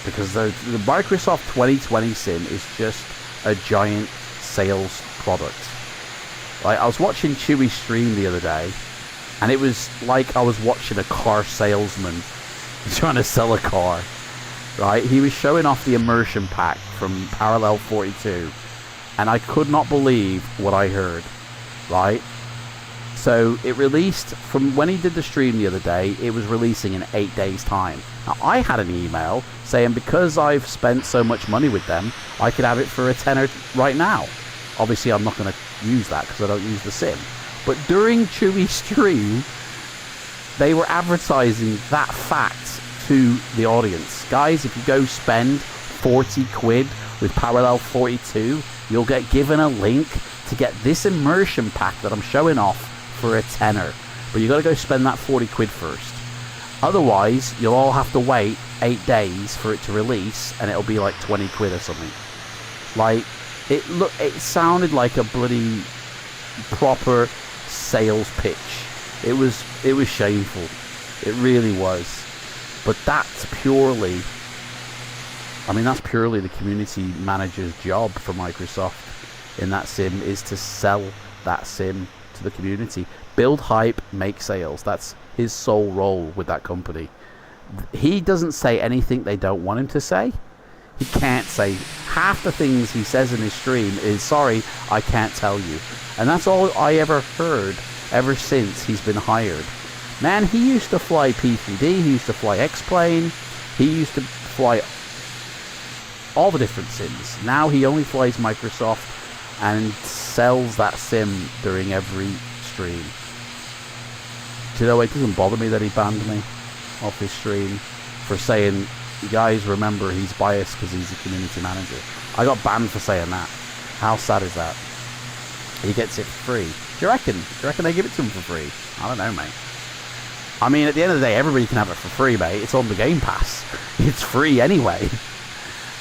Because the Microsoft 2020 sim is just a giant sales product. Like, I was watching Tues stream the other day, and it was like I was watching a car salesman trying to sell a car. Right? He was showing off the immersion pack from Parallel 42, and I could not believe what I heard. Right? So it released, from when he did the stream the other day, it was releasing in 8 days' time. Now, I had an email saying because I've spent so much money with them, I could have it for a tenner right now. Obviously, I'm not going to use that because I don't use the sim. But during Chewy's stream, they were advertising that fact to the audience. Guys, if you go spend 40 quid with Parallel 42, you'll get given a link to get this immersion pack that I'm showing off for a tenner. But you got to go spend that 40 quid first. Otherwise, you'll all have to wait 8 days for it to release, and it'll be like 20 quid or something. Like, it sounded like a bloody proper sales pitch. It was shameful. It really was. But that's purely the community manager's job for Microsoft in that sim, is to sell that sim to the community. Build hype, make sales. That's his sole role with that company. He doesn't say anything they don't want him to say. He can't say half the things he says in his stream is, sorry, I can't tell you. And that's all I ever heard ever since he's been hired. Man, he used to fly P3D, he used to fly X-Plane, he used to fly all the different sims. Now he only flies Microsoft and sells that sim during every stream. Do you know, it doesn't bother me that he banned me off his stream for saying, guys, remember, he's biased because he's a community manager. I got banned for saying that. How sad is that? He gets it free. Do you reckon they give it to him for free? I don't know, mate. I mean, at the end of the day, everybody can have it for free, mate. It's on the Game Pass. It's free anyway.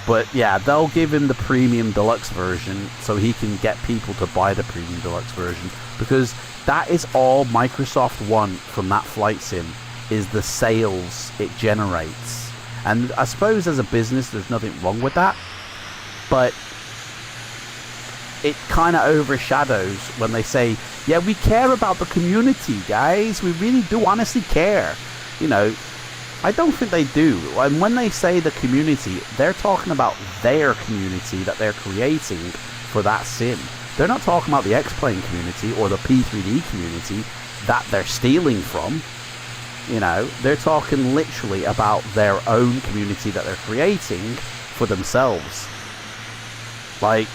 But yeah, they'll give him the premium deluxe version so he can get people to buy the premium deluxe version, because that is all Microsoft want from that flight sim, is the sales it generates. And I suppose as a business there's nothing wrong with that, but it kind of overshadows when they say, yeah, we care about the community, guys, we really do honestly care. You know, I don't think they do. And when they say the community, they're talking about their community that they're creating for that sim. They're not talking about the X-Plane community or the P3D community that they're stealing from. You know, they're talking literally about their own community that they're creating for themselves. Like,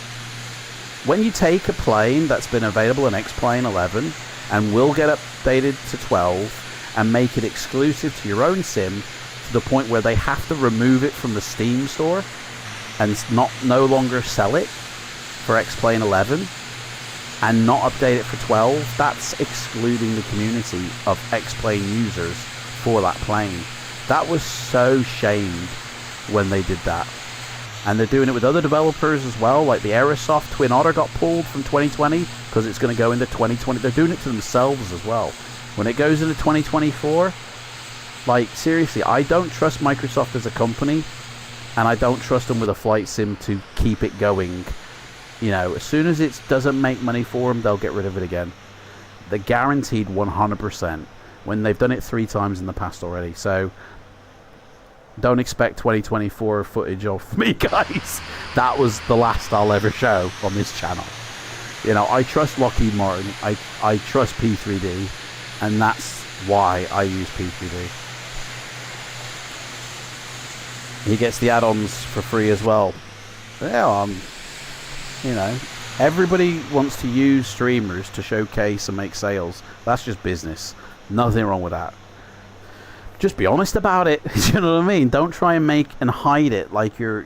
when you take a plane that's been available in X-Plane 11 and will get updated to 12 and make it exclusive to your own sim to the point where they have to remove it from the Steam store and no longer sell it for X-Plane 11 and not update it for 12, that's excluding the community of X-Plane users for that plane. That was so shamed when they did that. And they're doing it with other developers as well, like the Aerosoft Twin Otter got pulled from 2020 because it's going to go into 2020. They're doing it to themselves as well. When it goes into 2024, like, seriously, I don't trust Microsoft as a company, and I don't trust them with a flight sim to keep it going. You know, as soon as it doesn't make money for them, they'll get rid of it again. They're guaranteed 100% when they've done it 3 times in the past already. So don't expect 2024 footage of me, guys. That was the last I'll ever show on this channel. You know, I trust Lockheed Martin. I trust P3D, and that's why I use P3D. He gets the add-ons for free as well. Yeah, you know, everybody wants to use streamers to showcase and make sales. That's just business. Nothing wrong with that. Just be honest about it. You know what I mean? Don't try and make and hide it like you're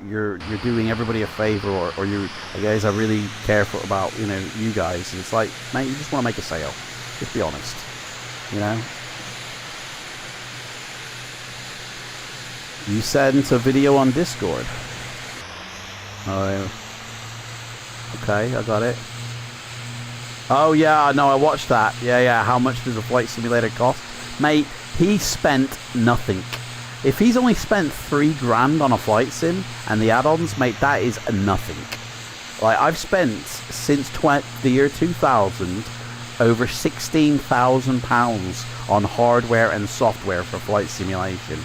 doing everybody a favor, or you guys are really careful about, you know, you guys. And it's like, mate, you just want to make a sale. Just be honest. You know? You sent a video on Discord. Oh, okay, I got it. Oh yeah, no, I watched that. Yeah. How much does a flight simulator cost? Mate, he spent nothing. If he's only spent $3 on a flight sim and the add-ons, mate, that is nothing. Like, I've spent since the year 2000 over £16,000 on hardware and software for flight simulation.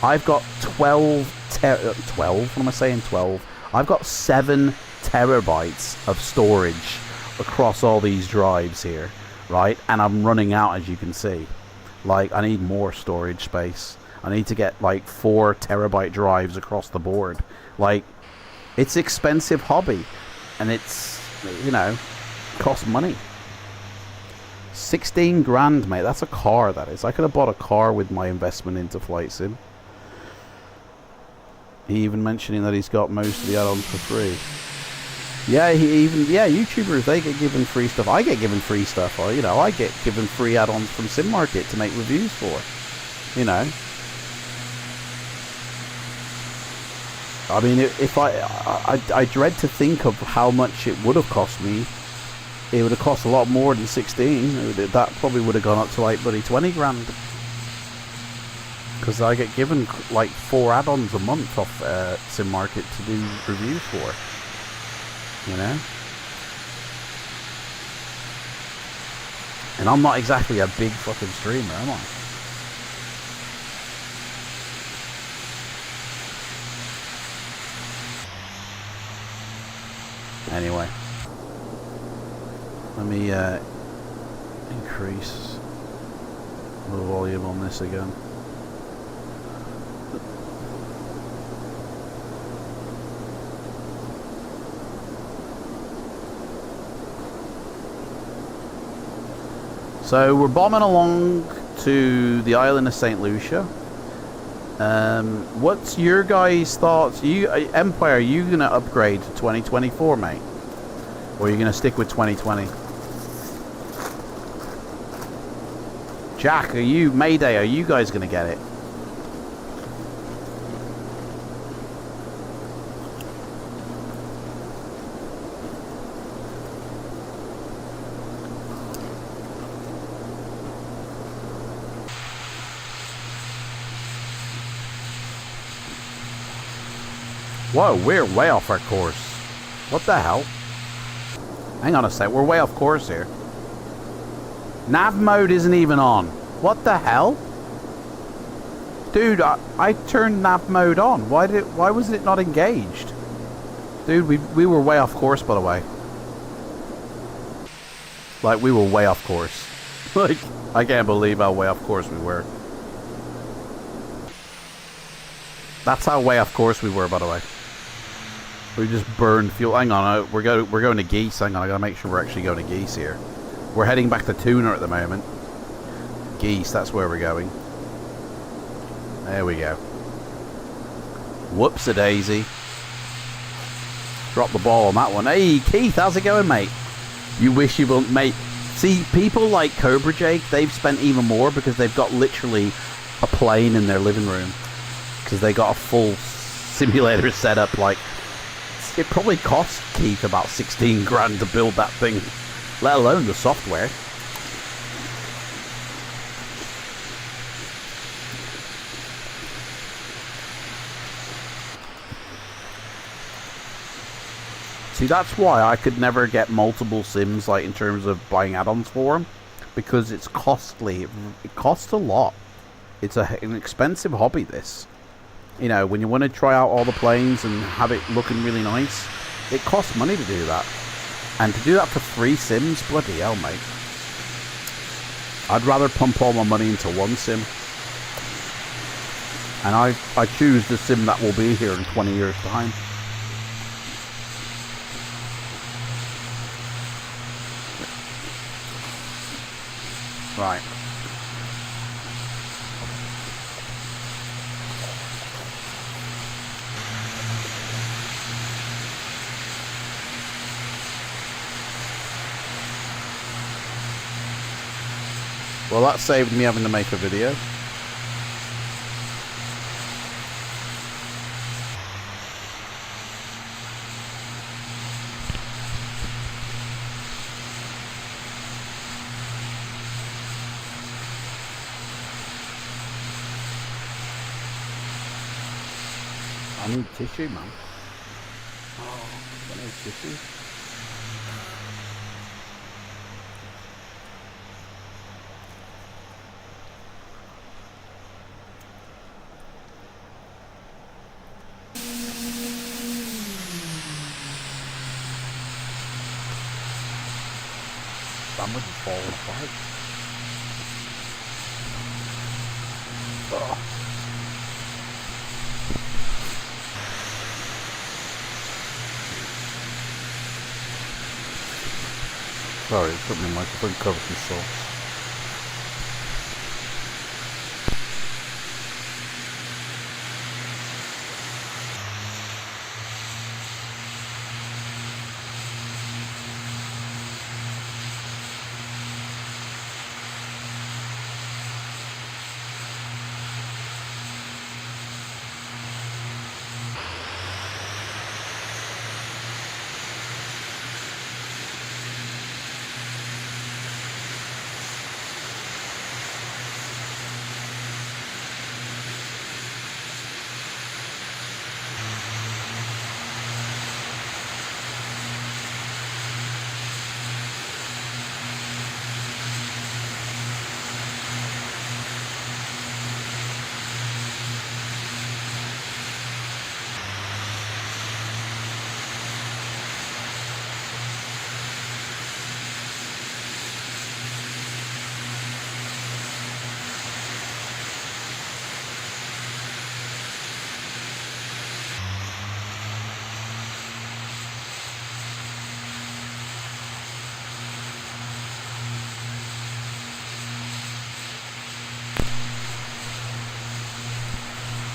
I've got 12, what am I saying, 12? I've got 7 terabytes of storage across all these drives here, right? And I'm running out, as you can see. Like, I need more storage space. I need to get like 4 terabyte drives across the board. Like, it's expensive hobby, and it's, you know, costs money. 16 grand, mate. That's a car, that is. I could have bought a car with my investment into flight sim. He even mentioning that he's got most of the add-ons for free. Yeah, YouTubers, they get given free stuff. I get given free stuff. Or, you know, I get given free add-ons from Sim Market to make reviews for. You know. I mean, if I dread to think of how much it would have cost me. It would have cost a lot more than 16. That probably would have gone up to like bloody 20 grand. Because I get given like 4 add-ons a month off Sim Market to do reviews for. You know? And I'm not exactly a big fucking streamer, am I? Anyway. Let me increase the volume on this again. So we're bombing along to the island of St. Lucia. What's your guys' thoughts? Empire, are you going to upgrade to 2024, mate? Or are you going to stick with 2020? Jack, Mayday, are you guys going to get it? Whoa, we're way off our course. What the hell? Hang on a sec, we're way off course here. Nav mode isn't even on. What the hell? Dude, I turned nav mode on. Why was it not engaged? Dude, we were way off course, by the way. Like, we were way off course. Like, I can't believe how way off course we were. That's how way off course we were, by the way. We just burned fuel. Hang on, we're going to Geese. Hang on, I gotta make sure we're actually going to Geese here. We're heading back to Tuner at the moment. Geese, that's where we're going. There we go. Whoops-a-daisy. Drop the ball on that one. Hey, Keith, how's it going, mate? You wish you wouldn't, mate. See, people like Cobra Jake, they've spent even more because they've got literally a plane in their living room. Because they got a full simulator set up. Like, it probably cost Keith about 16 grand to build that thing, let alone the software. See, that's why I could never get multiple sims, like in terms of buying add-ons for them, because it's costly. It costs a lot. It's an expensive hobby, this. You know, when you want to try out all the planes and have it looking really nice, it costs money to do that. And to do that for 3 sims, bloody hell, mate. I'd rather pump all my money into one sim. And I choose the sim that will be here in 20 years' time. Right. Well, that saved me having to make a video. I need tissue, man. Oh, I need tissue. Sandwich is falling apart. Oh. Sorry, it took me a microphone covered in sauce.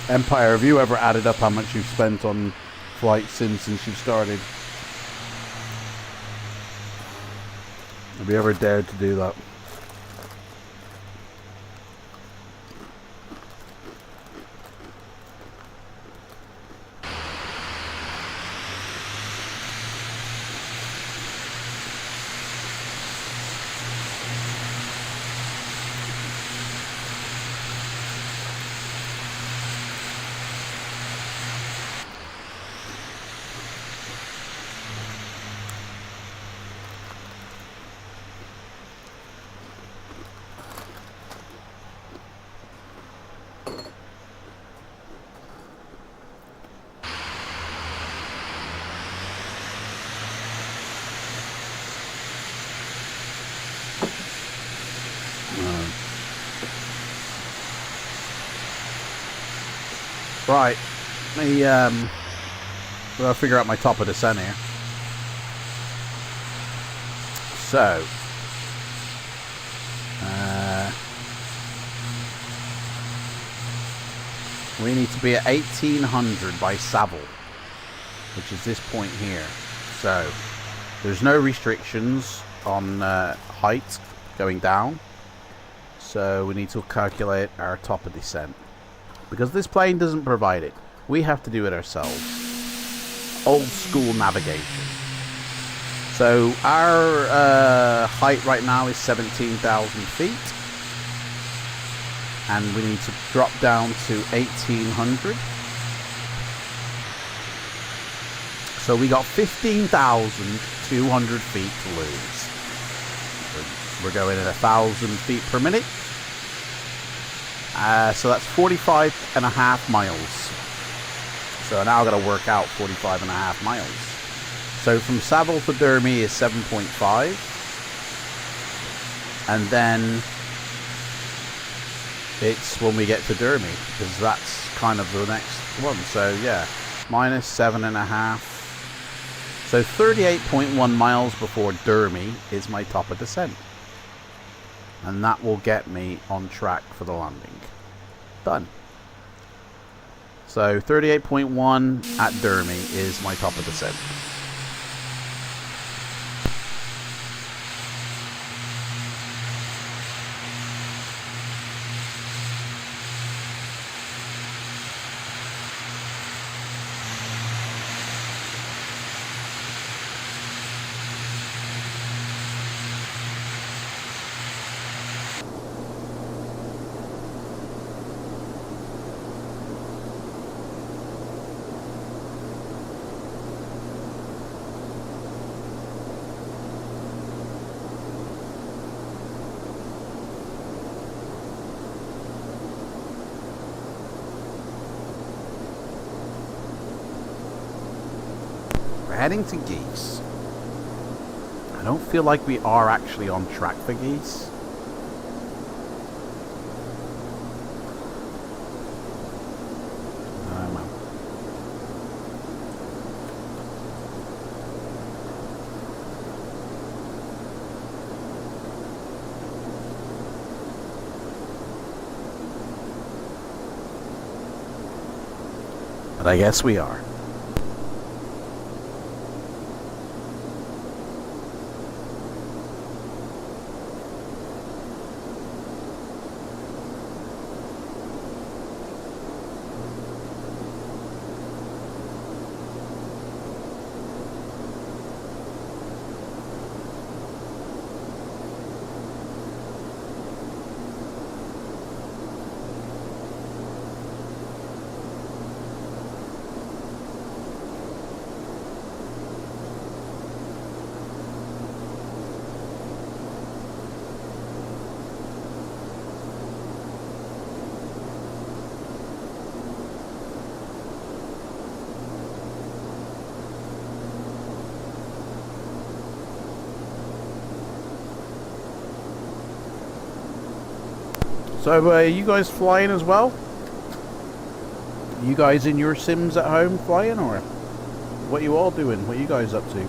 Empire, have you ever added up how much you've spent on flight sim since you've started? Have you ever dared to do that? Right, me well, figure out my top of descent here. So we need to be at 1800 by Savile, which is this point here. So there's no restrictions on height going down, so we need to calculate our top of descent because this plane doesn't provide it. We have to do it ourselves. Old school navigation. So our height right now is 17,000 feet, and we need to drop down to 1800. So we got 15,200 feet to lose. We're going at 1,000 feet per minute. So that's 45.5 miles. So now I've got to work out 45.5 miles. So from Savile to Dermy is 7.5. And then it's when we get to Dermy, because that's kind of the next one. So yeah, minus 7.5. So 38.1 miles before Dermy is my top of descent. And that will get me on track for the landing. Done. So 38.1 at Dermy is my top of descent. Heading to geese. I don't feel like we are actually on track for geese. But I guess we are. So, you guys flying as well? You guys in your sims at home flying, or what you all doing? What you guys up to?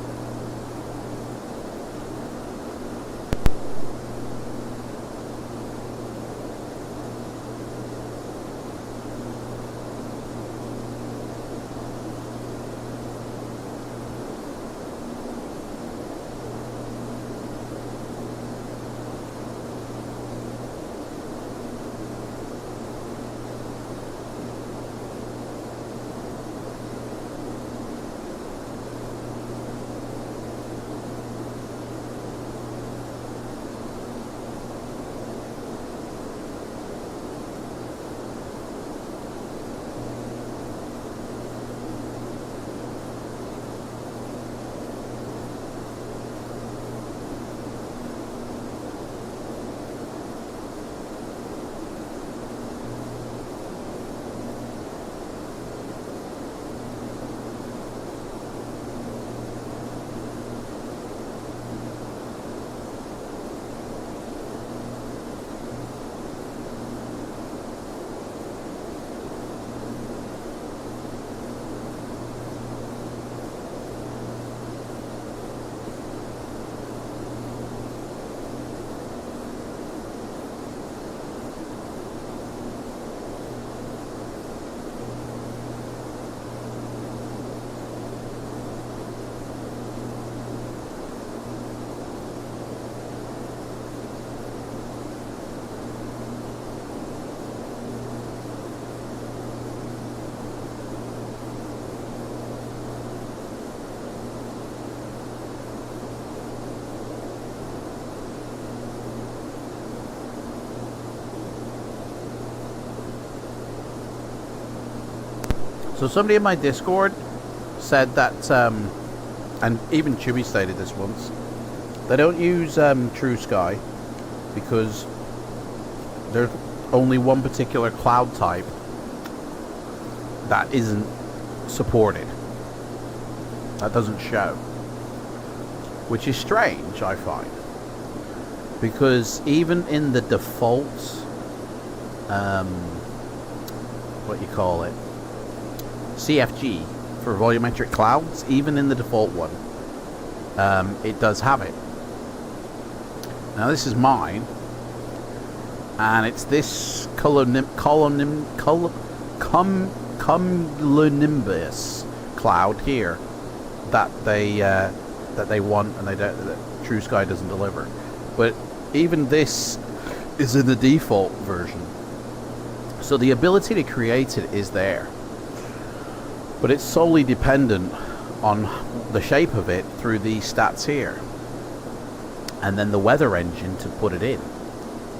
So somebody in my Discord said that, and even Chewy stated this once, they don't use True Sky because there's only one particular cloud type that isn't supported. That doesn't show. Which is strange, I find. Because even in the default, what you call it, CFG for volumetric clouds, even in the default one, it does have it. Now this is mine, and it's this cumulonimbus cloud here that they want, and that True Sky doesn't deliver. But even this is in the default version, so the ability to create it is there, but it's solely dependent on the shape of it through these stats here, and then the weather engine to put it in.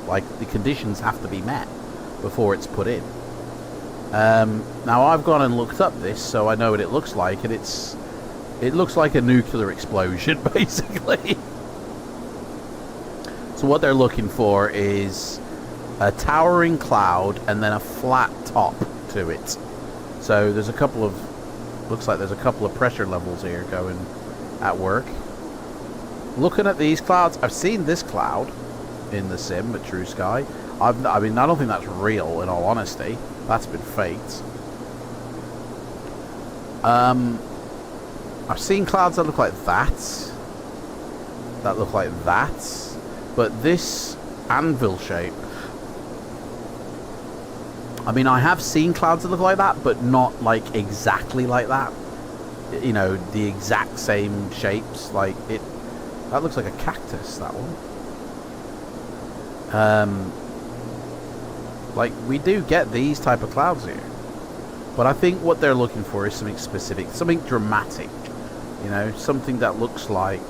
Like, the conditions have to be met before it's put in. Now I've gone and looked up this, so I know what it looks like, and it looks like a nuclear explosion, basically. So what they're looking for is a towering cloud and then a flat top to it. So there's a couple of, looks like there's a couple of pressure levels here going at work. Looking at these clouds, I've seen this cloud in the sim at True Sky. I mean, I don't think that's real, in all honesty. That's been faked. I've seen clouds that look like that. That look like that. But this anvil shape, I mean, I have seen clouds that look like that, but not like exactly like that. You know, the exact same shapes. Like it, that looks like a cactus, that one. Like, we do get these type of clouds here, but I think what they're looking for is something specific, something dramatic. You know, something that looks like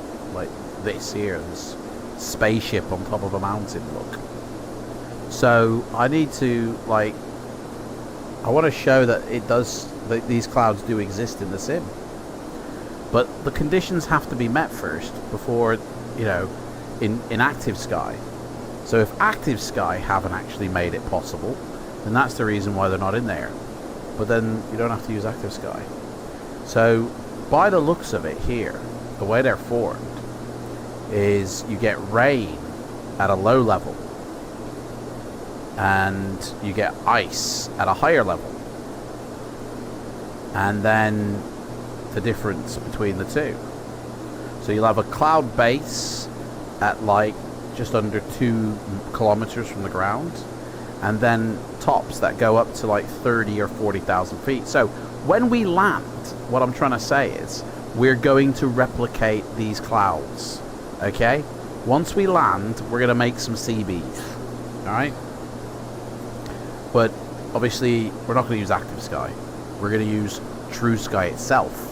this here, this spaceship on top of a mountain look. So I need to, like, I want to show that it does, that these clouds do exist in the sim, but the conditions have to be met first before, you know, in active sky. So if active sky haven't actually made it possible, then that's the reason why they're not in there. But then you don't have to use active sky. So by the looks of it here, the way they're formed is you get rain at a low level and you get ice at a higher level, and then the difference between the two. So you'll have a cloud base at like just under 2 kilometers from the ground, and then tops that go up to like 30 or 40,000 feet. So when we land, what I'm trying to say is we're going to replicate these clouds. Okay, once we land, we're going to make some CBs. Alright, but obviously we're not going to use active sky. We're going to use True Sky itself.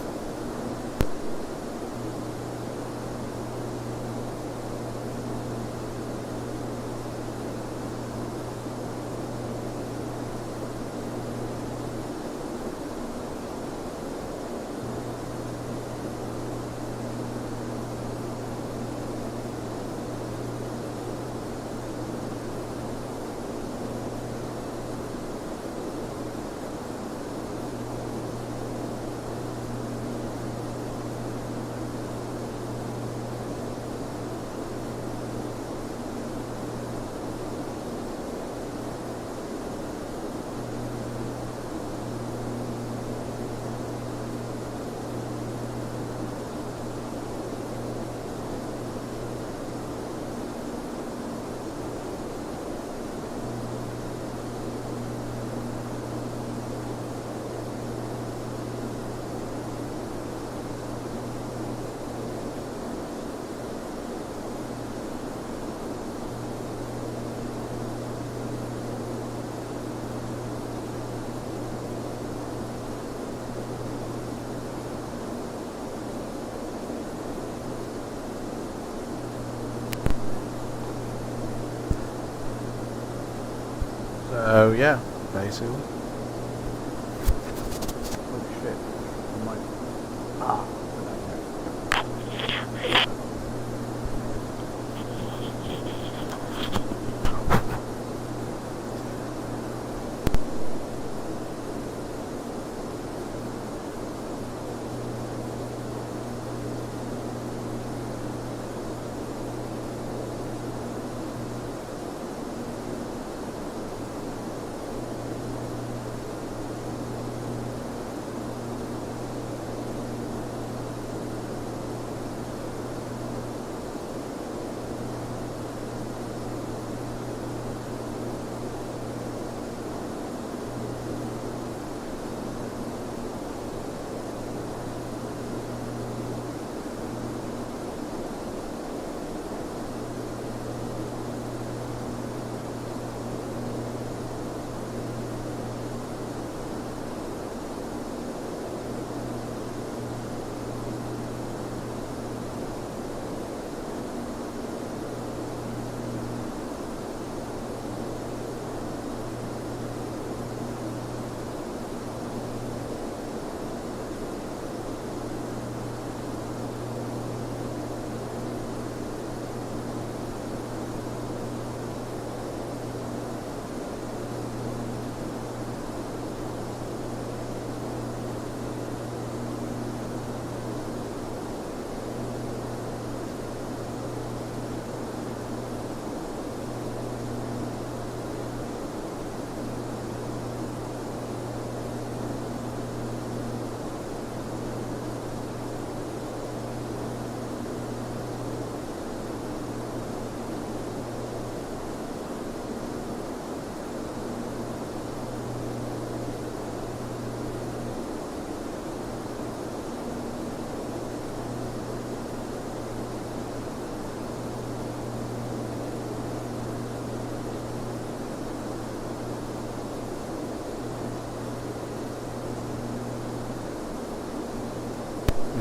So yeah, basically.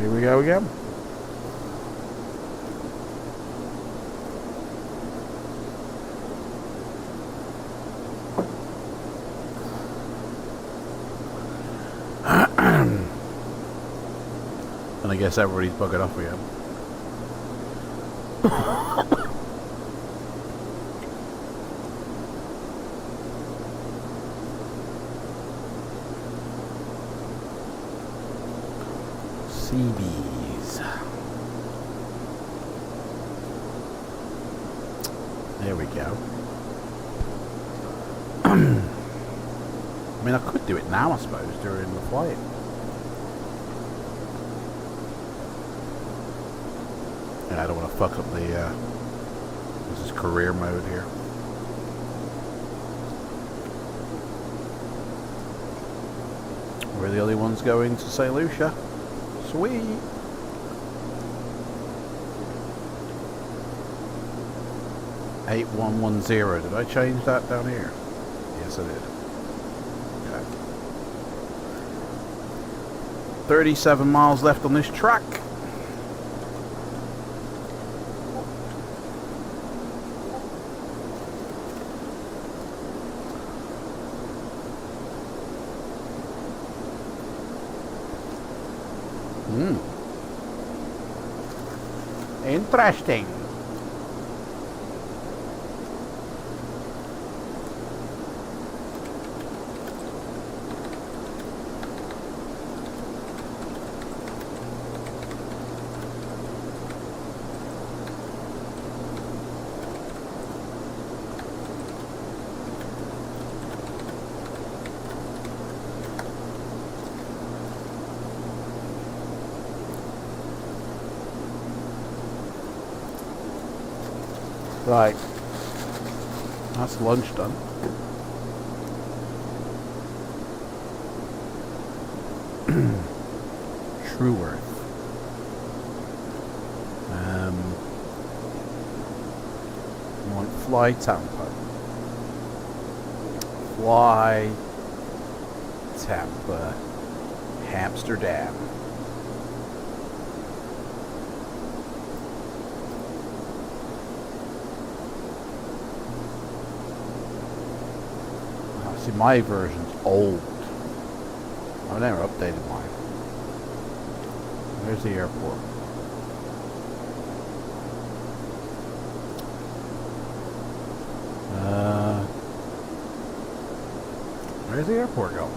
Here we go again. And I guess everybody's buggered off again. CBs. There we go. I mean, I could do it now, I suppose, during the flight. Yeah, I don't want to fuck up the, this is career mode here. We're the only ones going to St. Lucia. Sweet. $8110. Did I change that down here? Yes, I did. Okay. 37 miles left on this track. Interesting. Right, that's lunch done. Trueworth. You want Fly Tampa. Fly Tampa, Amsterdam. See, my version's old. I've never updated mine. Where's the airport? Where's the airport go?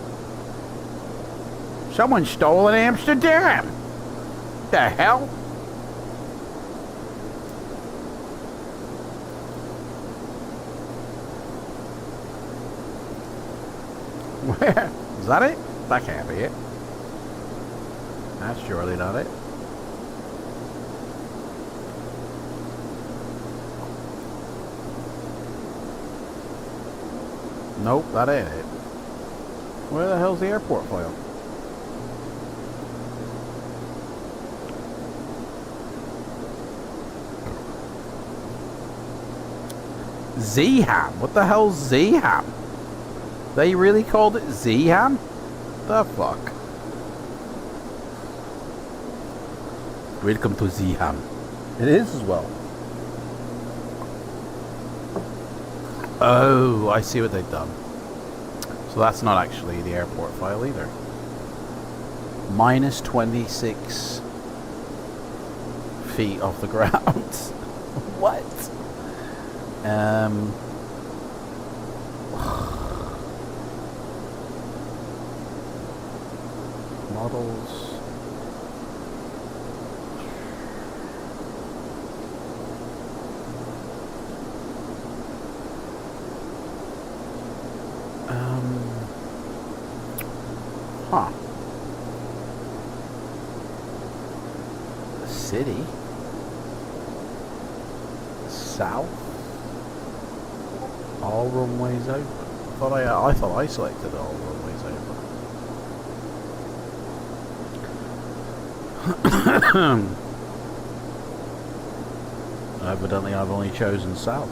Someone stole in Amsterdam! The hell? Where? Is that it? That can't be it. That's surely not it. Nope, that ain't it. Where the hell's the airport file? Zeeham? What the hell's Zeeham? They really called it Zeeham? The fuck? Welcome to Zeeham. It is as well. Oh, I see what they've done. So that's not actually the airport file either. Minus 26 feet off the ground. What? Models. Huh. The city. South. All runways open. I thought I selected all runways open. Evidently I've only chosen south.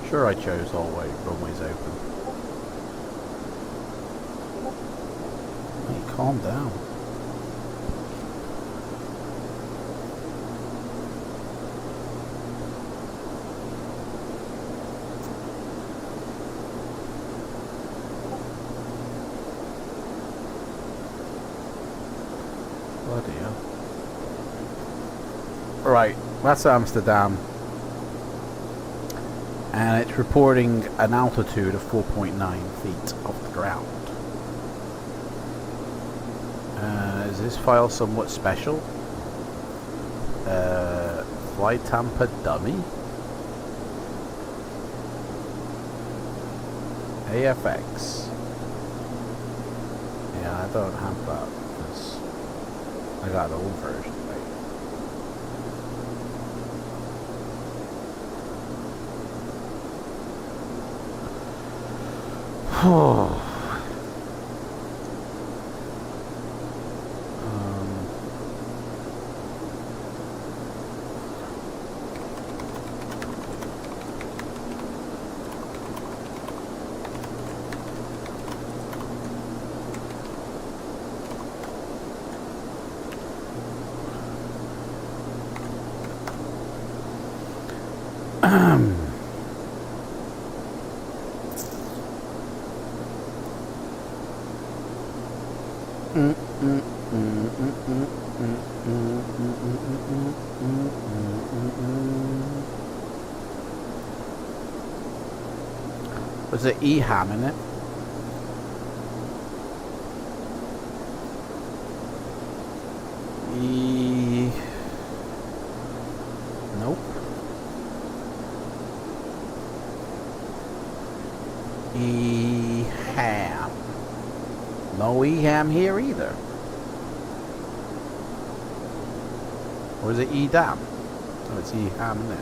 Sure, I chose all runways open. Hey, calm down. Bloody hell. Right, that's Amsterdam. And it's reporting an altitude of 4.9 feet off the ground. Is this file somewhat special? Flight Tampa dummy? AFX. Yeah, I don't have that because I got an old version. Oh. Was it EHAM in it? Nope. EHAM. No EHAM here either. Or is it EDAM? Oh, it's EHAM in it.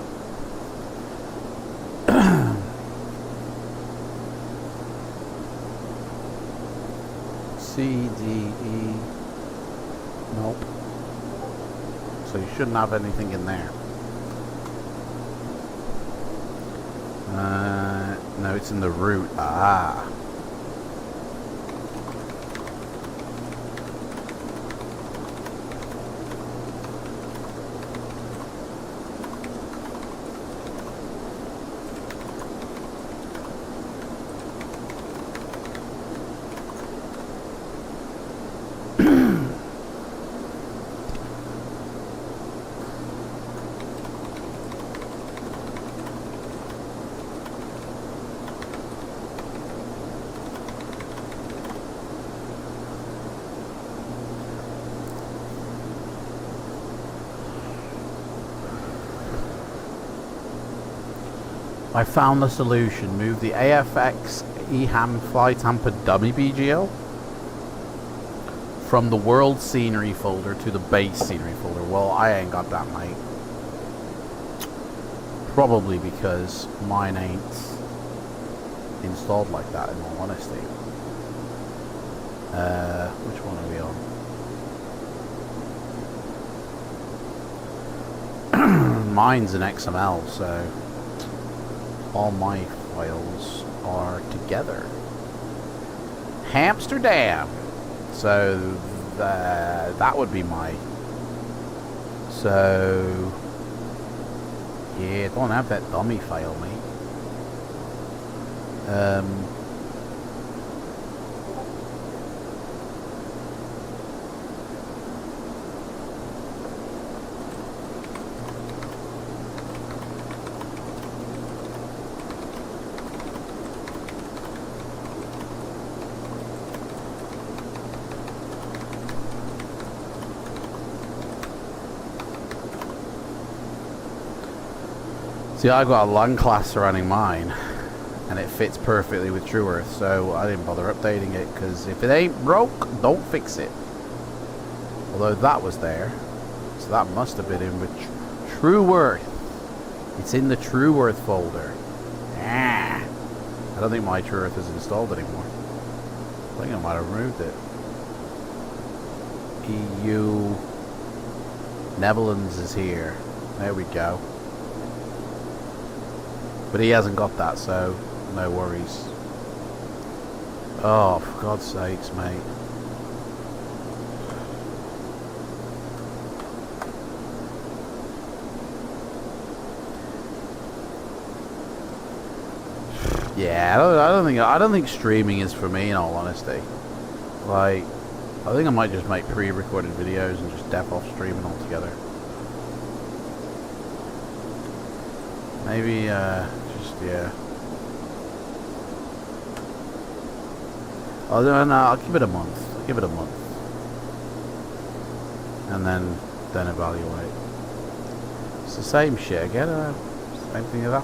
CDE. Nope. So you shouldn't have anything in there. No, it's in the root. Ah. I found the solution. Move the AFX EHAM Flight Tampa dummy BGL from the world scenery folder to the base scenery folder. Well, I ain't got that, mate. Probably because mine ain't installed like that, in all honesty. Which one are we on? Mine's an XML, so all my files are together. Amsterdam. So that would be my. So yeah, don't have that dummy file, mate. See, I've got a Lancaster running mine, and it fits perfectly with True Earth, so I didn't bother updating it, because if it ain't broke, don't fix it. Although that was there, so that must have been in with True Earth. It's in the True Earth folder. Ah, I don't think my True Earth is installed anymore. I think I might have removed it. EU Netherlands is here. There we go. But he hasn't got that, so no worries. Oh, for God's sakes, mate. Yeah, I don't think streaming is for me, in all honesty. Like, I think I might just make pre-recorded videos and just def off streaming altogether. Maybe, just, yeah. Oh, no, I'll give it a month. I'll give it a month. And then evaluate. It's the same shit again, same thing as that.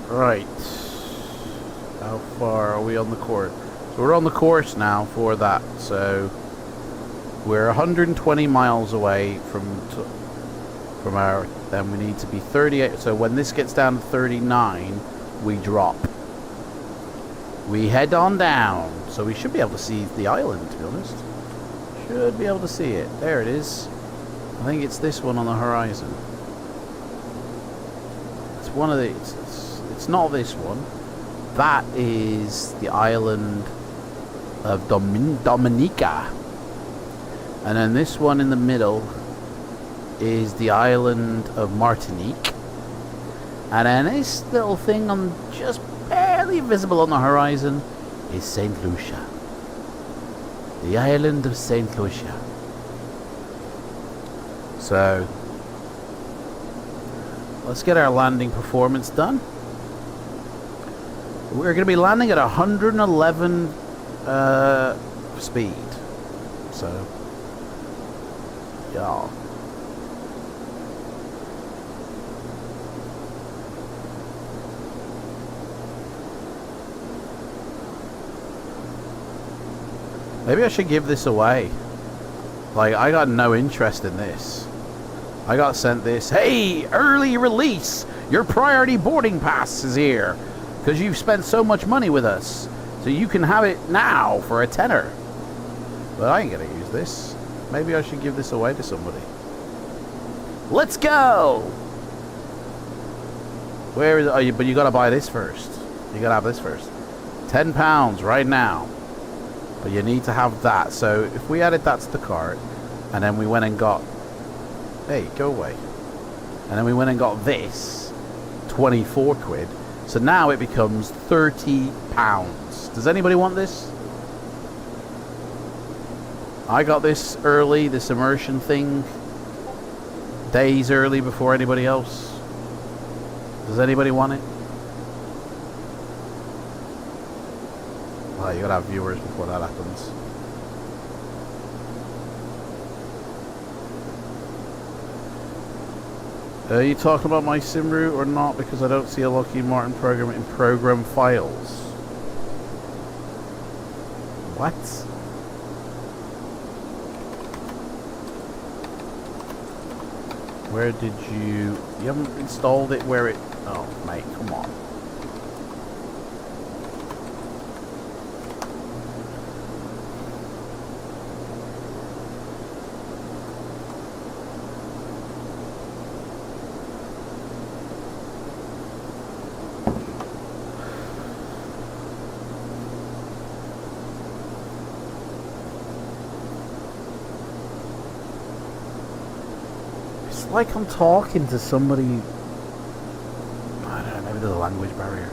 Right. How far are we on the course? So we're on the course now for that. So we're 120 miles away from our. Then we need to be 38. So when this gets down to 39, we drop. We head on down. So we should be able to see the island. To be honest, should be able to see it. There it is. I think it's this one on the horizon. It's one of the. It's not this one. That is the island of Dominica. And then this one in the middle is the island of Martinique. And then this little thing on just barely visible on the horizon is St. Lucia. The island of St. Lucia. So let's get our landing performance done. We're going to be landing at 111 speed. So, yeah. Maybe I should give this away. Like, I got no interest in this. I got sent this. Hey, early release! Your priority boarding pass is here. Because you've spent so much money with us. So you can have it now for a tenner. But I ain't going to use this. Maybe I should give this away to somebody. Let's go! Where is it? Oh, but you got to buy this first. You got to have this first. £10 right now. But you need to have that. So if we added that to the cart. And then we went and got... Hey, go away. And then we went and got this. 24 quid. So now it becomes £30. Does anybody want this? I got this early, this immersion thing. Days early before anybody else. Does anybody want it? Oh, you gotta have viewers before that happens. Are you talking about my sim route or not? Because I don't see a Lockheed Martin program in program files. What? Where did you... You haven't installed it where it... Oh, mate, come on. Like I'm talking to somebody. I don't know, maybe there's a language barrier.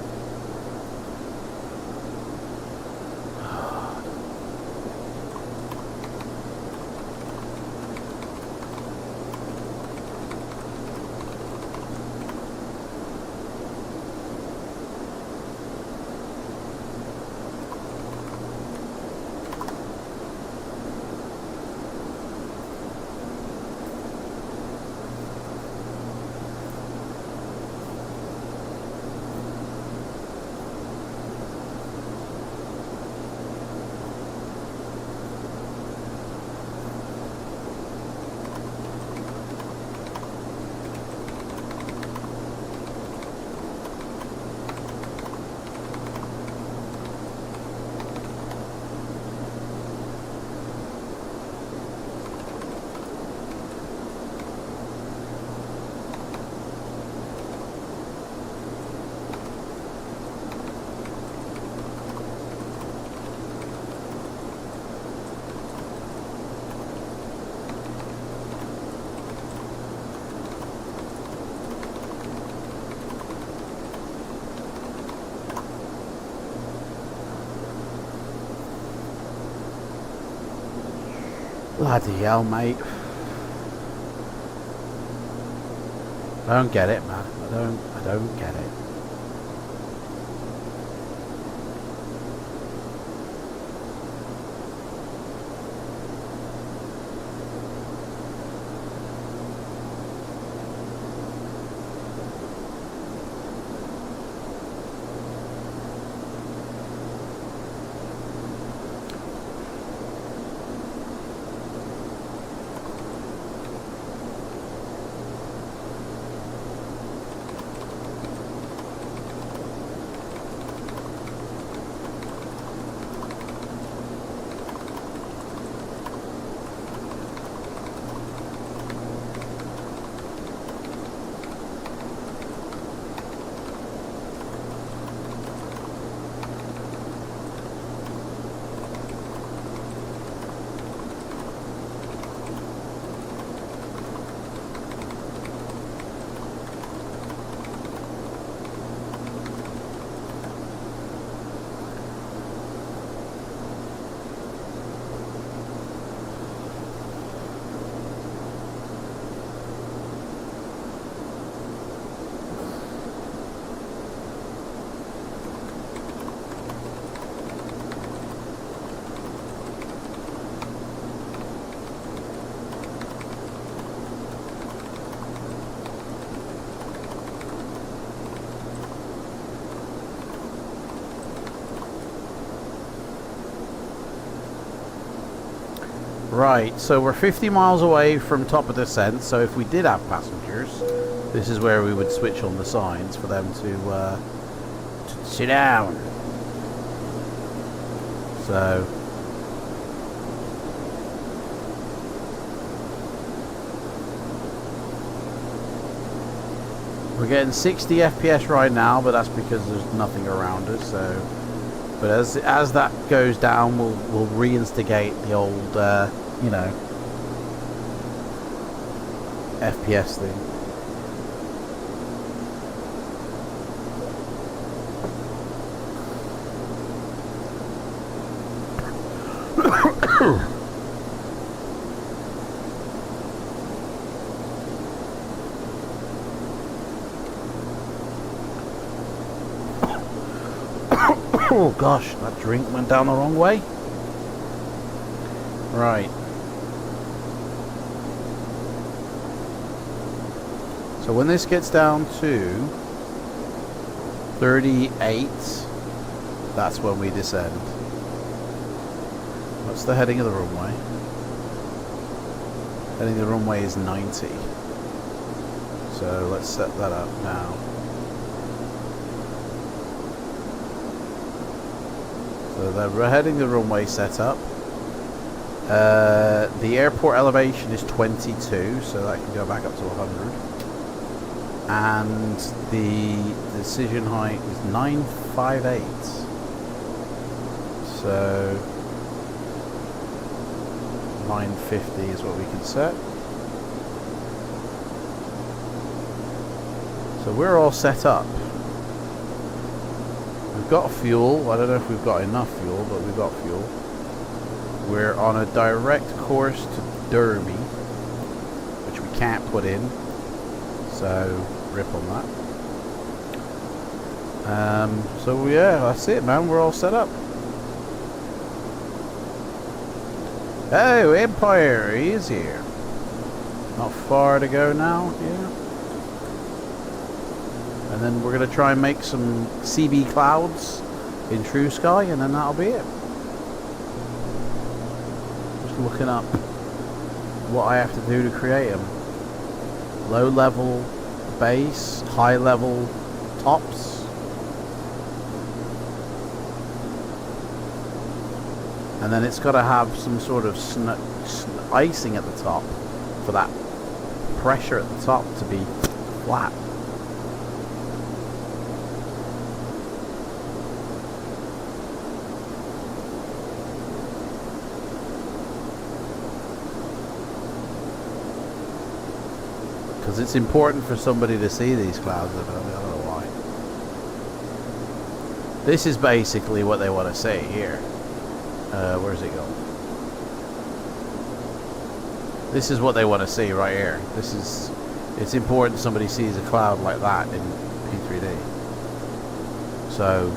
Bloody hell, mate. I don't get it, man. I don't get it. Right, so we're 50 miles away from top of descent, so if we did have passengers, this is where we would switch on the signs for them to sit down. So we're getting 60 FPS right now, but that's because there's nothing around us. So, but as that goes down, we'll reinstigate the old, you know, FPS thing. Oh gosh, that drink went down the wrong way. Right. So when this gets down to 38, that's when we descend. What's the heading of the runway? Heading of the runway is 90. So let's set that up now. So the heading the runway set up. The airport elevation is 22, so that can go back up to 100. And the decision height is 958. So 950 is what we can set. So we're all set up. We've got fuel. I don't know if we've got enough fuel, but we've got fuel. We're on a direct course to Derby, which we can't put in. So rip on that. So yeah, that's it, man. We're all set up. Oh, Empire is here. Not far to go now. Yeah. And then we're going to try and make some CB clouds in True Sky, and then that'll be it. Just looking up what I have to do to create them. Low level base, high level tops. And then it's got to have some sort of icing at the top for that pressure at the top to be flat. Because it's important for somebody to see these clouds. I don't know why. This is basically what they want to see here. Where's it going? This is what they want to see right here. It's important somebody sees a cloud like that in P3D. So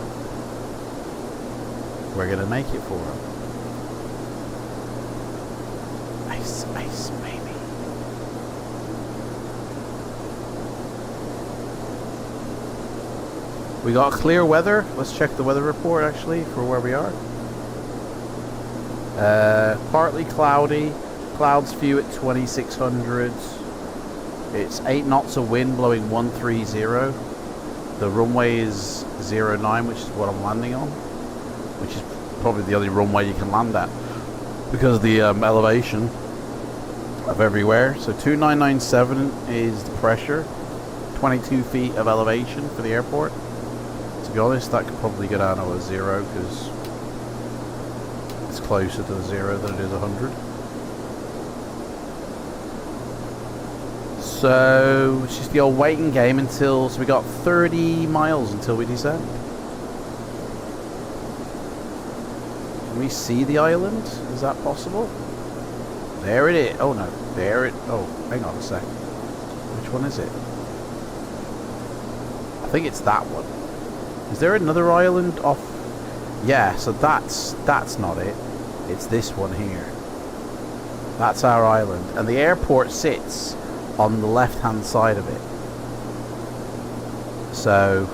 we're gonna make it for them. Ice, ice, baby. We got clear weather. Let's check the weather report actually for where we are. Partly cloudy. Clouds few at 2600. It's 8 knots of wind blowing 130. The runway is 09, which is what I'm landing on, which is probably the only runway you can land at because of the elevation of everywhere. So 2997 is the pressure, 22 feet of elevation for the airport. To be honest, that could probably go down to a 0 because it's closer to the 0 than it is 100. So it's just the old waiting game until, so we got 30 miles until we descend. Can we see the island? Is that possible? There it is. Oh no, there it, oh, hang on a sec. Which one is it? I think it's that one. Is there another island off? Yeah, so that's not it. It's this one here. That's our island. And the airport sits on the left hand side of it, so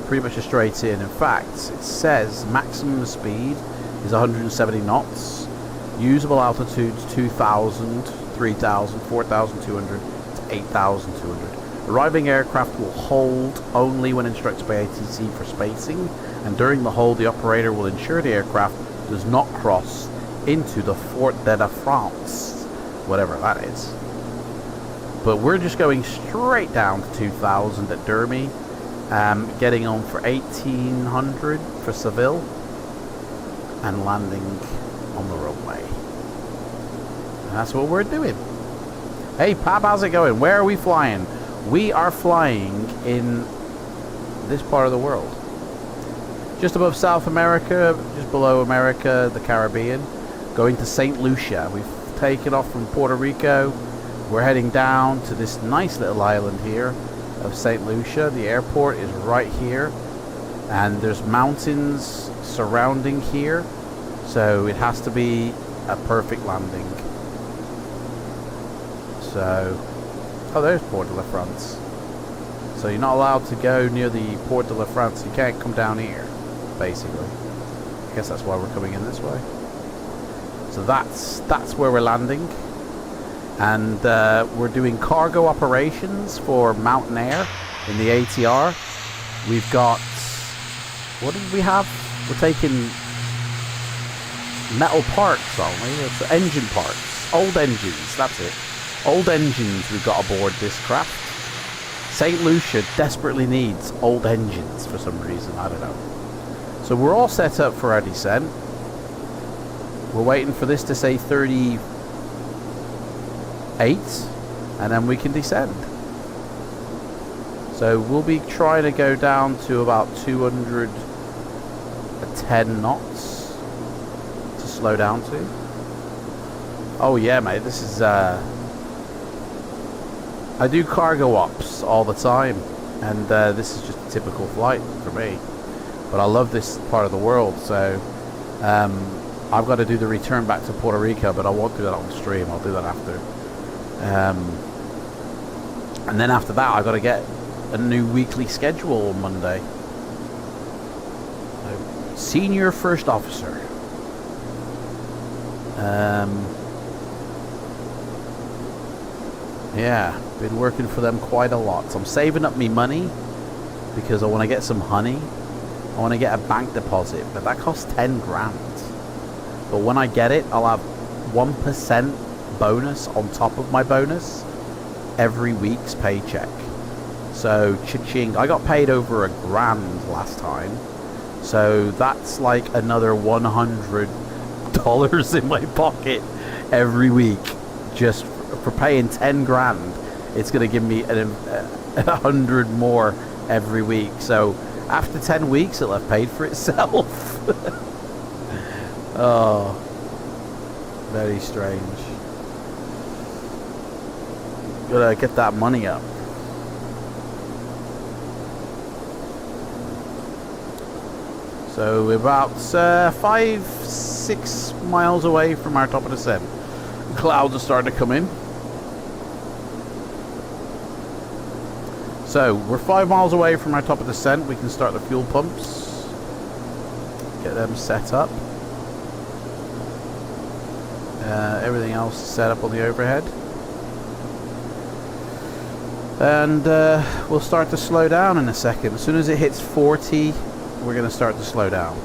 pretty much a straight in. In fact, it says maximum speed is 170 knots, usable altitudes 2,000, 3,000, 4,200 to 8,200. Arriving aircraft will hold only when instructed by ATC for spacing, and during the hold the operator will ensure the aircraft does not cross into the Fort de France, whatever that is. But we're just going straight down to 2,000 at Derby, getting on for 1,800 for Seville, and landing on the runway. And that's what we're doing. Hey Pap, how's it going? Where are we flying? We are flying in this part of the world. Just above South America, just below America, the Caribbean, going to St. Lucia. We've taken off from Puerto Rico. We're heading down to this nice little island here of St. Lucia. The airport is right here, and there's mountains surrounding here, so it has to be a perfect landing. So, oh, there's Port de la France. So you're not allowed to go near the Port de la France. You can't come down here, basically. I guess that's why we're coming in this way. So that's where we're landing. And we're doing cargo operations for Mountain Air in the ATR. We've got, what did we have? We're taking metal parts, aren't we? It's engine parts, old engines, that's it. Old engines we've got aboard this craft. St. Lucia desperately needs old engines for some reason, I don't know. So we're all set up for our descent. We're waiting for this to say 38, and then we can descend. So we'll be trying to go down to about 210 knots to slow down to. Oh yeah, mate, this is I do cargo ops all the time, and this is just a typical flight for me. But I love this part of the world, so I've got to do the return back to Puerto Rico, but I won't do that on stream. I'll do that after. And then after that, I've got to get a new weekly schedule on Monday. Senior First Officer. Yeah, been working for them quite a lot. So I'm saving up me money because I want to get some honey. I want to get a bank deposit, but that costs 10 grand. But when I get it, I'll have 1% bonus on top of my bonus every week's paycheck. So cha-ching, I got paid over $1,000 last time, so that's like another $100 in my pocket every week just for paying 10 grand. It's gonna give me 100 more every week. So after 10 weeks it'll have paid for itself. Oh, very strange. Gotta get that money up. So we're about 5-6 miles away from our top of the sim. Clouds are starting to come in. So we're 5 miles away from our top of descent. We can start the fuel pumps. Get them set up. Everything else is set up on the overhead. And we'll start to slow down in a second. As soon as it hits 40, we're going to start to slow down.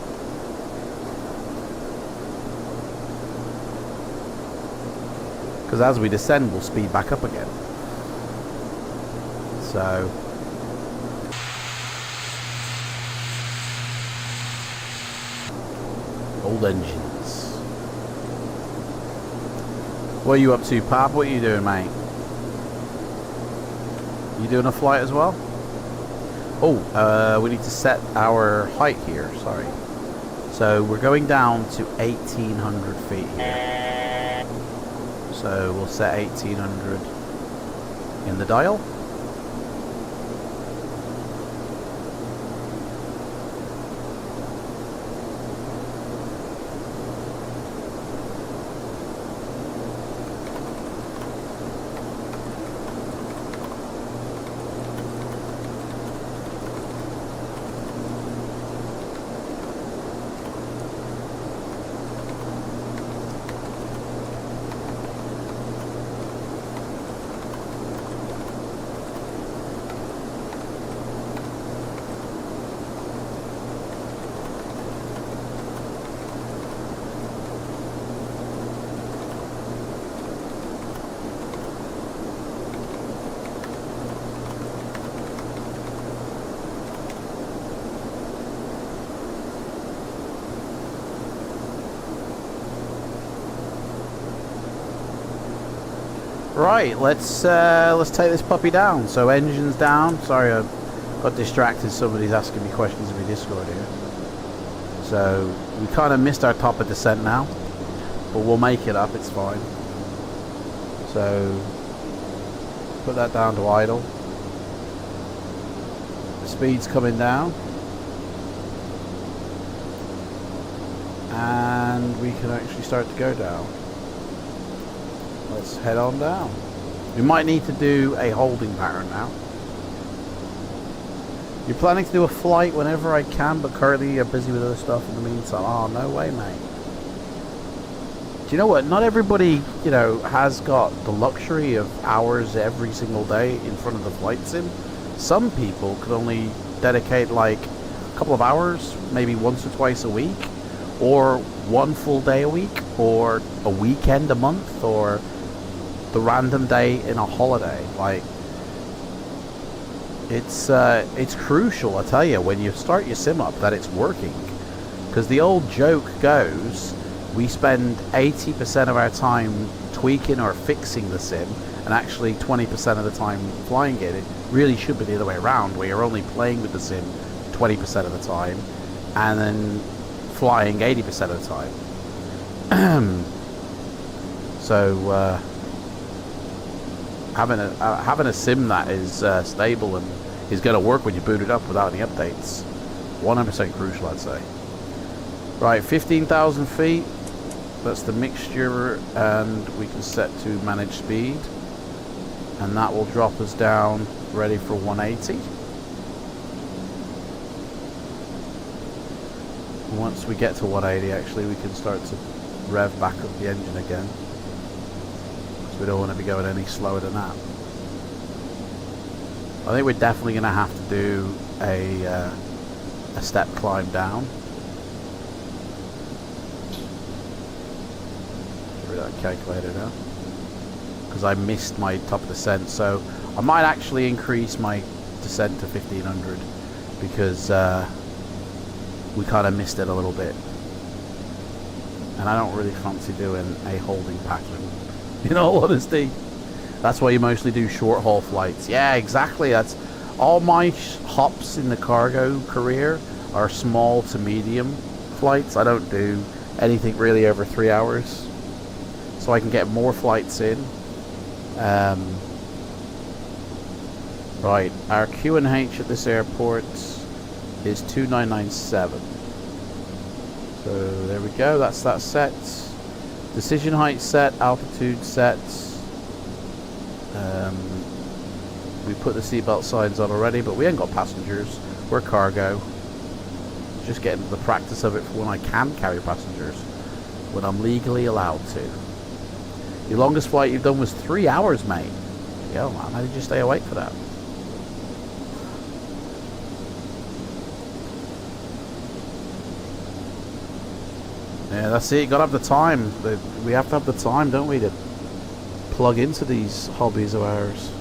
Because as we descend, we'll speed back up again. So old engines. What are you up to, Pap? What are you doing, mate? You doing a flight as well? Oh, we need to set our height here, sorry. So we're going down to 1,800 feet here. So we'll set 1,800 in the dial. Right, let's take this puppy down. So engine's down. Sorry, I got distracted. Somebody's asking me questions in my Discord here. So we kind of missed our top of descent now, but we'll make it up. It's fine. So put that down to idle. The speed's coming down, and we can actually start to go down. Let's head on down. We might need to do a holding pattern now. You're planning to do a flight whenever I can, but currently you're busy with other stuff in the meantime. Oh, no way, mate. Do you know what? Not everybody, you know, has got the luxury of hours every single day in front of the flight sim. Some people could only dedicate like a couple of hours, maybe once or twice a week, or one full day a week, or a weekend a month, or the random day in a holiday. Like, it's crucial, I tell you, when you start your sim up that it's working, because the old joke goes, we spend 80% of our time tweaking or fixing the sim, and actually 20% of the time flying it. It really should be the other way around, where you're only playing with the sim 20% of the time, and then flying 80% of the time. So having a sim that is stable and is going to work when you boot it up without any updates, 100% crucial, I'd say. Right, 15,000 feet. That's the mixture, and we can set to manage speed, and that will drop us down ready for 180. Once we get to 180, actually, we can start to rev back up the engine again, because we don't want to be going any slower than that. I think we're definitely going to have to do a step climb down. Get rid of that calculator now, because I missed my top descent, so I might actually increase my descent to 1500, because we kind of missed it a little bit, and I don't really fancy doing a holding pattern, in all honesty. That's why you mostly do short haul flights. Yeah, exactly. That's all my hops in the cargo career are small to medium flights. I don't do anything really over 3 hours, so I can get more flights in. Right, our QNH at this airport is 2997. So there we go, that's that set. Decision height set, altitude set. We put the seatbelt signs on already, but we ain't got passengers. We're cargo. Just getting to the practice of it for when I can carry passengers, when I'm legally allowed to. The longest flight you've done was 3 hours, mate. Yeah, man, how did you stay awake for that? Yeah, that's it. You gotta have the time. We have to have the time, don't we, to plug into these hobbies of ours.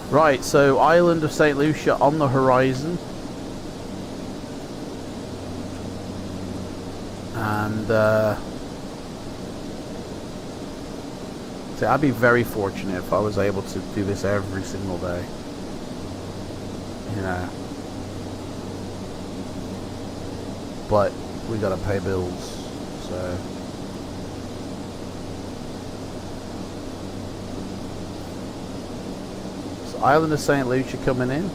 Right, so island of St. Lucia on the horizon. And so I'd be very fortunate if I was able to do this every single day. You know. But we gotta pay bills, so. Island of St. Lucia coming in.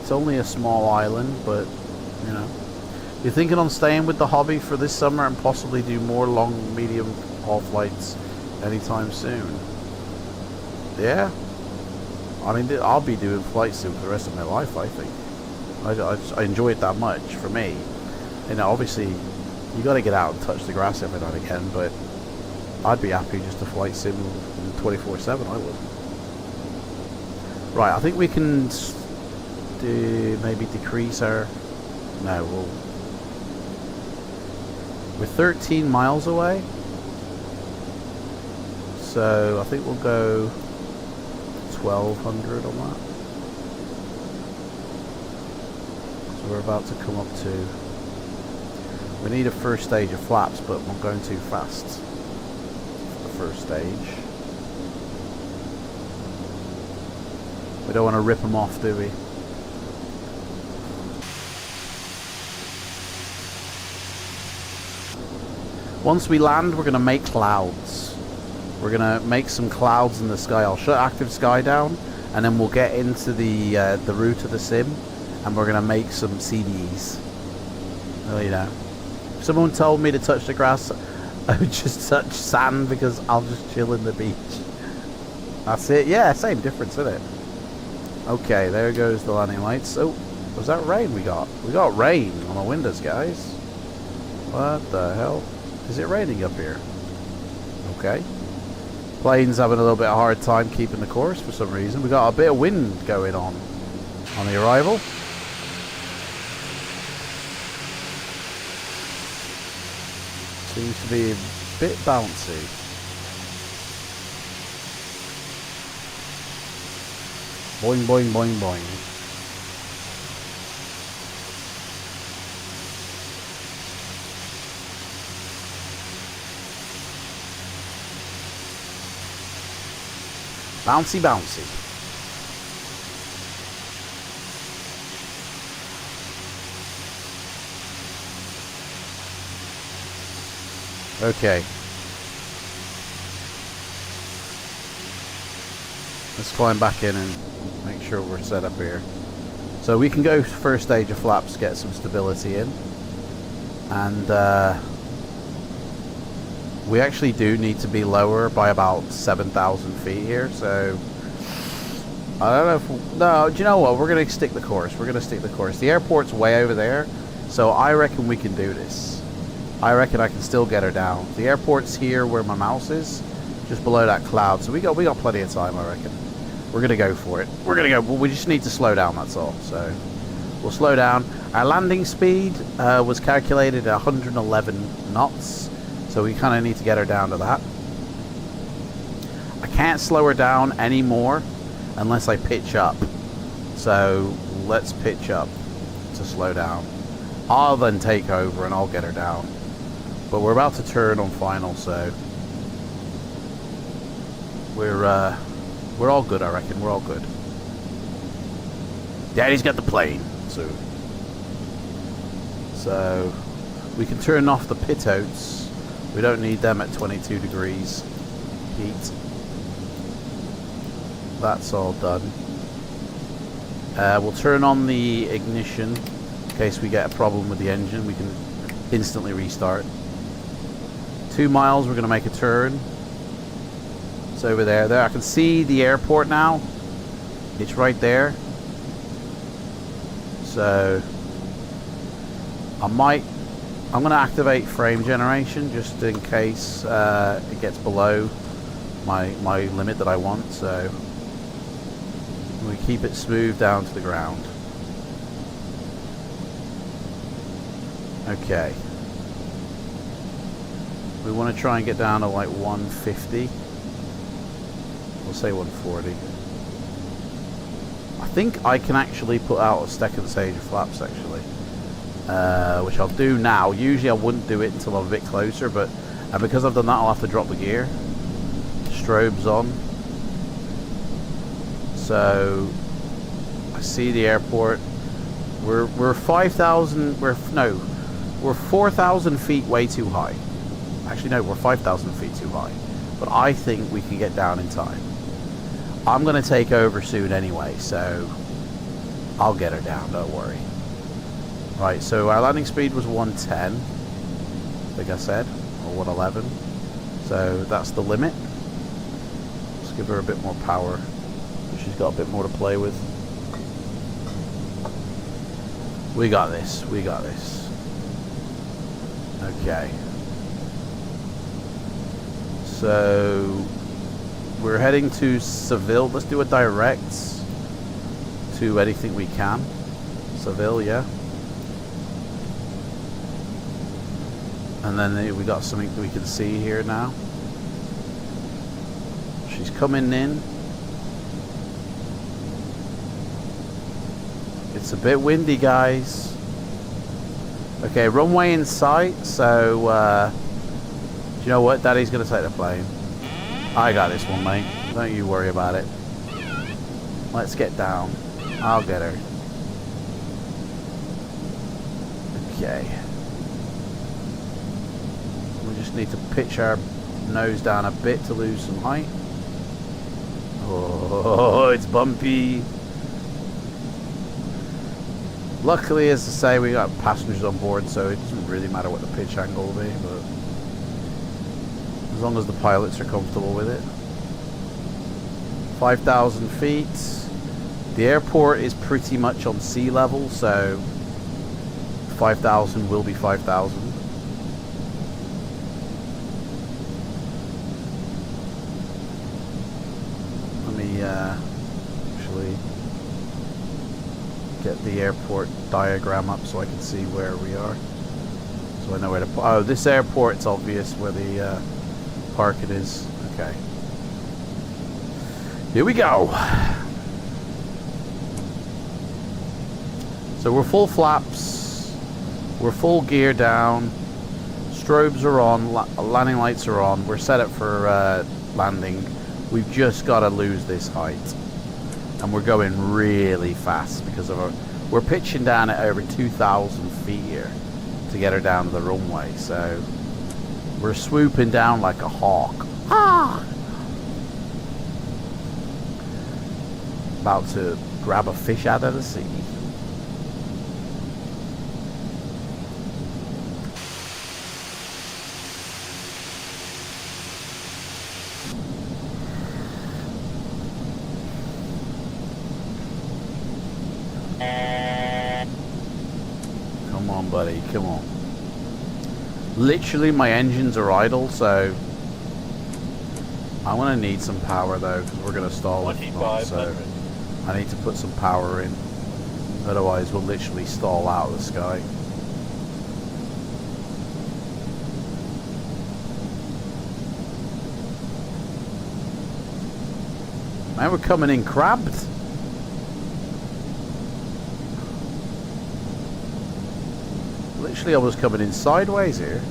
It's only a small island, but you know, you're thinking on staying with the hobby for this summer and possibly do more long, medium haul flights anytime soon. Yeah, I mean, I'll be doing flights soon for the rest of my life. I think I enjoy it that much. For me, you know, obviously you got to get out and touch the grass every now and again, but I'd be happy just to flight sim 24/7. I would. Right, I think we can maybe decrease our... No, we're 13 miles away. So I think we'll go 1200 on that. So we're about to come up to... We need a first stage of flaps, but we're going too fast for the first stage. We don't want to rip them off, do we? Once we land, we're going to make clouds. We're going to make some clouds in the sky. I'll shut active sky down, and then we'll get into the route of the sim, and we're going to make some CDs. Oh, you know. If someone told me to touch the grass, I would just touch sand because I'll just chill in the beach. That's it. Yeah, same difference, isn't it? Okay, there goes the landing lights. Oh, was that rain we got? We got rain on the windows, guys. What the hell? Is it raining up here? Okay. Plane's having a little bit of a hard time keeping the course for some reason. We got a bit of wind going on the arrival. Seems to be a bit bouncy. Boing, boing, boing, boing. Bouncy, bouncy. Okay. Let's climb back in and make sure we're set up here. So we can go first stage of flaps, get some stability in. And we actually do need to be lower by about 7,000 feet here, so I don't know if... No, do you know what? We're going to stick the course. We're going to stick the course. The airport's way over there, so I reckon we can do this. I reckon I can still get her down. The airport's here where my mouse is, just below that cloud, so we got plenty of time, I reckon. We're going to go for it. We're going to go. Well, we just need to slow down, that's all. So we'll slow down. Our landing speed was calculated at 111 knots. So we kind of need to get her down to that. I can't slow her down anymore unless I pitch up. So let's pitch up to slow down. I'll then take over and I'll get her down. But we're about to turn on final, so we're all good, I reckon. We're all good. Daddy's got the plane soon. So we can turn off the pitot. We don't need them at 22 degrees heat. that's all done. We'll turn on the ignition in case we get a problem with the engine. We can instantly restart. 2 miles, we're going to make a turn. It's over there. There, I can see the airport now. It's right there. So I'm going to activate frame generation just in case it gets below my limit that I want. So we keep it smooth down to the ground. Okay. We want to try and get down to like 150. We'll say 140. I think I can actually put out a second stage of flaps actually. Which I'll do now. Usually I wouldn't do it until I'm a bit closer, but because I've done that, I'll have to drop the gear. Strobes on. So I see the airport. We're 5,000. We're 4,000 feet way too high. Actually, no, we're 5,000 feet too high. But I think we can get down in time. I'm going to take over soon anyway, so I'll get her down. Don't worry. Right, so our landing speed was 110, like I said, or 111. So that's the limit. Let's give her a bit more power. She's got a bit more to play with. We got this. We got this. Okay. So we're heading to Seville. Let's do a direct to anything we can. Seville, yeah. And then we got something we can see here now. She's coming in. It's a bit windy, guys. Okay, runway in sight. So, do you know what? Daddy's gonna take the plane. I got this one, mate. Don't you worry about it. Let's get down. I'll get her. Okay. We just need to pitch our nose down a bit to lose some height. Oh, it's bumpy. Luckily, as I say, we got passengers on board, so it doesn't really matter what the pitch angle will be, but as long as the pilots are comfortable with it. 5,000 feet. The airport is pretty much on sea level, so 5,000 will be 5,000. Let me actually get the airport diagram up so I can see where we are. So I know where to... Oh, this airport's obvious where the park it is. Okay. Here we go. So we're full flaps. We're full gear down. Strobes are on. Landing lights are on. We're set up for landing. We've just got to lose this height. And we're going really fast because of our... We're pitching down at over 2,000 feet here to get her down to the runway. So we're swooping down like a hawk. Ah! About to grab a fish out of the sea. Come on, buddy, come on. Literally, my engines are idle, so I'm gonna need some power though, because we're gonna stall if not. So I need to put some power in, otherwise we'll literally stall out of the sky. Man, we're coming in crabbed. Literally, I was coming in sideways here.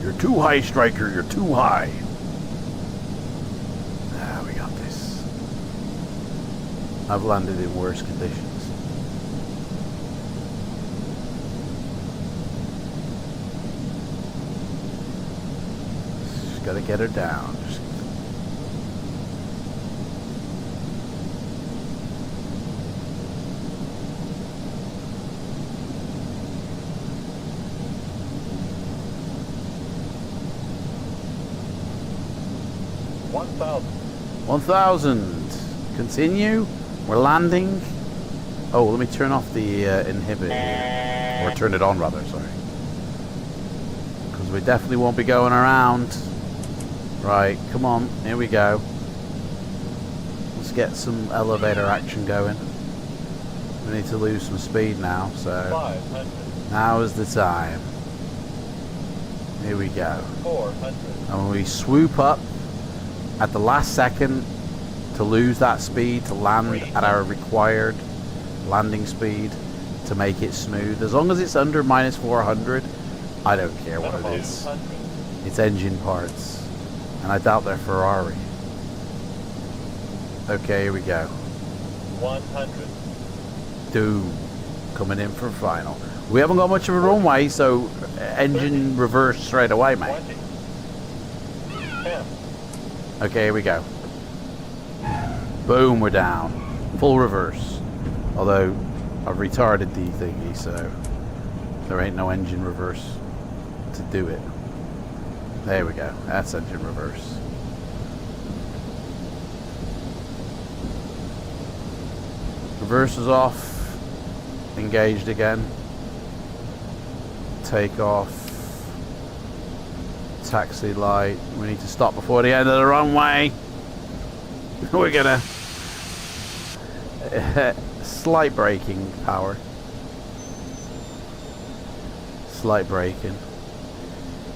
You're too high, Striker. You're too high. Ah, we got this. I've landed in worse conditions. gotta get her down. Just 1,000. Continue. We're landing. Oh, let me turn off the inhibit here. Or turn it on, rather, sorry. Because we definitely won't be going around. Right, come on. Here we go. Let's get some elevator action going. We need to lose some speed now, so 500. now is the time. Here we go. 400. And when we swoop up at the last second to lose that speed, to land at our required landing speed, to make it smooth, as long as it's under minus 400, I don't care what it is. 200. It's engine parts, and I doubt they're Ferrari. Okay, here we go. 100. Doom coming in for final. We haven't got much of a runway, so engine reverse straight away, mate. 20. 10. Okay, here we go. Boom, we're down. Full reverse. Although I've retarded the thingy, so there ain't no engine reverse to do it. There we go. That's engine reverse. Reverse is off. Engaged again. Take off. Taxi light. We need to stop before the end of the runway. We're gonna slight braking power. Slight braking.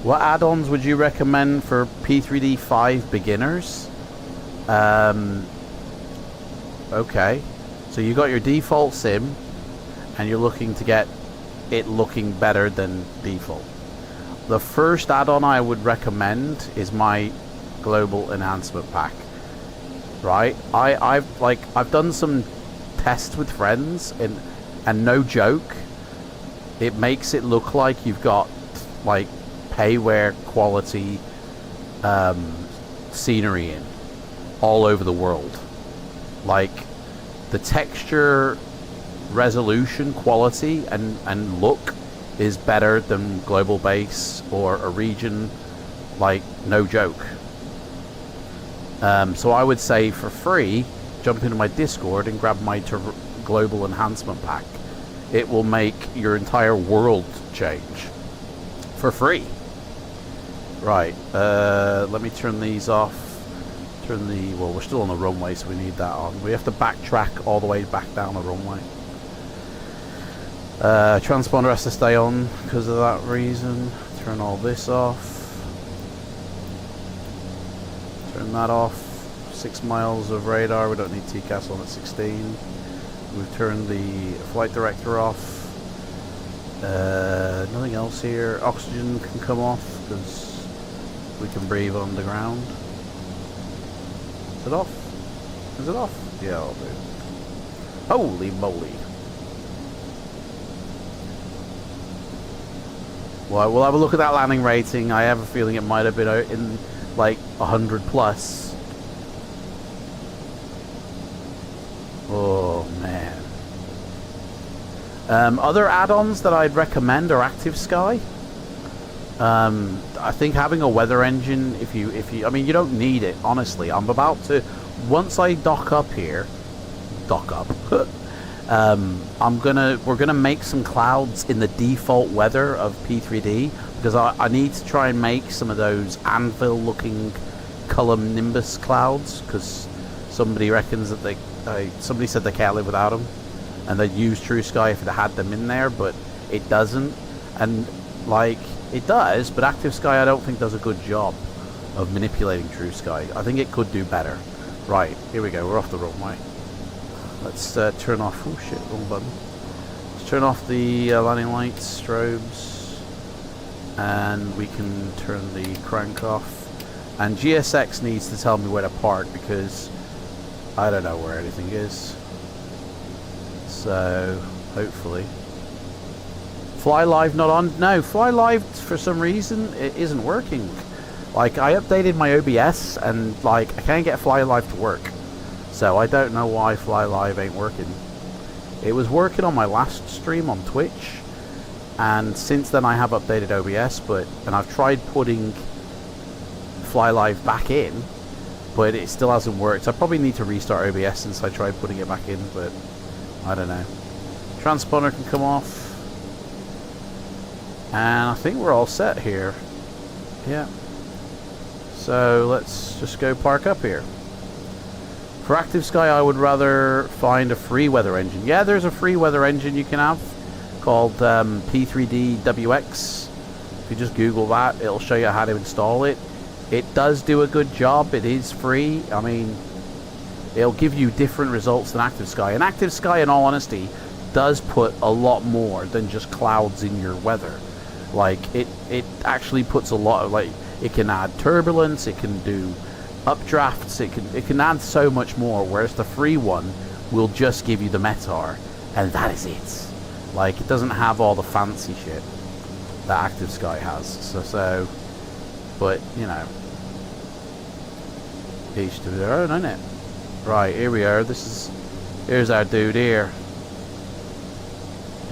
What add-ons would you recommend for P3Dv5 beginners? Okay, so you got your default sim, and you're looking to get it looking better than default. The first add-on I would recommend is my global enhancement pack. Right, I've done some tests with friends, and no joke, it makes it look like you've got like payware quality scenery in all over the world. Like the texture, resolution, quality, and look is better than global base or a region, like no joke. So I would say for free, jump into my Discord and grab my global enhancement pack. It will make your entire world change for free. Right, let me turn these off. Well, we're still on the runway, so we need that on. We have to backtrack all the way back down the runway. Transponder has to stay on because of that reason. Turn all this off. Turn that off. 6 miles of radar. We don't need TCAS on at 16. We've turned the flight director off. Nothing else here. Oxygen can come off because we can breathe on the ground. Is it off? Is it off? Yeah, I'll do. Holy moly. Well, we'll have a look at that landing rating. I have a feeling it might have been out in like 100 plus. Oh man. Other add-ons that I'd recommend are Active Sky. I think having a weather engine, if you, I mean, you don't need it, honestly. I'm about to, once I dock up here, we're gonna make some clouds in the default weather of P3D, because I need to try and make some of those anvil looking column nimbus clouds, because somebody reckons that somebody said they can't live without them, and they'd use True Sky if it had them in there, but it doesn't. And like, it does, but Active Sky I don't think does a good job of manipulating True Sky. I think it could do better. Right, here we go, we're off the runway. Let's turn off, oh shit, wrong button. Let's turn off the landing lights, strobes, and we can turn the crank off. And GSX needs to tell me where to park, because I don't know where anything is. So, hopefully. Fly Live not on? No, Fly Live for some reason it isn't working. Like, I updated my OBS, and, like, I can't get Fly Live to work. So, I don't know why Fly Live ain't working. It was working on my last stream on Twitch, and since then I have updated OBS, and I've tried putting Fly Live back in, but it still hasn't worked. I probably need to restart OBS since I tried putting it back in, but I don't know. Transponder can come off. And I think we're all set here. Yeah. So let's just go park up here. For Active Sky, I would rather find a free weather engine. Yeah, there's a free weather engine you can have called P3Dv5. If you just Google that, it'll show you how to install it. It does do a good job. It is free. I mean, it'll give you different results than Active Sky. And Active Sky, in all honesty, does put a lot more than just clouds in your weather. Like, it actually puts a lot of, like, it can add turbulence, it can do updrafts, it can add so much more, whereas the free one will just give you the METAR, and that is it. Like, it doesn't have all the fancy shit that Active Sky has. So but, you know, each to their own, isn't it? Right, here we are. Here's our dude here.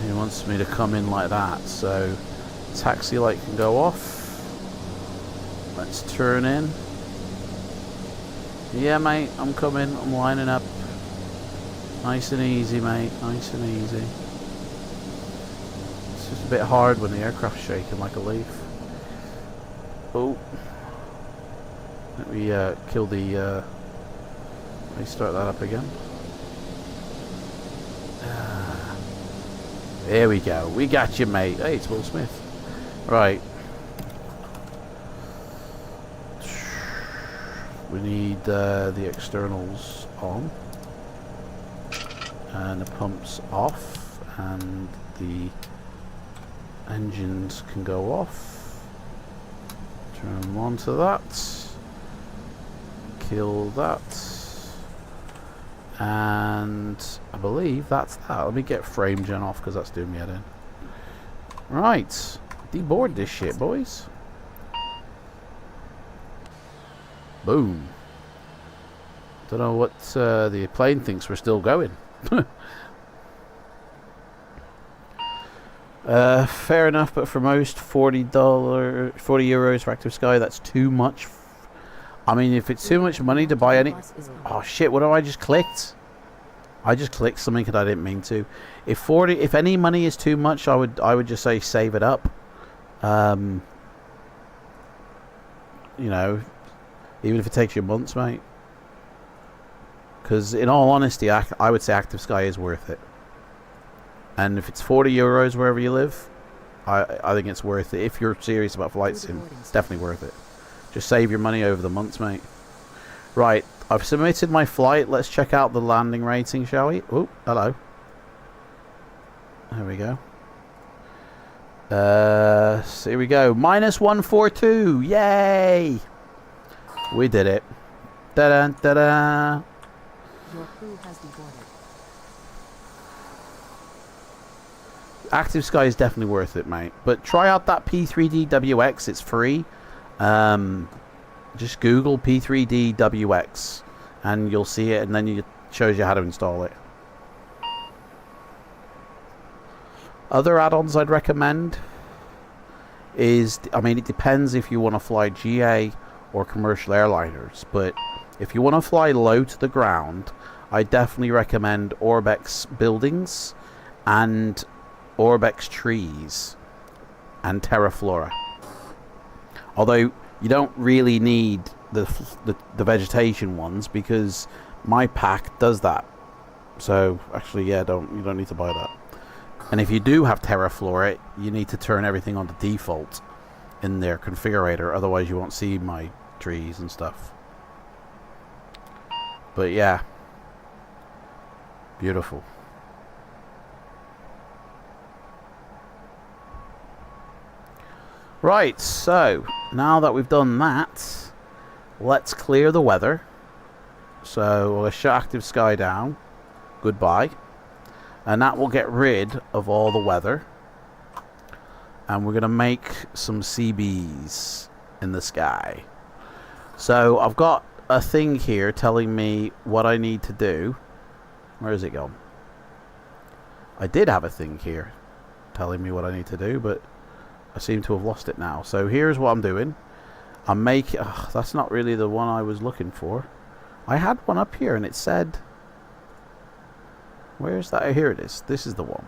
He wants me to come in like that, so taxi light can go off. Let's turn in. Yeah, mate, I'm coming. I'm lining up. Nice and easy, mate. Nice and easy. It's just a bit hard when the aircraft's shaking like a leaf. Oh. Let me kill the... let me start that up again. There we go. We got you, mate. Hey, it's Will Smith. Right. We need the externals on. And the pumps off. And the engines can go off. Turn them on to that. Kill that. And I believe that's that. Let me get frame gen off because that's doing me head in. Right. Deboard this shit, boys. Boom. Don't know what the plane thinks we're still going. Fair enough, but for most €40 for Active Sky, that's too much. I mean, if it's too much money to buy any... Oh shit, what have I just clicked? I just clicked something that I didn't mean to. If any money is too much, I would just say save it up. You know, even if it takes you months, mate. Because in all honesty, I would say Active Sky is worth it. And if it's €40 wherever you live, I think it's worth it. If you're serious about flight sim, it's definitely worth it. Just save your money over the months, mate. Right, I've submitted my flight. Let's check out the landing rating, shall we? Oh, hello. There we go. So here we go. -142. Yay! We did it. Da-da, da-da. Your crew has deboarded. Active Sky is definitely worth it, mate. But try out that P3Dw5. It's free. Just Google P3Dw5 and you'll see it, and then it shows you how to install it. Other add-ons I'd recommend is, I mean, it depends if you want to fly GA or commercial airliners, but if you want to fly low to the ground, I definitely recommend Orbex buildings and Orbex trees and Terraflora. Although you don't really need the vegetation ones, because my pack does that. So actually, yeah, you don't need to buy that. And if you do have Terraflora, you need to turn everything on to default in their configurator, otherwise you won't see my trees and stuff. But yeah, beautiful. Right, so now that we've done that, let's clear the weather. So we'll shut Active Sky down. Goodbye. And that will get rid of all the weather. And we're going to make some CBs. in the sky. So I've got a thing here telling me what I need to do. Where is it gone? I did have a thing here telling me what I need to do, but I seem to have lost it now. So here's what I'm doing. I'm making... that's not really the one I was looking for. I had one up here and it said... Where's that? Here it is. This is the one.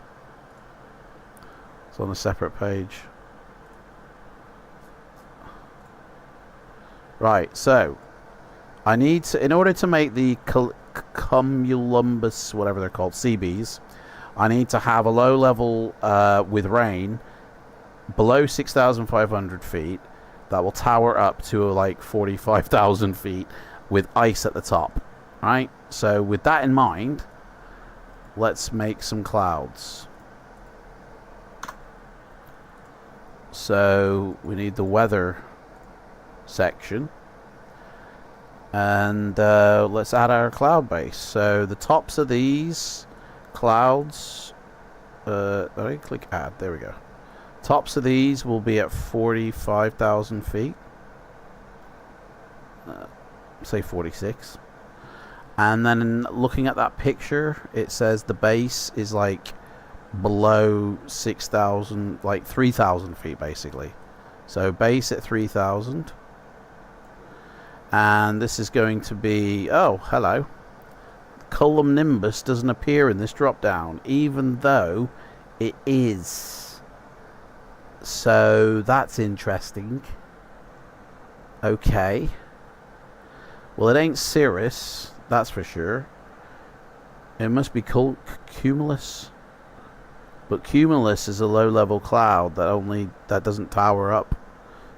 It's on a separate page. Right, so I need to, in order to make the cumulus, whatever they're called, CBs, I need to have a low level with rain below 6,500 feet that will tower up to like 45,000 feet with ice at the top. Right? So with that in mind, let's make some clouds. So we need the weather section, and let's add our cloud base. So the tops of these clouds, I click add, there we go. Tops of these will be at 45,000 feet, say 46. And then looking at that picture, it says the base is like below 6,000, like 3,000 feet basically. So base at 3,000. And this is going to be, oh, hello. Column Nimbus doesn't appear in this drop down, even though it is. So that's interesting. Okay. Well, it ain't Cirrus. That's for sure. It must be called Cumulus. But Cumulus is a low-level cloud that doesn't tower up.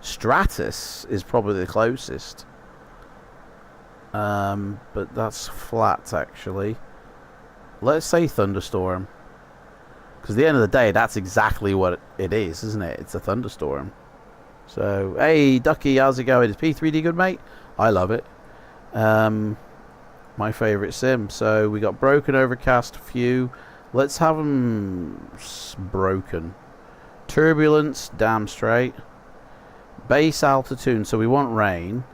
Stratus is probably the closest. But that's flat, actually. Let's say thunderstorm. Because at the end of the day, that's exactly what it is, isn't it? It's a thunderstorm. So, hey, Ducky, how's it going? Is P3D good, mate? I love it. My favorite sim. So we got broken, overcast, few. Let's have them broken. Turbulence, damn straight. Base altitude, so we want rain.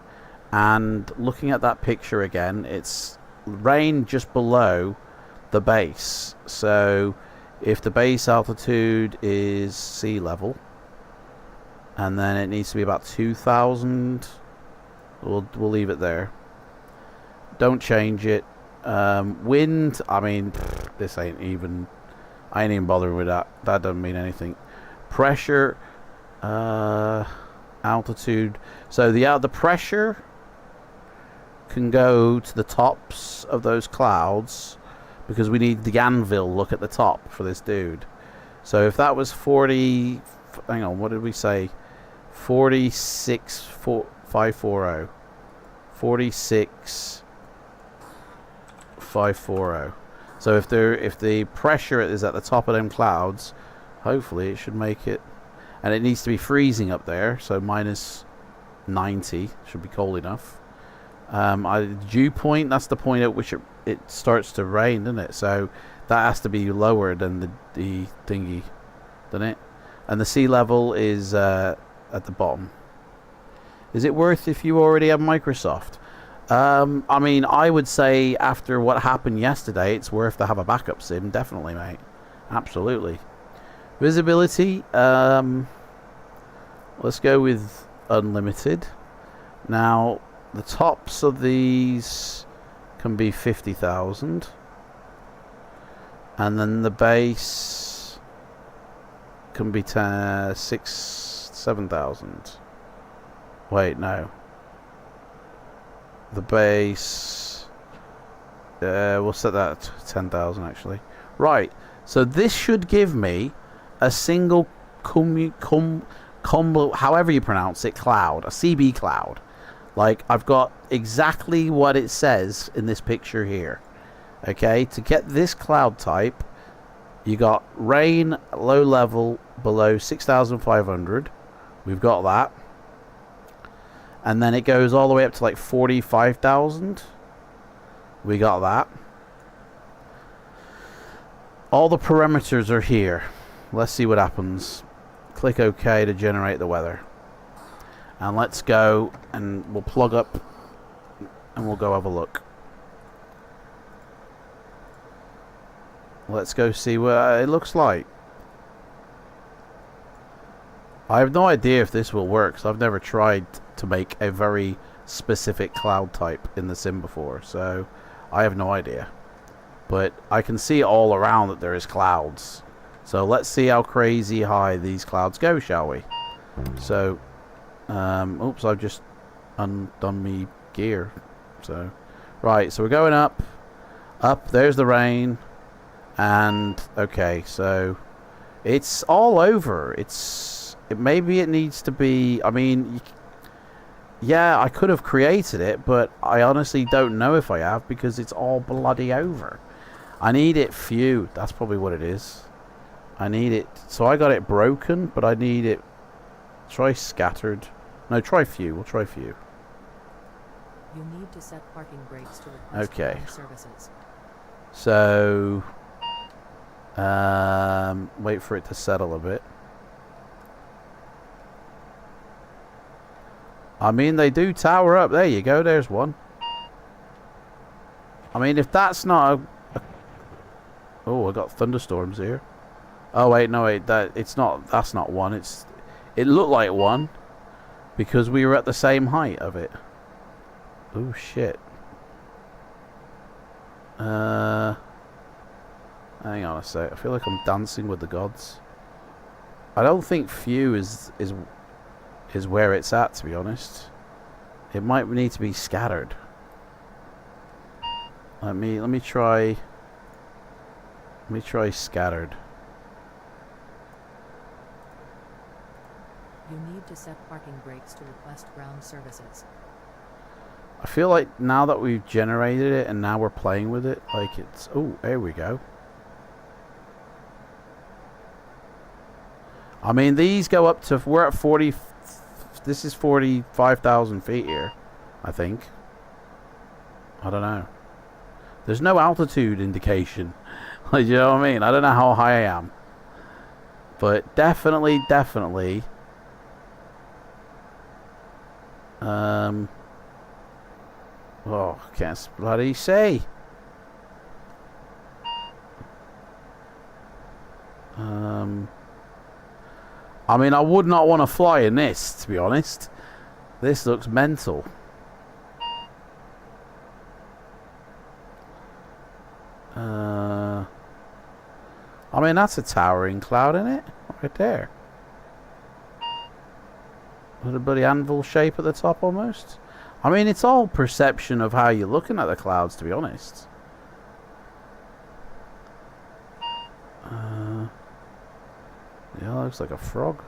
And looking at that picture again, it's rain just below the base. So if the base altitude is sea level, and then it needs to be about 2,000, we'll leave it there. Don't change it. Wind, I mean, this ain't even, I ain't even bothering with that. That doesn't mean anything. Pressure, altitude. So the pressure can go to the tops of those clouds because we need the anvil look at the top for this dude. So if that was 40, hang on, what did we say? 46,540. 46,540. So if the pressure is at the top of them clouds, hopefully it should make it. And it needs to be freezing up there, so minus 90 should be cold enough. Dew point, that's the point at which it starts to rain, doesn't it? So that has to be lower than the thingy, doesn't it? And the sea level is at the bottom. Is it worth if you already have Microsoft? I mean, I would say after what happened yesterday, it's worth to have a backup sim, definitely, mate. Absolutely. Visibility, let's go with unlimited. Now, the tops of these can be 50,000. And then the base can be 7,000. Wait, no. The base, we'll set that at 10,000 actually. Right, so this should give me a single however you pronounce it, cloud, a CB cloud. Like, I've got exactly what it says in this picture here. Okay, to get this cloud type, you got rain, low level, below 6,500. We've got that. And then it goes all the way up to like 45,000. We got that. All the parameters are here. Let's see what happens. Click OK to generate the weather. And let's go and we'll plug up and we'll go have a look. Let's go see what it looks like. I have no idea if this will work, because I've never tried to make a very specific cloud type in the sim before, so I have no idea. But I can see all around that there is clouds. So let's see how crazy high these clouds go, shall we? So, oops, I've just undone me gear. So, right, so we're going up. Up, there's the rain. And, okay, so it's all over. Maybe it needs to be, I mean, yeah, I could have created it, but I honestly don't know if I have, because it's all bloody over. I need it few. That's probably what it is. I need it. So I got it broken, but I need it. Try scattered. No, try few. We'll try few. You need to set parking brakes to request Okay. ground services. So, wait for it to settle a bit. I mean, they do tower up. There you go. There's one. I mean, if that's not a oh, I got thunderstorms here. Oh wait, no wait. That's not one. It looked like one because we were at the same height of it. Oh shit. Hang on a sec. I feel like I'm dancing with the gods. I don't think few is where it's at, to be honest. It might need to be scattered. Let me try scattered. You need to set parking brakes to request ground services. I feel like now that we've generated it and now we're playing with it, like it's... Oh, there we go. I mean, these go up to... We're at 40... This is 45,000 feet here, I think. I don't know. There's no altitude indication. Like, you know what I mean? I don't know how high I am. But definitely... Oh, can't bloody say. I mean, I would not want to fly in this, to be honest. This looks mental. I mean, that's a towering cloud, isn't it? Right there. With a bloody anvil shape at the top, almost. I mean, it's all perception of how you're looking at the clouds, to be honest. Yeah, looks like a frog.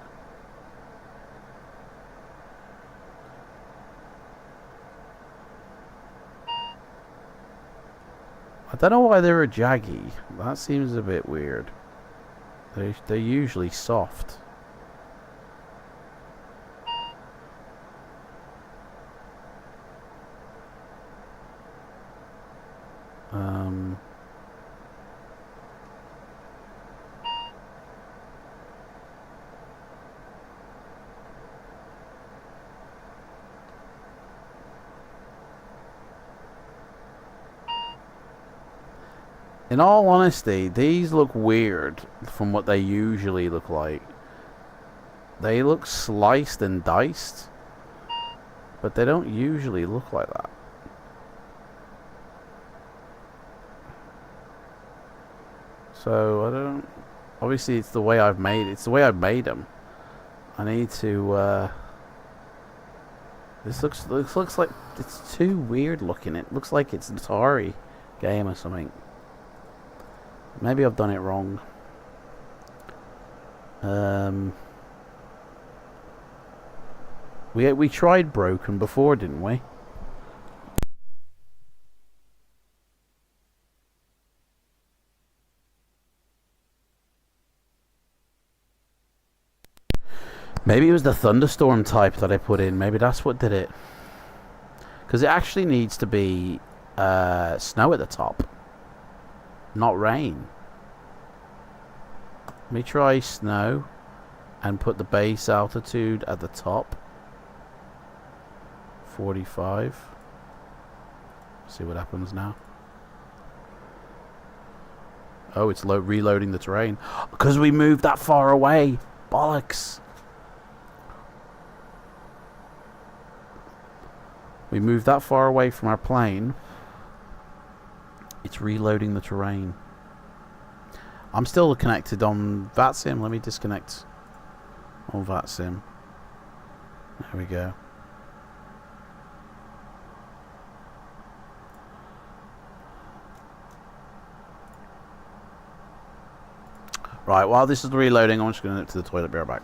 I don't know why they're a jaggy. That seems a bit weird. They're usually soft. In all honesty, these look weird from what they usually look like. They look sliced and diced, but they don't usually look like that. So I don't. Obviously, it's the way I've made. It's the way I've made them. I need to. This looks like it's too weird looking. It looks like it's an Atari game or something. Maybe I've done it wrong. We tried broken before, didn't we? Maybe it was the thunderstorm type that I put in. Maybe that's what did it. Because it actually needs to be snow at the top, not rain. Let me try snow and put the base altitude at the top. 45. See what happens now. Oh, it's reloading the terrain. Because we moved that far away. Bollocks. We moved that far away from our plane. It's reloading the terrain. I'm still connected on VATSIM. Let me disconnect on VATSIM. There we go. Right, while this is reloading, I'm just going to nip to the toilet. Be right back.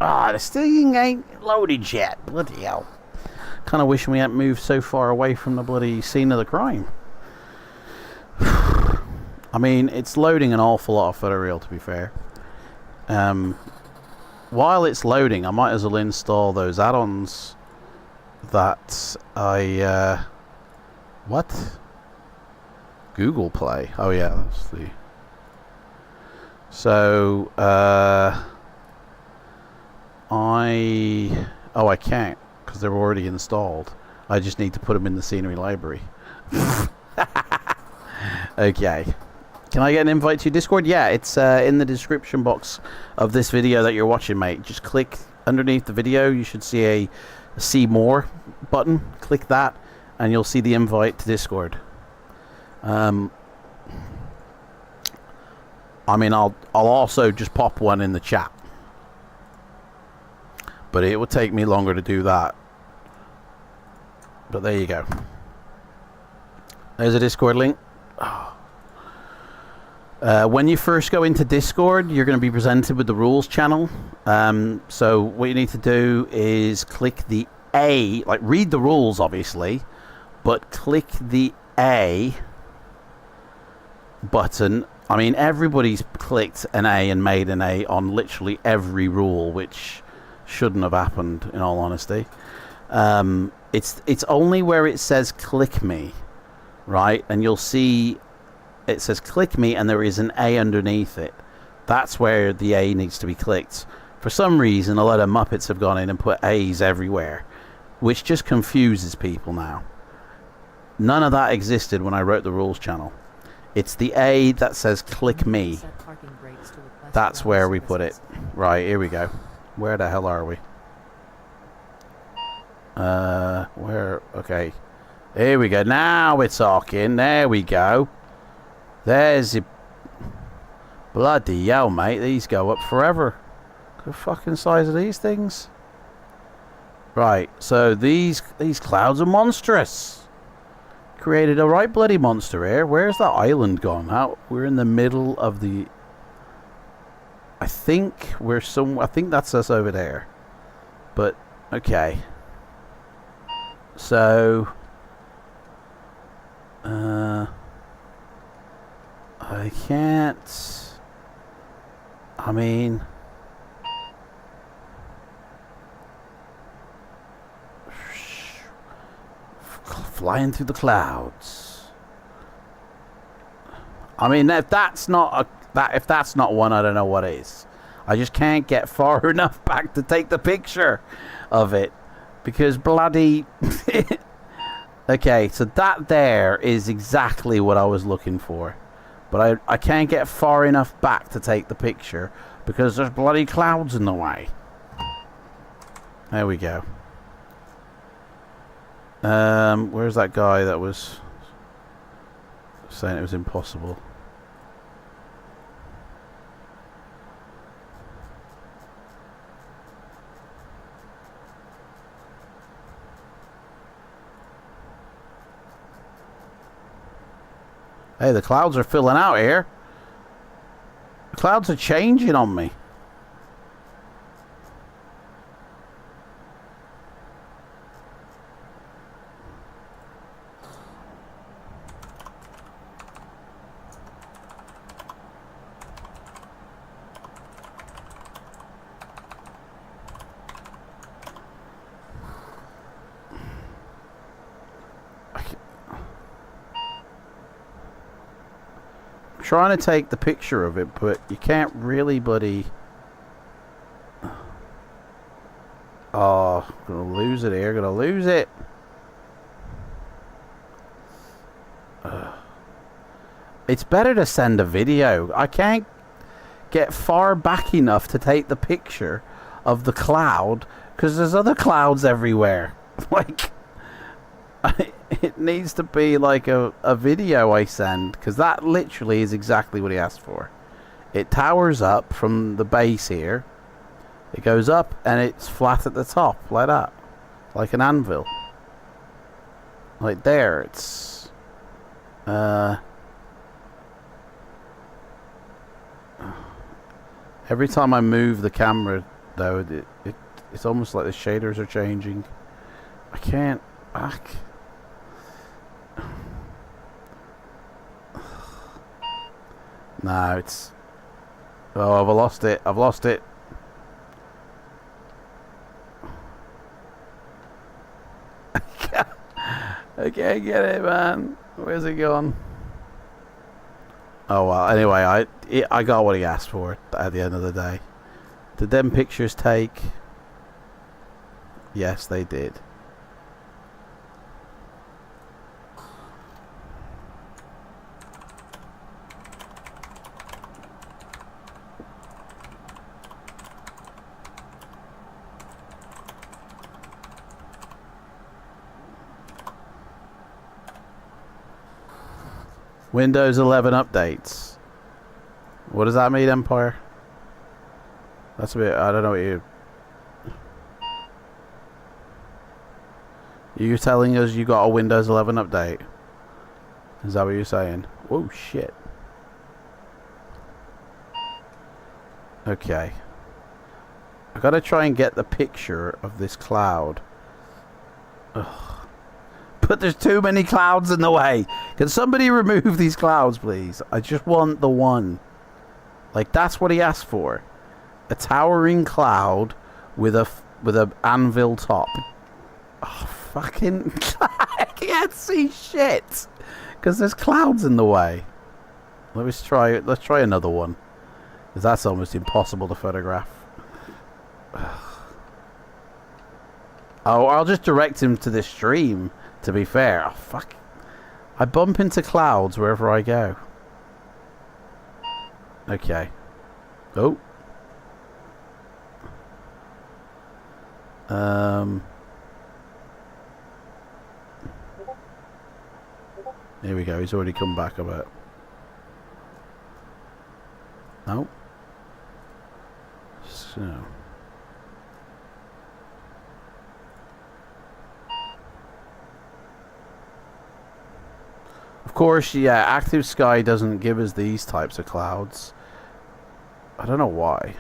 Ah, this thing ain't loaded yet. Bloody hell. Kind of wishing we hadn't moved so far away from the bloody scene of the crime. I mean, it's loading an awful lot of photoreal, to be fair. While it's loading, I might as well install those add-ons that I... what? Google Play. Oh yeah, that's the... So, I can't, because they're already installed. I just need to put them in the scenery library. Okay. Can I get an invite to your Discord? Yeah, it's in the description box of this video that you're watching, mate. Just click underneath the video. You should see a see more button. Click that, and you'll see the invite to Discord. I mean, I'll also just pop one in the chat. But it would take me longer to do that. But there you go. There's a Discord link. When you first go into Discord, you're going to be presented with the rules channel. So what you need to do is click the A, like read the rules obviously, but click the A button. I mean, everybody's clicked an A and made an A on literally every rule, which shouldn't have happened in all honesty. It's only where it says click me, right? And you'll see it says click me and there is an A underneath it. That's where the A needs to be clicked. For some reason, a lot of Muppets have gone in and put A's everywhere, which just confuses people now. None of that existed when I wrote the rules channel. It's the A that says click me. That's where we put it. Right, here we go. Where the hell are we? Where? Okay. Here we go. Now we're talking. There we go. There's the... Bloody hell, mate. These go up forever. The fucking size of these things. Right. So these clouds are monstrous. Created a right bloody monster here. Where's that island gone? How? We're in the middle of the... I think we're I think that's us over there. But, okay. So... I can't... I mean... Flying through the clouds. I mean, if that's not if that's not one, I don't know what is. I just can't get far enough back to take the picture of it because bloody. Okay, so that there is exactly what I was looking for, but I can't get far enough back to take the picture because there's bloody clouds in the way. There we go. Where's that guy that was saying it was impossible? Hey, the clouds are filling out here. The clouds are changing on me. Trying to take the picture of it, but you can't really, buddy. Oh, gonna lose it here. Gonna lose it. It's better to send a video. I can't get far back enough to take the picture of the cloud because there's other clouds everywhere. Like, it needs to be like a video I send, because that literally is exactly what he asked for. It towers up from the base here. It goes up and it's flat at the top, like that. Like an anvil. Like there, it's... Every time I move the camera, though, it's almost like the shaders are changing. I can't back... No, it's... Oh, I've lost it. I've lost it. I can't get it, man. Where's it gone? Oh, well. Anyway, I got what he asked for at the end of the day. Did them pictures take? Yes, they did. Windows 11 updates. What does that mean, Empire? That's a bit... I don't know what you... You're telling us you got a Windows 11 update? Is that what you're saying? Whoa, shit. Okay. I gotta try and get the picture of this cloud. Ugh. But there's too many clouds in the way. Can somebody remove these clouds, please? I just want the one. Like, that's what he asked for. A towering cloud with a anvil top. Oh, fucking... I can't see shit. Because there's clouds in the way. Let's try another one. Because that's almost impossible to photograph. Oh, I'll just direct him to this stream, to be fair. Oh, fuck. I bump into clouds wherever I go. Okay. Oh. Here we go. He's already come back a bit. No. So. Of course, yeah, Active Sky doesn't give us these types of clouds. I don't know why.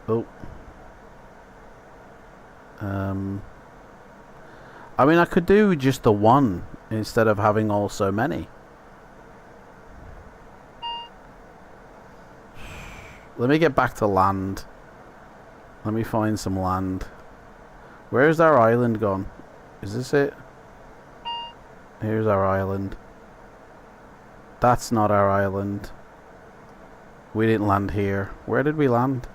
Oh. I mean, I could do just the one instead of having all so many. Let me get back to land. Let me find some land. Where's our island gone? Is this it? Here's our island. That's not our island. We didn't land here. Where did we land?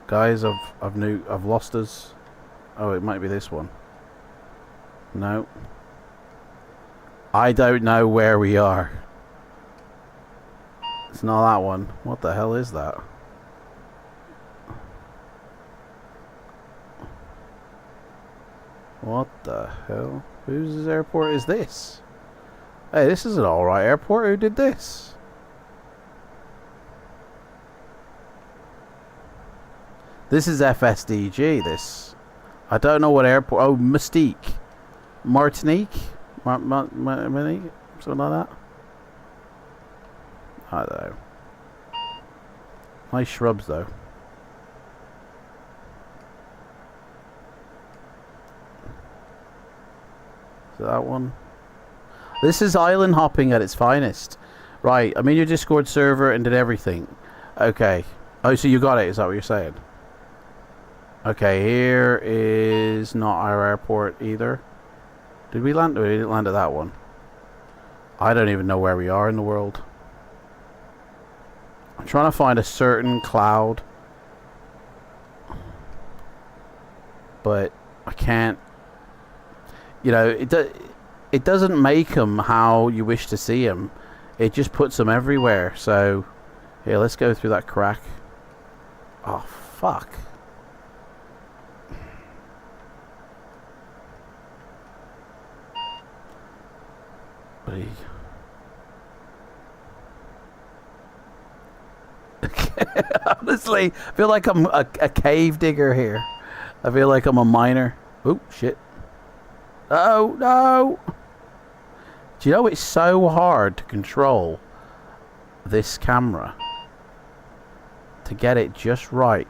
Guys, I've lost us. Oh, it might be this one. No. I don't know where we are. It's not that one. What the hell is that? What the hell? Whose airport is this? Hey, this is an alright airport. Who did this? This is FSDG, this. I don't know what airport... Oh, Mystique. Martinique? Martinique? Something like that? I don't know. Nice shrubs, though. Is that one? This is island hopping at its finest. Right, I'm in your Discord server and did everything. Okay. Oh, so you got it, is that what you're saying? Okay, here is not our airport either. Did we land? We didn't land at that one. I don't even know where we are in the world. I'm trying to find a certain cloud. But I can't. You know, it doesn't make them how you wish to see them. It just puts them everywhere. So, here, let's go through that crack. Oh, fuck. Buddy. Honestly, I feel like I'm a cave digger here. I feel like I'm a miner. Oh, shit. Oh, no. Do you know it's so hard to control this camera? To get it just right.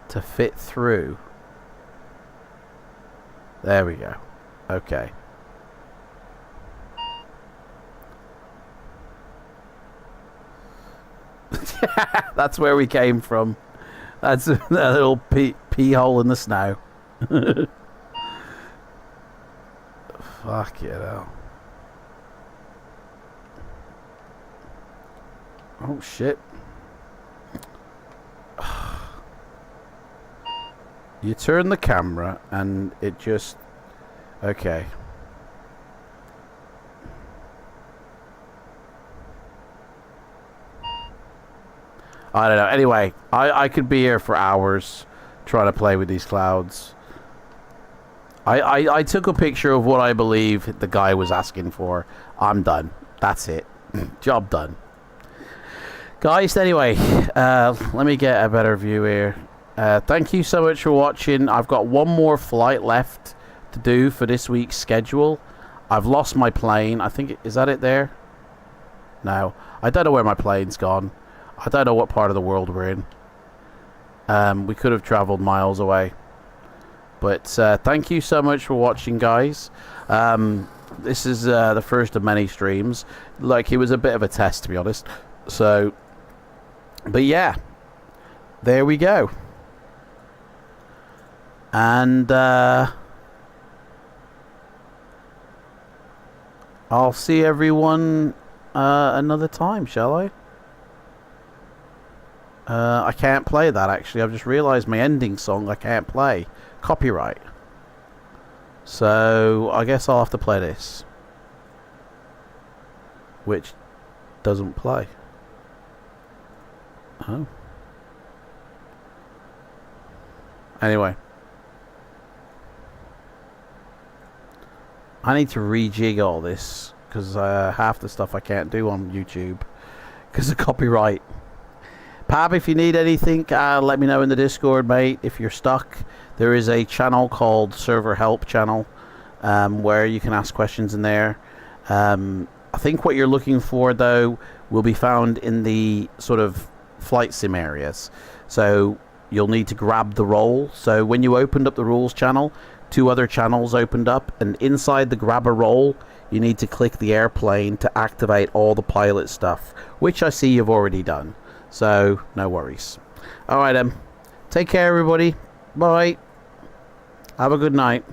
To fit through. There we go. Okay. That's where we came from. That's a little pee hole in the snow. Fuck it hell. Oh shit. You turn the camera and it just... Okay. I don't know. Anyway, I could be here for hours trying to play with these clouds. I took a picture of what I believe the guy was asking for. I'm done. That's it. Job done. Guys, anyway, let me get a better view here. Thank you so much for watching. I've got one more flight left to do for this week's schedule. I've lost my plane. I think, is that it there? No. I don't know where my plane's gone. I don't know what part of the world we're in. We could have traveled miles away. But thank you so much for watching, guys. This is the first of many streams. Like, it was a bit of a test, to be honest. So, but yeah. There we go. And I'll see everyone another time, shall I? I can't play that, actually. I've just realised my ending song I can't play. Copyright. So I guess I'll have to play this, which doesn't play. Oh. Anyway, I need to rejig all this because half the stuff I can't do on YouTube because of copyright. Pab, if you need anything, let me know in the Discord, mate. If you're stuck, there is a channel called Server Help channel where you can ask questions in there. I think what you're looking for, though, will be found in the sort of flight sim areas. So you'll need to grab the role. So when you opened up the rules channel, 2 other channels opened up, and inside the grab a role, you need to click the airplane to activate all the pilot stuff, which I see you've already done. So no worries. All right, take care, everybody. Bye. Have a good night.